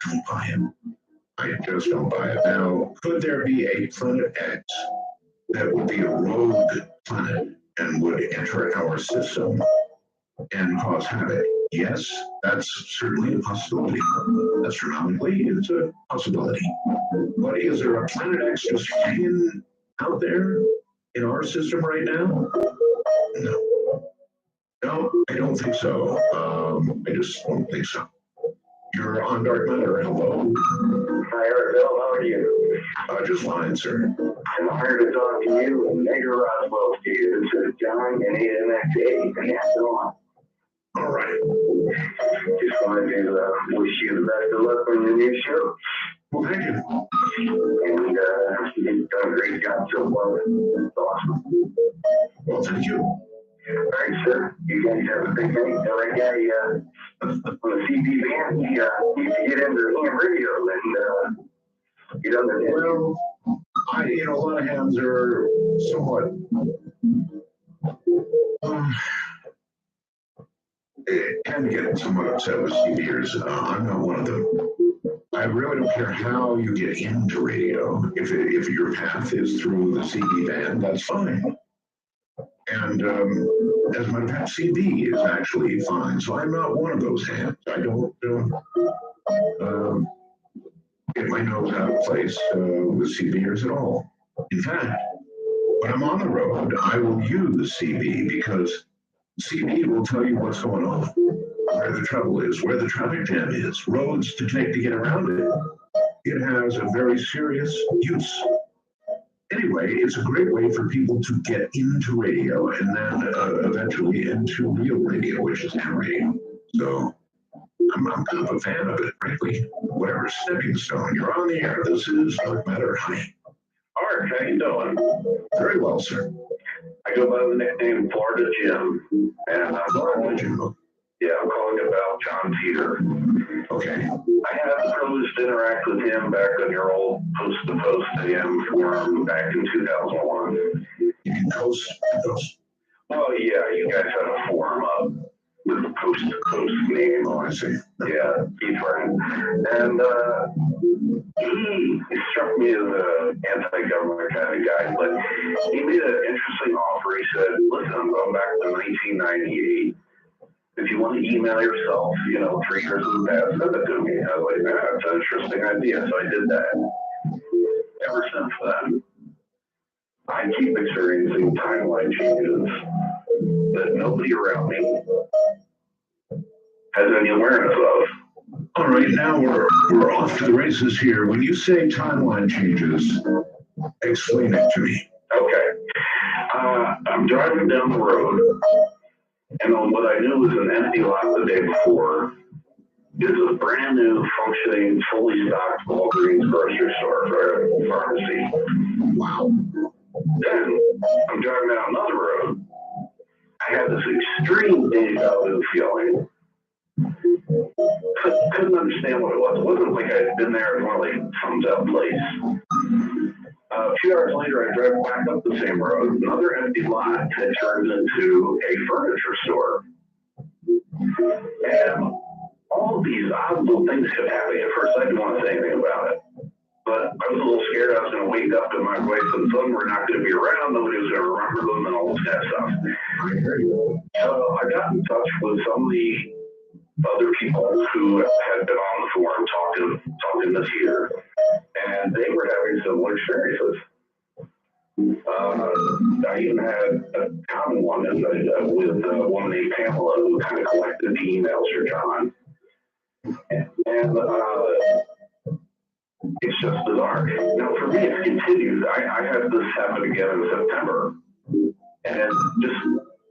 don't buy it. I just don't buy it. Now, could there be a Planet X that would be a rogue planet and would enter our system and cause havoc? Yes, that's certainly a possibility. Astronomically, it's a possibility. But is there a Planet X just hanging out there in our system right now? No, I don't think so. I just don't think so. You're on Dark Matter. Hello. Hi, Bill. How are you? Just fine, sir. I'm here to talk to you and Megan Roswell to you. This is John and AMX8, and that's on. All All right. Just wanted to wish you the best of luck on your new show. Well, thank you. And you've done a great job so far. It's awesome. Well, thank you. All right, sir. You guys have a big night. That guy on the CB band, he needs to get into ham radio and get on the net. Well, a lot of hams are somewhat kind of get somewhat upset with CBers. I'm not one of them. I really don't care how you get into radio. If your path is through the CB band, that's fine. And as a matter of fact, CB is actually fine. So I'm not one of those hams. I don't get my nose out of place with CBers at all. In fact, when I'm on the road, I will use CB because CB will tell you what's going on, where the trouble is, where the traffic jam is, roads to take to get around it. It has a very serious use. Anyway, it's a great way for people to get into radio and then eventually into real radio, which is ham radio. So I'm kind of a fan of it, frankly. Whatever stepping stone, you're on the air. This is Dark Matter. Hi. Art, how you doing? Very well, sir. I go by the nickname Florida Jim, and I'm calling about John Teeter. Okay. I had the privilege to interact with him back on your old Post-to-Post AM forum back in 2001. You mean Coast to Coast? Well, yeah, you guys had a forum up with the Post-to-Post name. Oh, I see. Yeah, Keith Ryan. And he struck me as an anti-government kind of guy, but he made an interesting offer. He said, listen, I'm going back to 1998. If you want to email yourself, 3 years in the past, send it to me. I was like, that's an interesting idea. So I did that. Ever since then, I keep experiencing timeline changes that nobody around me has any awareness of. All right, now we're off to the races here. When you say timeline changes, explain it to me. Okay. I'm driving down the road, and on what I knew was an empty lot the day before is a brand new, functioning, fully stocked Walgreens grocery store for a pharmacy. Wow. Then I'm driving down another road. I had this extreme deja vu feeling. Couldn't understand what it was. It wasn't like I'd been there. It was more like something's out of place. A few hours later, I drive back up the same road. Another empty lot had turned into a furniture store. And all of these odd little things kept happening. At first, I didn't want to say anything about it. But I was a little scared I was going to wake up and my wife and son were not going to be around. Nobody was going to remember them and all this kind of stuff. So I got in touch with some of the other people who had been on the forum talking this year, and they were having similar experiences. I even had a common one with a woman named Pamela who kind of collected the emails for John. And it's just bizarre. Now, for me, it's continued. I had this happen again in September, and just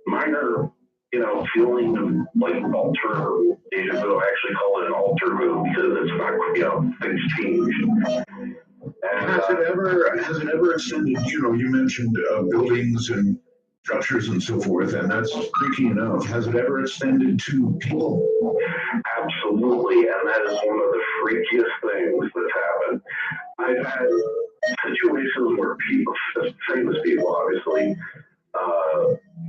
minor, feeling like alter deja vu. I actually call it an alter vu because it's not, things change. And, Has it ever extended? You mentioned buildings and structures and so forth, and that's freaky enough. Has it ever extended to people? Absolutely, and that is one of the freakiest things that's happened. I've had situations where people, famous people, obviously,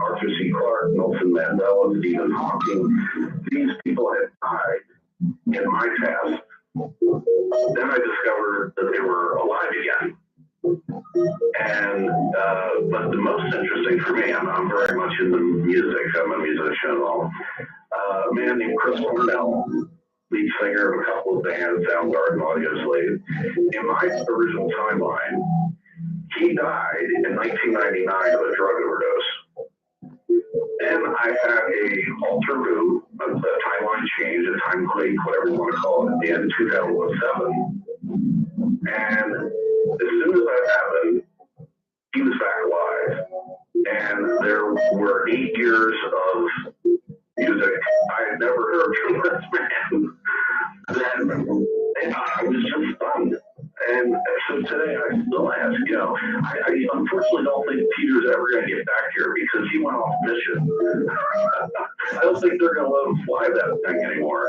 Arthur C. Clarke, Nelson Mandela, Stephen Hawking, these people had died in my past. Then I discovered that they were alive again. And, but the most interesting for me, I'm very much into music, I'm a musician and all, a man named Chris Cornell, lead singer of a couple of bands, Soundgarden, Audioslave. In my original timeline, he died in 1999 of a drug overdose. And I had a alter vu, a timeline change, a time quake, whatever you want to call it, in 2007. And as soon as that happened, he was back alive. And there were 8 years of music I heard from this man that I was just stunned. And so today I still ask, I unfortunately don't think Peter's ever going to get back here because he went off mission. I don't think they're going to let him fly that thing anymore.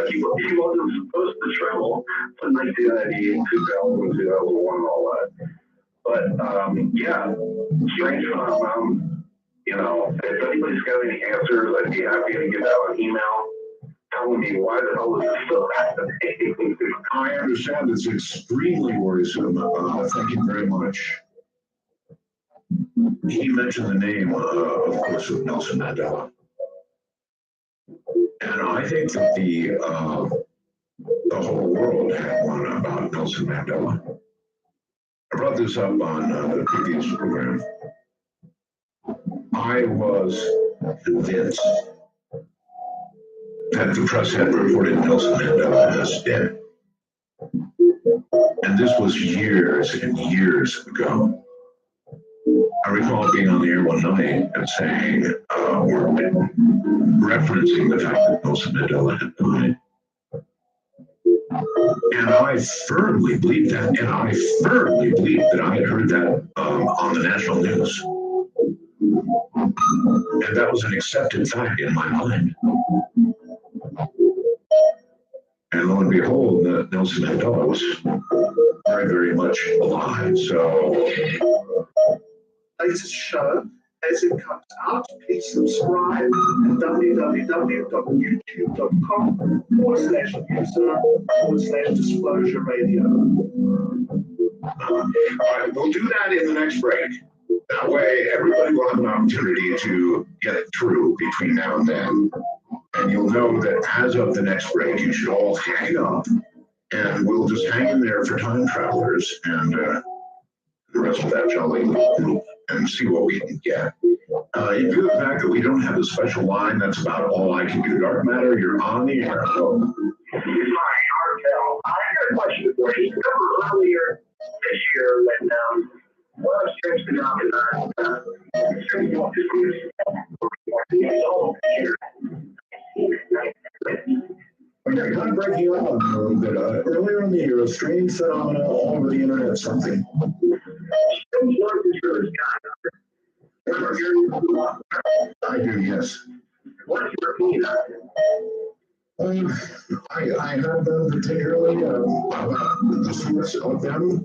He wasn't supposed to travel to 1998, 2000, 2001, and all that. But, yeah, strange phenomenon. If anybody's got any answers, I'd be happy to give out an email telling me why the hell is this still happening. I understand it's extremely worrisome. Thank you very much. He mentioned the name, of course, of Nelson Mandela. And I think that the whole world had one about Nelson Mandela. I brought this up on the previous program. I was convinced that the press had reported Nelson Mandela as dead. And this was years and years ago. I recall being on the air one night and saying, or referencing the fact that Nelson Mandela had died. And I firmly believed that. And I firmly believed that I had heard that on the national news. And that was an accepted fact in my mind. And lo and behold, Nelson Mandela was very, very much alive. So, latest show as it comes out. Please subscribe at www.youtube.com/user/disclosure radio. all right, we'll do that in the next break. That way, everybody will have an opportunity to get through between now and then. And you'll know that as of the next break, you should all hang up, and we'll just hang in there for time travelers and the rest of that jolly group and see what we can get. In view of the fact that we don't have a special line, that's about all I can do. Dark Matter, you're on the air. Hello. Hi, Artel. I got a question for you. Remember earlier this year when one of strange phenomenon, strange You're kind of breaking up on me a little bit. Earlier in the year, a strange phenomenon all over the internet, something. I do, yes. What's your opinion on it? I heard them particularly about the source of them.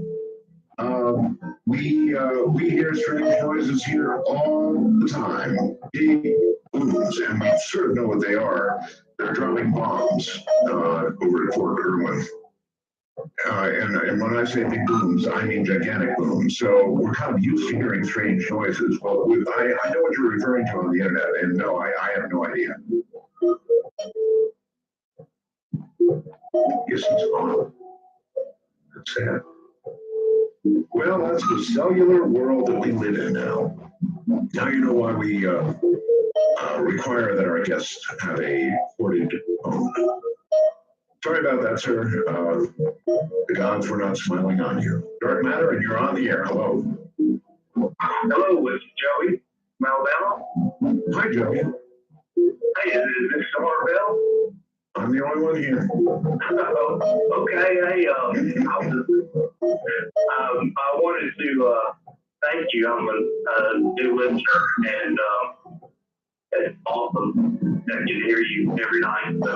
We hear strange noises here all the time. Big booms, and we sort of know what they are. They're dropping bombs over at Fort Irwin. And when I say big booms, I mean gigantic booms. So we're kind of used to hearing strange noises. Well, I know what you're referring to on the internet, and no, I have no idea. Yes, he's gone. That's sad. Well, that's the cellular world that we live in now. Now you know why we require that our guests have a ported phone. Sorry about that, sir. The gods were not smiling on you. Dark Matter, and you're on the air. Hello. Hello, it's Joey from Alabama. Hi, Joey. Hey, is this Bell? I'm the only one here. Okay, hey, I wanted to thank you. I'm a new listener, and it's awesome that I can hear you every night. So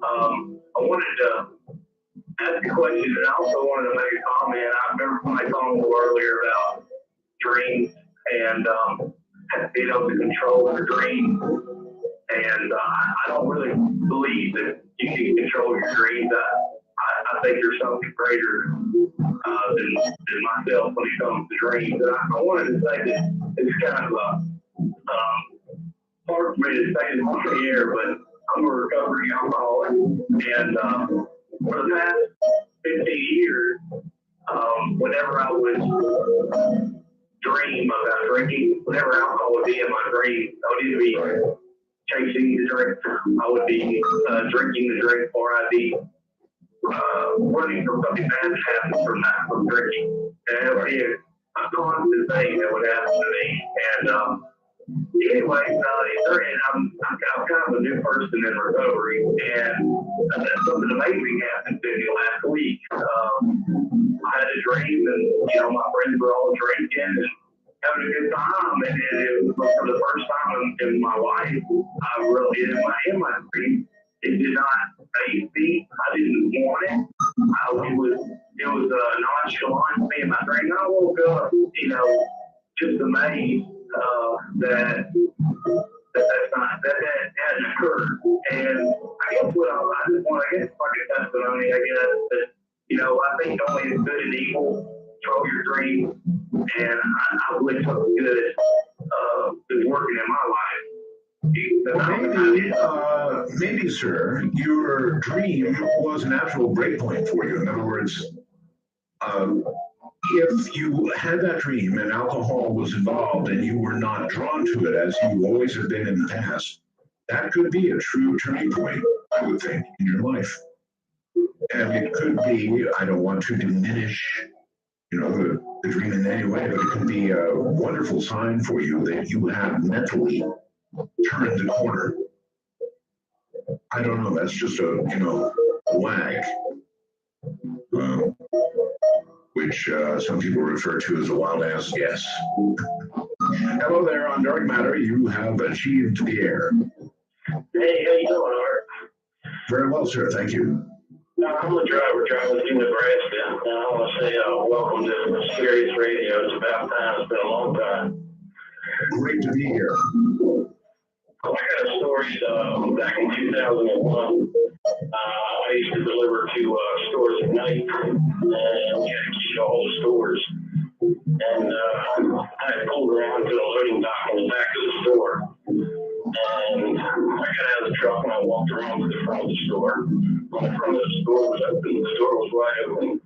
I wanted to ask a question, and I also wanted to make a comment. I remember my phone earlier about dreams and to control your dreams. And I don't really believe that you can control your dreams. I think there's something greater than myself when it comes to dreams. And I wanted to say that it's kind of hard for me to say this on the air, but I'm a recovering alcoholic. And for the past 15 years, whenever I would dream about drinking, whenever alcohol would be in my dreams, I would either be chasing the drink, I would be drinking the drink, or I'd be running from something bad to happen from drinking. And it would be a constant thing that would happen to me. And anyway, I'm kind of a new person in recovery, and something amazing happened to me last week. I had a dream, and my friends were all drinking and having a good time, and it was for the first time in my life. I really in my dream. It did not phase me. I didn't want it. It was nonchalant to me in my dream. I woke up, just amazed that hadn't occurred. And I guess I just want to get like a testimony. I guess that I think only as good as evil control your dream, and I believe something good is working in my life. Maybe, sir, your dream was an actual breakpoint for you. In other words, if you had that dream and alcohol was involved and you were not drawn to it as you always have been in the past, that could be a true turning point, I would think, in your life. And it could be, I don't want to diminish, the dream in any way, but it could be a wonderful sign for you that you have mentally turned the corner. I don't know, that's just a, wag. Which some people refer to as a wild ass guess. Hello there on Dark Matter. You have achieved the air. Hey, how you doing, Art? Very well, sir. Thank you. I'm a driver driving through Nebraska, and I want to say welcome to Sirius Radio. It's about time. It's been a long time. Great to be here. I got a story back in 2001. I used to deliver to stores at night, and we had to key to all the stores. And I had pulled around to the loading dock in the back of the store. And I got out of the truck and I walked around to the front of the store. When the front of the store was open, the store was wide open.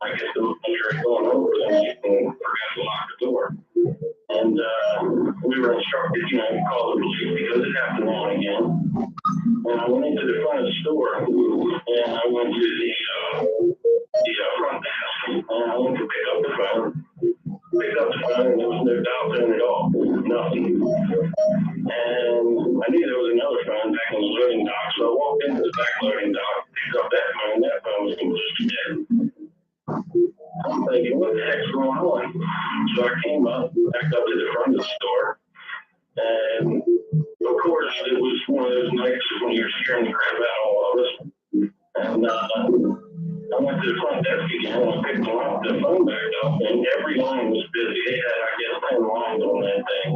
I guess the manager had gone over and forgot to lock the door. And we were instructed, to call the police because it happened now and again. And I went into the front of the store, and I went to the front desk, and I went to pick up the phone. Picked up the phone, and there was no dial tone at all, nothing. And I knew there was another phone back in the loading dock, so I walked into the back loading dock, picked up that phone. That phone was completely dead. I'm thinking, what the heck's going on? So I came up, backed up to the front of the store, and of course, it was one of those nights when you're scaring the crap out of all of us. And I went to the front desk again and I picked the phone back up, and every line was busy. They had, I guess, 10 lines on that thing.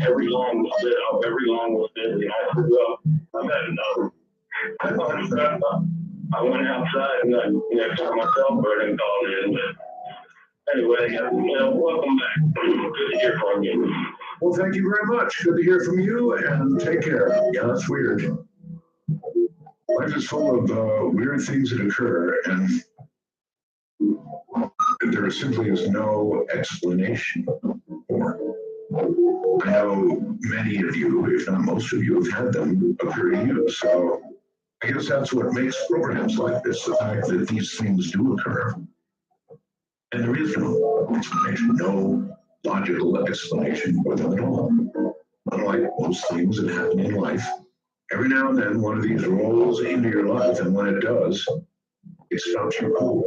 Every line was lit up, every line was busy. And I threw up. I've had enough. I thought about it. I went outside and I took my cell phone and called in. But anyway, welcome back. Good to hear from you. Well, thank you very much. Good to hear from you, and take care. Yeah, that's weird. Life is full of weird things that occur, and there simply is no explanation for. I know many of you, if not most of you, have had them occur to you. So I guess that's what makes programs like this, the fact that these things do occur. And there is no explanation, no logical explanation for them at all. Unlike most things that happen in life, every now and then one of these rolls into your life, and when it does, it stops you cold.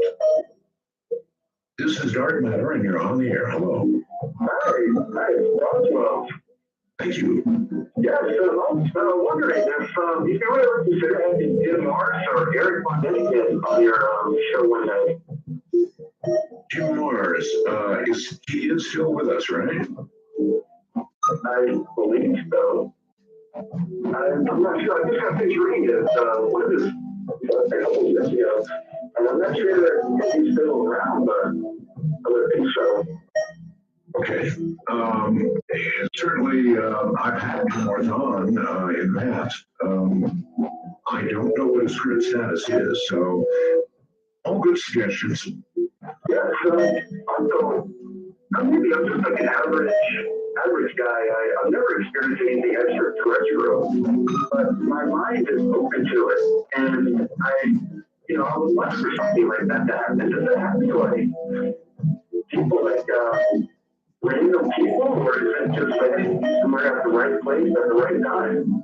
This is Dark Matter, and you're on the air. Hello. Hi, Roswell. Thank you. Yes, I was wondering if you ever consider having Jim Morris or Eric Von Däniken on your show one day. Jim Morris, he is still with us, right? I believe so. I'm not sure. I just got finished reading it. What is a couple of years ago. And I'm not sure if he's still around, but I would think so. Okay. Certainly, I've had Jim Morris on in that. I don't know what his current status is, so all good suggestions. Yes, maybe I'm just like an average guy. I've never experienced anything extraterrestrial, but my mind is open to it, and I would like for something like that to happen. Does it happen to like people like random people, or is it just that you were at the right place at the right time?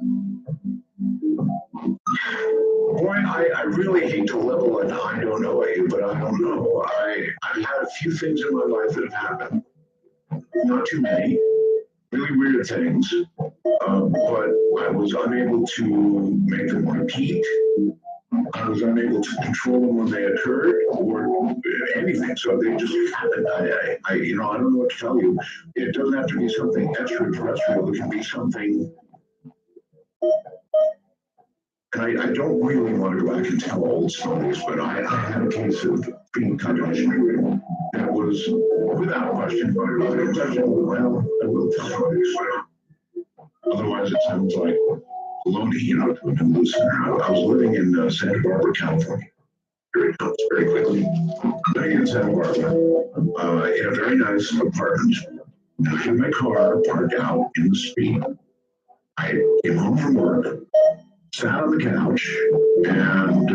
Boy, I really hate to level an I don't know at you, but I don't know. I've had a few things in my life that have happened. Not too many. Really weird things. But I was unable to make them repeat. I was unable to control them when they occurred or anything. So they just happened. I don't know what to tell you. It doesn't have to be something extraterrestrial. It can be something. And I don't really want to go back and tell old stories, but I had a case of precognition that was, without question, well, I will tell you. Otherwise, it sounds like baloney, to a new listener. I was living in Santa Barbara, California. Here it comes very quickly. Living in Santa Barbara, in a very nice apartment. And I had my car parked out in the street. I came home from work, sat on the couch, and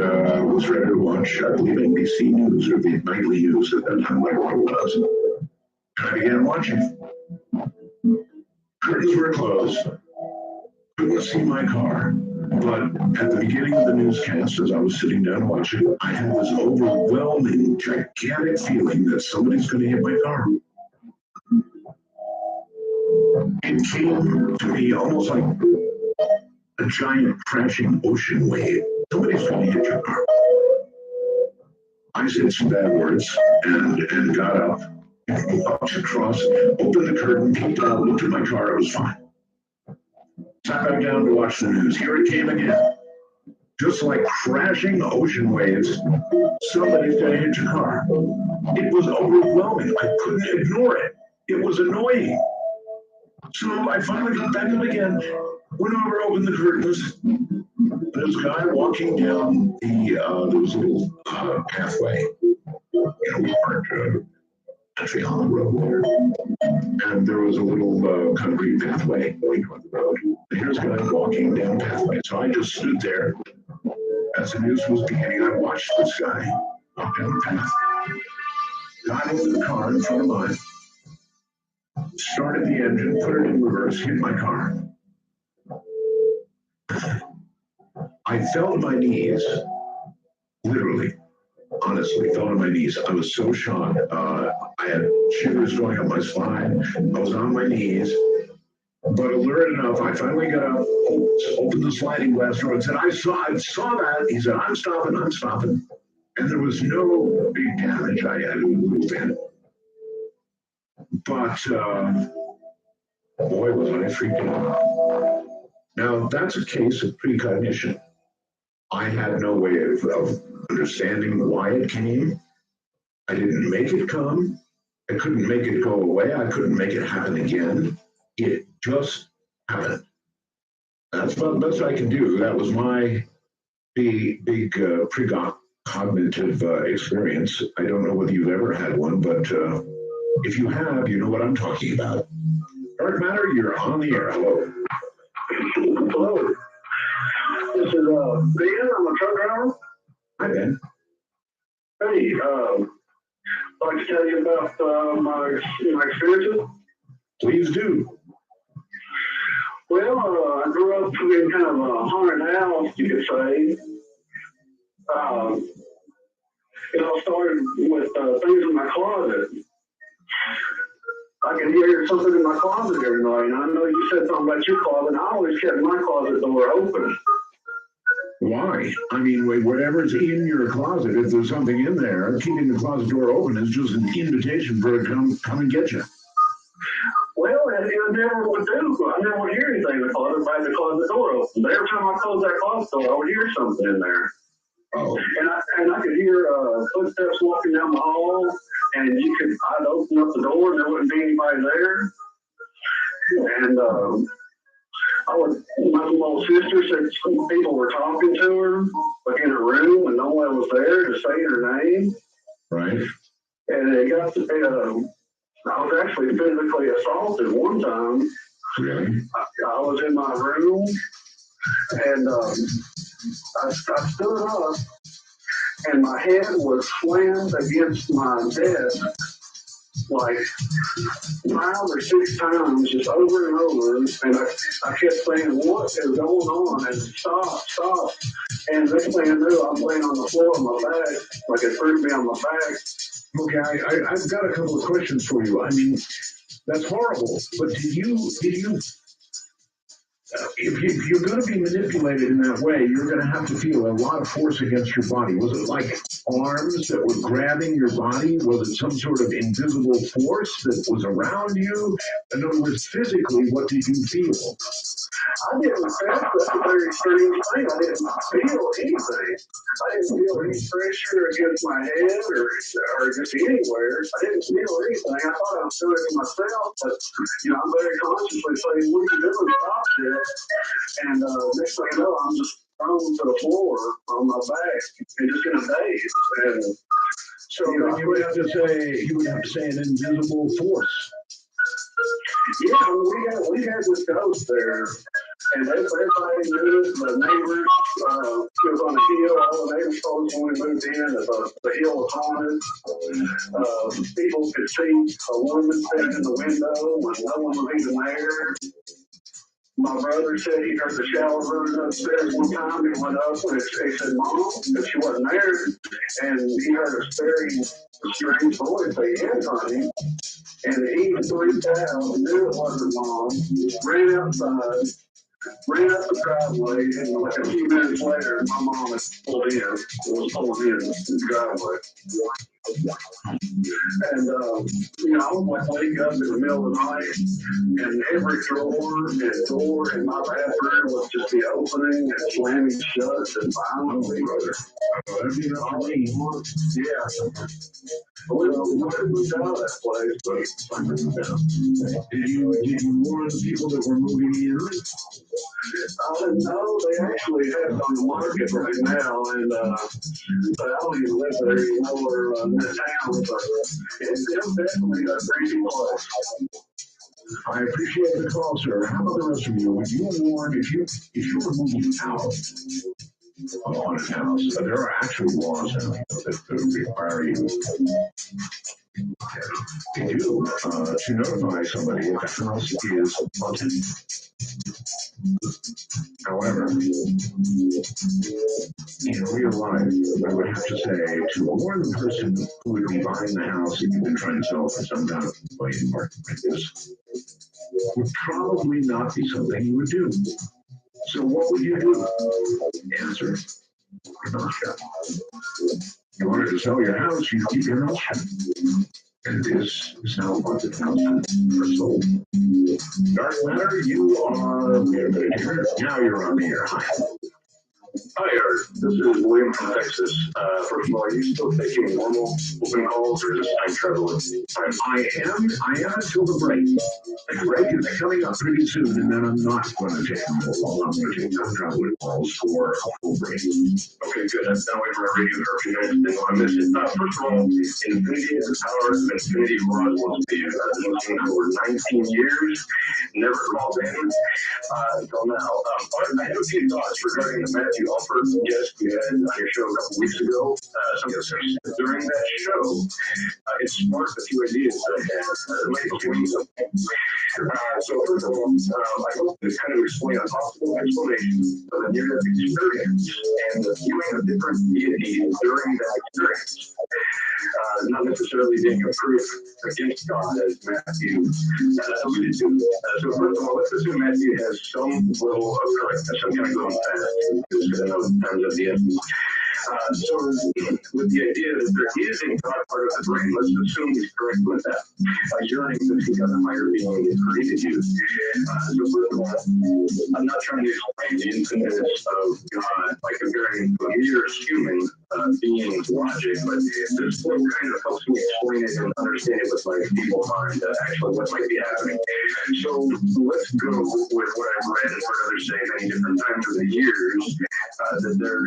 was ready to watch, I believe, NBC News, or the nightly news at that time, like what it was. And I began watching. Curtains were closed. Couldn't see my car. But at the beginning of the newscast, as I was sitting down watching, I had this overwhelming, gigantic feeling that somebody's going to hit my car. It came to me almost like a giant crashing ocean wave. Somebody's going to hit your car. I said some bad words and got up, walked across, opened the curtain, peeked out, looked at my car. It was fine. Sat back down to watch the news. Here it came again. Just like crashing ocean waves, somebody's going to hit your car. It was overwhelming. I couldn't ignore it. It was annoying. So I finally got back up again, went over, opened the curtains. There's a guy walking down there was a little pathway. We parked actually on the road there. And there was a little concrete pathway going toward the road. And here's a guy walking down the pathway. So I just stood there. As the news was beginning, I watched this guy walk down the path. Got into the car in front of mine. Started the engine, put it in reverse, hit my car. I fell to my knees, literally, honestly, fell to my knees. I was so shocked. I had shivers going up my spine. I was on my knees. But alert enough, I finally got up, opened the sliding glass door and said, I saw that. He said, I'm stopping. And there was no big damage. I had a little bit. But, boy, was I freaked out. Now, that's a case of precognition. I had no way of understanding why it came. I didn't make it come. I couldn't make it go away. I couldn't make it happen again. It just happened. That's about the best I can do. That was my big precognitive experience. I don't know whether you've ever had one, but if you have, you know what I'm talking about. Dark Matter, you're on the air. Hello. Hello. This is Ben. I'm a truck driver. Hi, Ben. Hey, I'd like to tell you about my experiences. Please do. Well, I grew up in kind of a haunted house, you could say. It all started with things in my closet. I can hear something in my closet every night. And I know you said something about your closet, and I always kept my closet door open. Why? I mean, whatever's in your closet, if there's something in there, keeping the closet door open is just an invitation for it to come and get you. Well, I never would do. I never would hear anything in the closet if I had the closet door open. But every time I closed that closet door, I would hear something in there. Oh. And I could hear footsteps walking down the hall, and I'd open up the door and there wouldn't be anybody there. And my little sister said some people were talking to her, like in a room, and no one was there to say her name. Right. And it got to be, I was actually physically assaulted one time. Really? I was in my room, and I stood up, and my head was slammed against my desk, like 5 or 6 times, just over and over. And I kept saying, what is going on? And stop. And next thing I knew, I'm laying on the floor on my back, like it hurt me on my back. Okay, I've got a couple of questions for you. I mean, that's horrible, but did you if you're going to be manipulated in that way, you're going to have to feel a lot of force against your body. Was it like arms that were grabbing your body? Was it some sort of invisible force that was around you? In other words, physically, what did you feel? I didn't feel, that's a very strange thing. I didn't feel anything. I didn't feel any pressure against my head or just anywhere. I didn't feel anything. I thought I was doing it to myself, but I'm very consciously saying, what are you doing? Stop this. And next thing I know, I'm just thrown to the floor on my back and just in a daze. And so you would have to say an invisible force. Yeah, we had this ghost there, and everybody knew it. The neighbors, it was on a hill. All the neighbors told us when we moved in that the hill was haunted. People could see a woman sitting in the window when no one was even there. My brother said he heard the shower running upstairs one time. He went up and he said, "Mom," because she wasn't there, and he heard a strange voice say, "Anthony." And he freaked out, knew it wasn't Mom, ran outside, ran up the driveway, and like a few minutes later, my mom was pulling in the driveway. And, I would like wake up in the middle of the night, and every door in my bathroom would just be opening and slamming shut and violently. Yeah. We moved out of that place, but Did you warn the people that were moving in? No, they actually have it on the market right now, and but I don't even live there anymore in the town, but it's definitely a crazy place. I appreciate the call, sir. How about the rest of you? Would you warn if you were moving out of a haunted house? There are actual laws that require you to notify somebody if the house is haunted. However, in real life, I would have to say to warn the person who would be buying the house that you've been trying to sell for some kind of market like this would probably not be something you would do. So what would you do? Answer, your mouth shut. You wanted to sell your house, you keep your mouth shut. And this is how haunted houses are sold. Dark Matter, you are now you're on the air. Hi, Art. This is William from Texas. First of all, are you still taking normal open calls or is this time traveling? I am until the break. The break is coming up pretty soon, and then I'm not going to take them all. I'm going to take time traveling calls for a full break. Okay, good. I've been away from our radio for a few minutes. Didn't want to miss it. First of all, Infinity is the power of Infinity Roswell Steve. I've been listening for 19 years. Never called in until now. I have a few thoughts regarding the Matthew Alford guest we had on your show a couple weeks ago. During that show, it sparked a few ideas that I had. So first of all, I hope to kind of explain a possible explanation of the near-death experience and the viewing of different deities during that experience. Not necessarily being a proof against God, as Matthew alluded to. So first of all, let's assume Matthew has some level of correctness. I'm going to go fast because I know time's of the essence. So with the idea that there is a God part of the brain, let's assume he's correct with that. Yearning to see how the higher being that created you. So first of all, I'm not trying to explain the infiniteness of God by comparing to a mere human being's logic, but this book kind of helps me explain it and understand it with my feeble mind, actually what might be happening. So let's go with what I've read and heard others say many different times over the years, that they're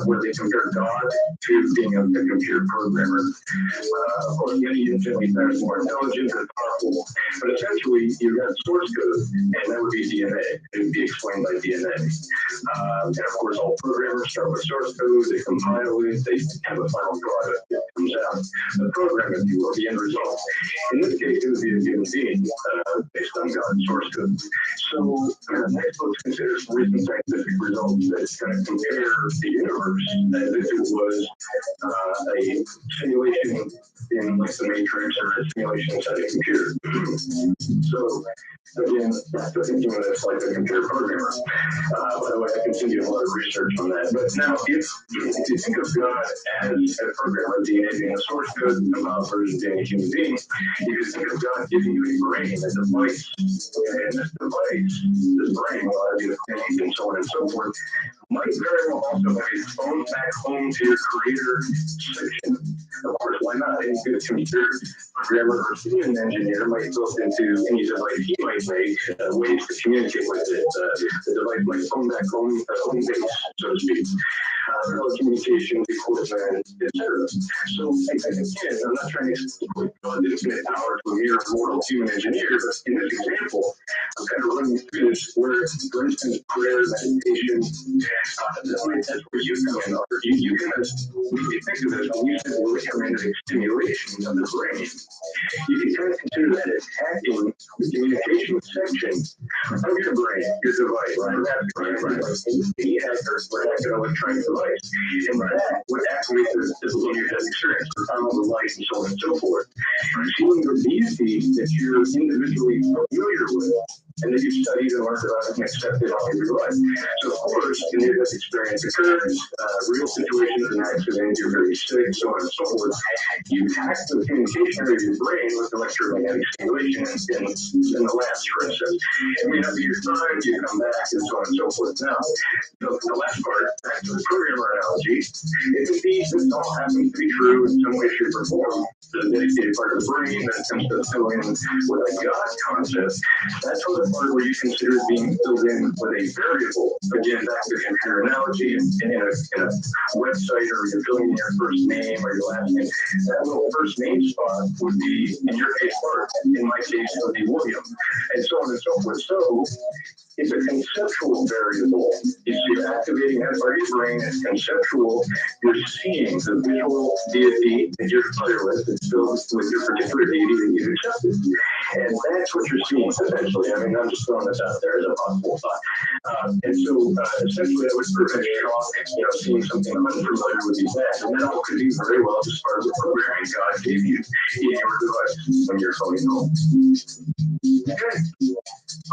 where they compare God to being a computer programmer. Of course, any intelligence that is more intelligent and powerful, but essentially you have source code, and that would be DNA. It would be explained by DNA. And of course, all programmers start with source code, they compile it, they have a final product that comes out. The program, if you will, the end result. In this case, it would be a given being based on God's source code. So next, let's consider some recent scientific results that kind of compare the universe as if it was a simulation in like the Matrix or a simulation inside a computer. So again, thinking of this like a computer programmer. By the way, I continue a lot of research on that. But now, if you think of God as a programmer, DNA being a source code, a version being a human being, you can think of God giving you a brain, a device, and this device, this brain will allow you to think and so on and so forth, might very well also have a phone back home to your creator section. Of course, why not? Any good computer programmer or human engineer might build into any device he might make ways to communicate with it. The device might phone back home, home base, so to speak. Telecommunications equipment, etc. So again, I'm not trying to exploit God's infinite power to a mere mortal human engineer, but in this example, I'm kind of running through this where, for instance, prayer, meditation, that's where you come in. Or you kind of, when you think of this, when you say electromagnetic stimulation of the brain, you can kind of consider that attacking the communication section of your brain, your device, any hacker or hack an electronic device. And that would activate the near-death experience, the time of the light, and so on and so forth. Seeing the deity that you're individually familiar with, and that you've studied and learned about and accepted all of your life. So, of course, the near-death experience occurs, real situations, an accident, you're very sick, so on and so forth. You hack the communication of your brain with electromagnetic stimulation in the labs, for instance. It may not be your time, you come back, and so on and so forth. Now, the last part, back to the programmer analogy, if indeed this all happens to be true in some way, shape, or form, the dedicated part of the brain that comes to fill in with a God concept, that's where the part where you consider being filled in with a variable. Again, back to the computer analogy, in a website, or you're filling in your first name or your last name, that little first name spot would be, in your case, Bart, in my case, it would be William, and so on and so forth. So, it's a conceptual variable. You're activating that part of your brain. It's conceptual. You're seeing the visual deity that you're familiar with. It's filled with your particular deity that you've accepted. And that's what you're seeing, essentially. I mean, I'm just throwing this out there as a possible thought. And so, essentially, that would prevent shock, seeing something unfamiliar would be bad. And that all could be very well just part of the programming God gave you in your device when you're coming home. Okay.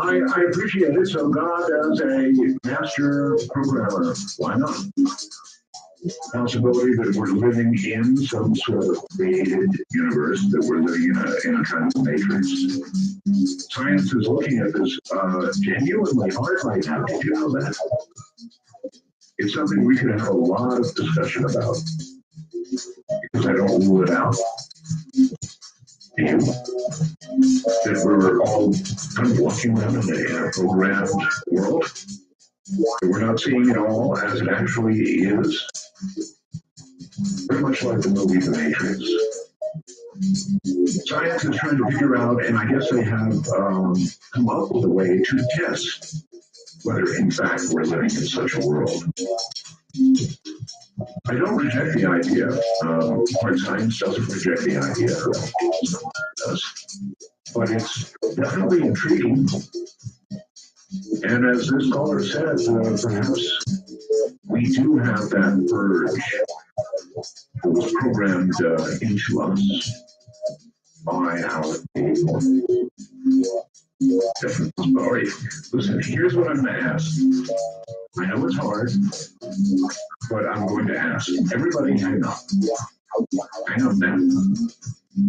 I appreciate it. So God as a master programmer, why not? Possibility that we're living in some sort of created universe, that we're living in a kind of matrix. Science is looking at this genuinely hard right now. Did you know that? It's something we could have a lot of discussion about, because I don't rule it out. Do you? That we're all kind of walking around in a programmed world. We're not seeing it all as it actually is. Very much like the movie The Matrix. Science is trying to figure out, and I guess they have come up with a way to test whether, in fact, we're living in such a world. I don't reject the idea. Hard science doesn't reject the idea. It does. But it's definitely intriguing. And as this caller said, perhaps we do have that urge that was programmed into us by our people. All right, listen, here's what I'm going to ask. I know it's hard, but I'm going to ask. Everybody hang up. Hang up now.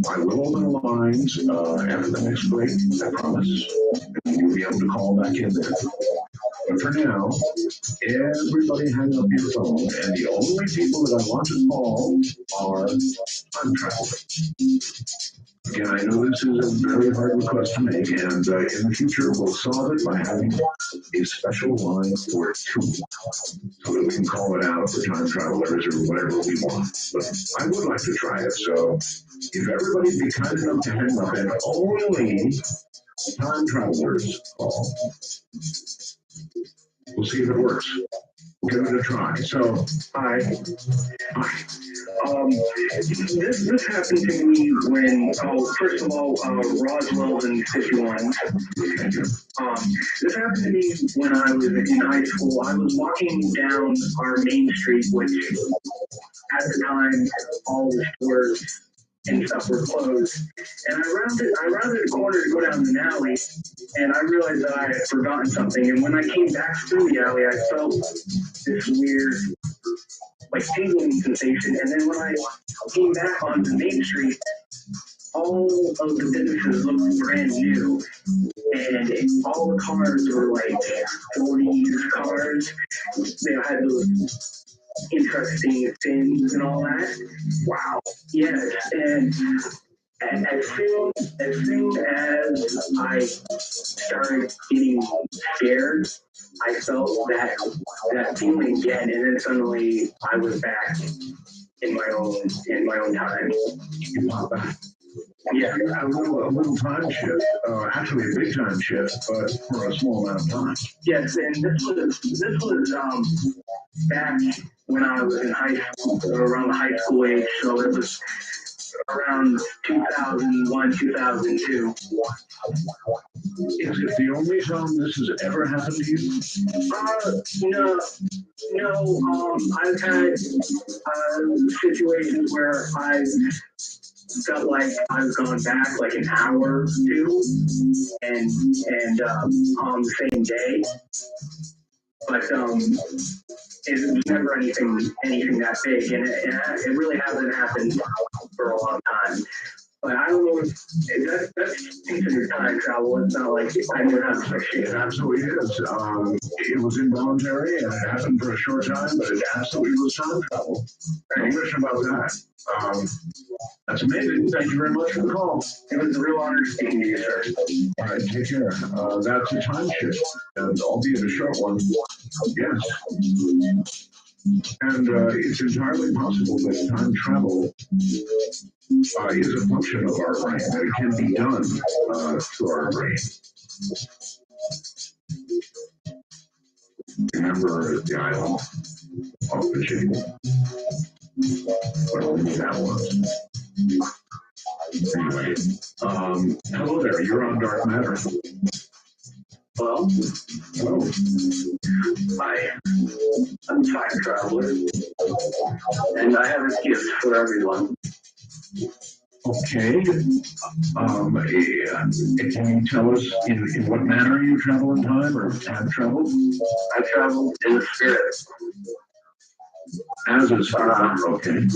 I will open the lines after the next break, I promise. And you'll be able to call back in there. But for now, everybody hang up your phone, and the only people that I want to call are time travelers. Again, I know this is a very hard request to make, and in the future we'll solve it by having a special line for two, so that we can call it out for time travelers or whatever we want. But I would like to try it, so if everybody'd be kind enough to hang up and only time travelers call, we'll see if it works. We'll give it a try. So, hi. This happened to me when, first of all, Roswell and 51. This happened to me when I was in high school. I was walking down our main street, which at the time, all the stores and stuff were closed. And I rounded a corner to go down an alley, and I realized that I had forgotten something. And when I came back through the alley, I felt this weird, like, tingling sensation. And then when I came back onto Main Street, all of the businesses looked brand new. And all the cars were like 40s cars. They had those interesting fins and all that. Wow. Yes, and as soon as I started getting scared, I felt that feeling again, and then suddenly I was back in my own time. You pop back. Yeah. A little time shift, actually a big time shift, but for a small amount of time. Yes, and this was back when I was in high school, around the high school age, so it was around 2001, 2002. Is it the only time this has ever happened to you? No. I've had situations where I felt like I've gone back like an hour or two, and on the same day, but it was never anything that big, and it really hasn't happened for a long time. But I don't know if that's considered time travel. It's not like I knew how to fix it. It absolutely is. It was involuntary and it happened for a short time, but it absolutely was time travel. No question about that. That's amazing. Thank you very much for the call. It was a real honor speaking to you, sir. All right, take care. That's a time shift, and albeit a short one. Yes. And it's entirely possible that time travel is a function of our brain, that it can be done through our brain. Remember the island of the chicken? What only that was. Anyway, hello there, you're on Dark Matter. Well, Hello. hi. I'm a time traveler, and I have a gift for everyone. Okay. Can you tell us in what manner you travel in time or have traveled? I travel in the spirit. As a spirit. Okay.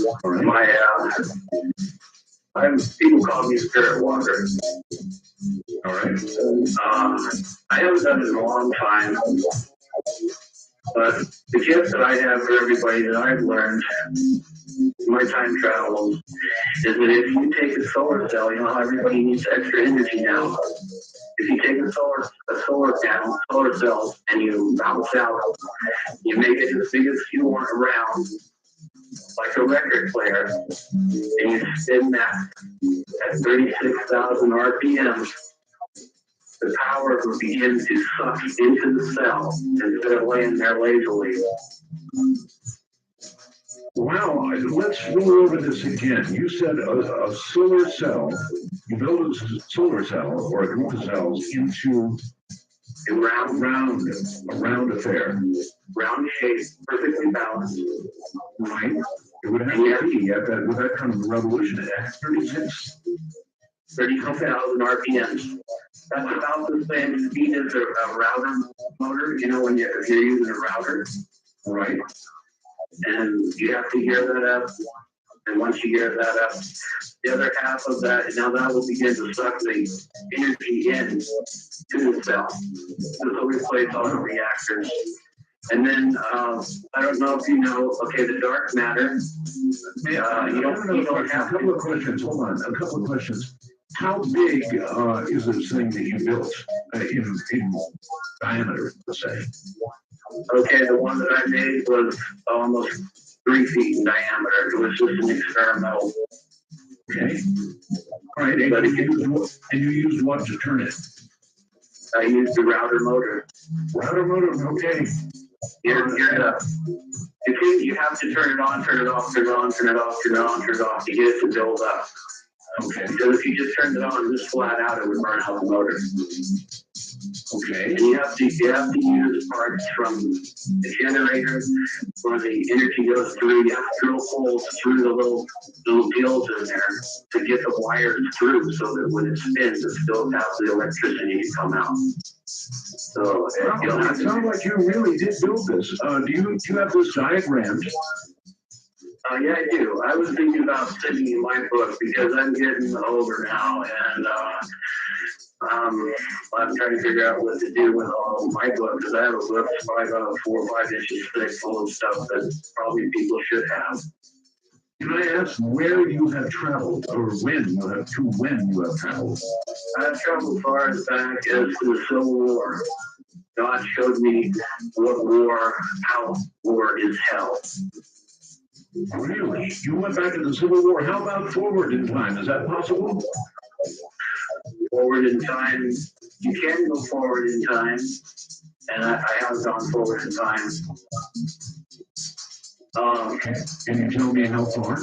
All right. People call me Spirit Walker. All right. I haven't done it in a long time, but the gift that I have for everybody that I've learned in my time travels is that if you take a solar cell, you know how everybody needs extra energy now. If you take a solar panel, solar cells, and you bounce out, you make it as big as you want around, like a record player, and you spin that at 36,000 RPMs, the power will begin to suck into the cell instead of laying there lazily. Wow, let's go over this again. You said a solar cell, you build a solar cell or a group of cells into a round affair. Round shape, perfectly balanced. Right. It would have to be at that, with that kind of revolution at 32,000 RPMs. That's about the same speed as a router motor, you know, if you're using a router. Right. And you have to hear that And once you gear that up, the other half of that, now that will begin to suck the energy in to the cell. This will replace all the reactors. And then, I don't know if you know, okay, the dark matter, you don't have a couple of questions. Hold on, a couple of questions. How big is this thing that you built in diameter, let's say? Okay, the one that I made was almost 3 feet in diameter. It was just an experimental. Okay. All right, and you used what to turn it? I used the router motor. Router motor, okay. You have to turn it on, turn it off, turn it on, turn it off, turn it on, turn it off to get it to build up. Okay. Because if you just turned it on just flat out, it would burn out the motor. Okay. And you have to use parts from the generator where the energy goes through. You have to drill holes through the little deals in there to get the wires through so that when it spins, it still has the electricity to come out. So it sounds like you really did build this. Do you have this diagrammed? Yeah, I do. I was thinking about sending my book because I'm getting older now, and I'm trying to figure out what to do with all my books, because I have a book 4 or 5 inches thick full of stuff that probably people should have. Can I ask where you have traveled, or when you have traveled? I've traveled far as back as the Civil War. God showed me how war is hell. Really? You went back to the Civil War. How about forward in time? Is that possible? Forward in time, you can go forward in time, and I have gone forward in time. Can you tell me how far?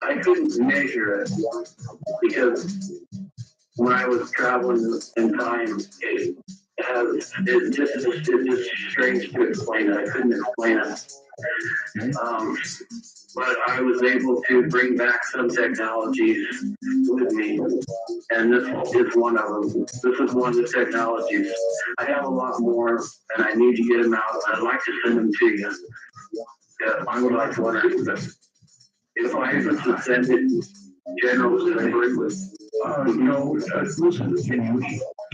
I couldn't measure it because when I was traveling in time, it's just strange to explain it. I couldn't explain it. But I was able to bring back some technologies with me, and this is one of them. This is one of the technologies. I have a lot more, and I need to get them out. I'd like to send them to you. Yeah, I would like to do them. If I was to send it, general delivery with. Listen,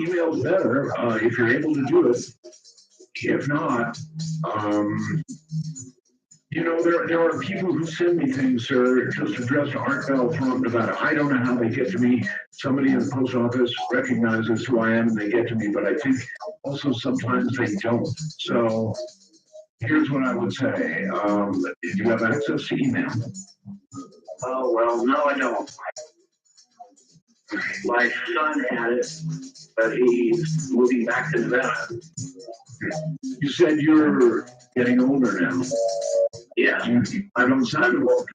email's better if you're able to do it. If not, there are people who send me things, sir, just addressed to Art Bell from Nevada. I don't know how they get to me. Somebody in the post office recognizes who I am and they get to me, but I think also sometimes they don't. So here's what I would say. Do you have access to email? Oh, well, no, I don't. My son had it, but he's moving back to Nevada. You said you're getting older now. Yeah. I don't sound old.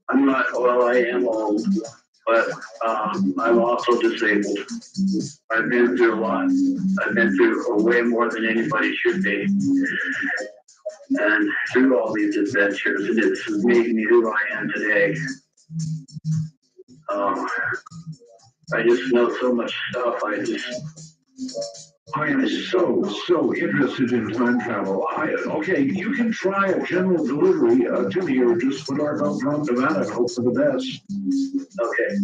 I'm not, well, I am old, but I'm also disabled. I've been through a lot. I've been through way more than anybody should be. And through all these adventures, and it's made me who I am today. I just know so much stuff. I am so interested in time travel. Okay, you can try a general delivery to me, or just put our belt from Nevada and hope for the best. Okay.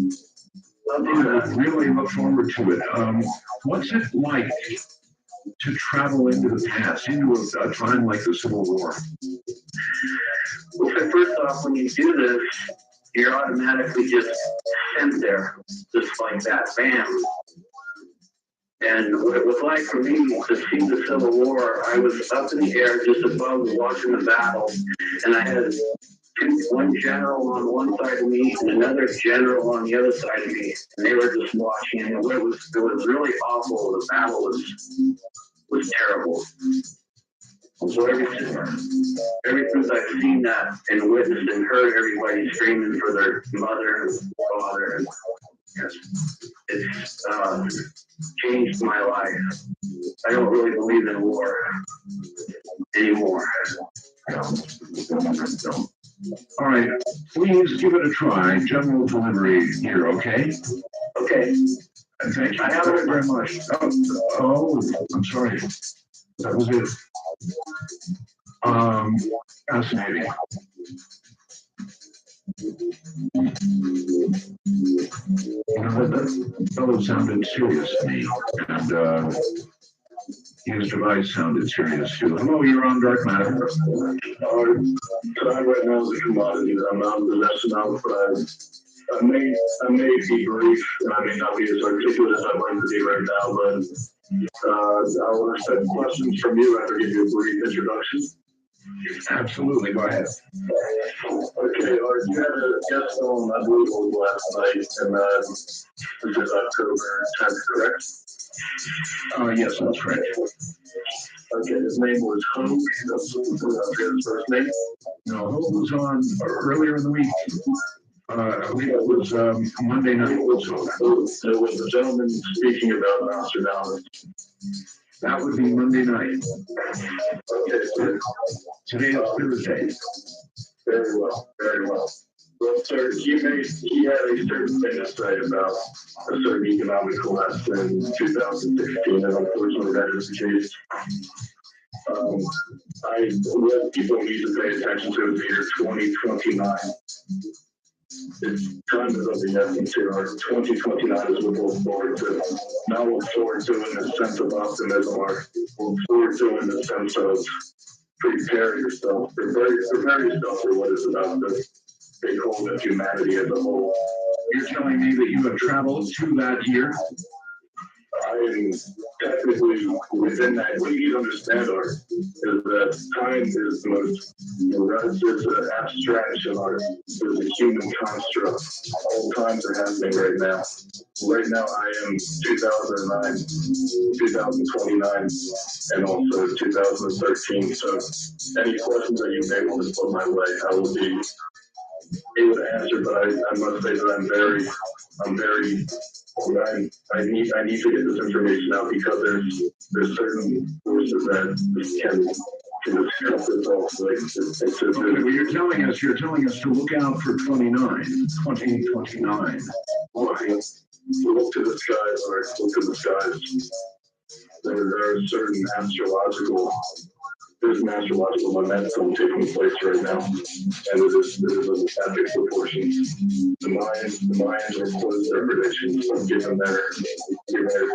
I'll do that. I really look forward to it. What's it like to travel into the past, into a time like the Civil War? Well, so first off, when you do this, you're automatically just sent there, just like that, bam. And what it was like for me to see the Civil War, I was up in the air just above watching the battle, and I had one general on one side of me and another general on the other side of me, and they were just watching, and it was really awful. The battle was terrible. So ever since I've seen that and witnessed and heard everybody screaming for their mother and father, it's changed my life. I don't really believe in war anymore. All right, please give it a try. General delivery here, okay? Okay. And thank you very much. Oh, I'm sorry. That was it. Fascinating. That fellow sounded serious to me, and his device sounded serious too. Hello, you're on Dark Matter. Time right now is a commodity that I'm not in possession of, but I may be brief, and I may not be as articulate as I'd like to be right now, but I'll accept questions from you after I give you a brief introduction. Absolutely, go ahead. Okay, Art, you had a guest on, I believe it was last night, and this is October 10th, correct? Yes, that's correct. Okay, his name was Hope, that's his first name. No, Hope was on earlier in the week. I believe it was Monday night. It was the gentleman speaking about Nostradamus. That would be Monday night. Okay, so Today is Thursday. very well, very well. Well, sir, he had a certain thing to say about a certain economic collapse in 2016, and unfortunately that is the case. What people need to pay attention to is the year 2029. It's time is of the essence here. 2029 is what we'll look forward to. Not look forward to in the sense of optimism, or look forward to in the sense of prepare yourself. Prepare yourself for what is about to take hold of humanity as a whole. You're telling me that you have traveled to that year? I am technically within that. What you need to understand, Art, is that time is the most, it's an abstraction, Art. It's a human construct. All times are happening right now. Right now, I am 2009, 2029, and also 2013. So, any questions that you may want to put my way, I will be able to answer. But I must say that I'm very I need to get this information out because there's certain forces that can discuss this also. Okay, well, you're telling us to look out for 2029. Look to the skies, or look to the skies. There are certain there's an astrological momentum taking place right now, and it is of epic proportions. The Mayans were close to their predictions, but given their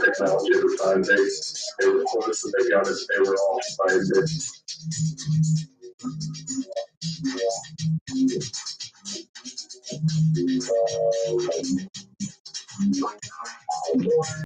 technology at the time, they were close, but they got it. They were off by a bit.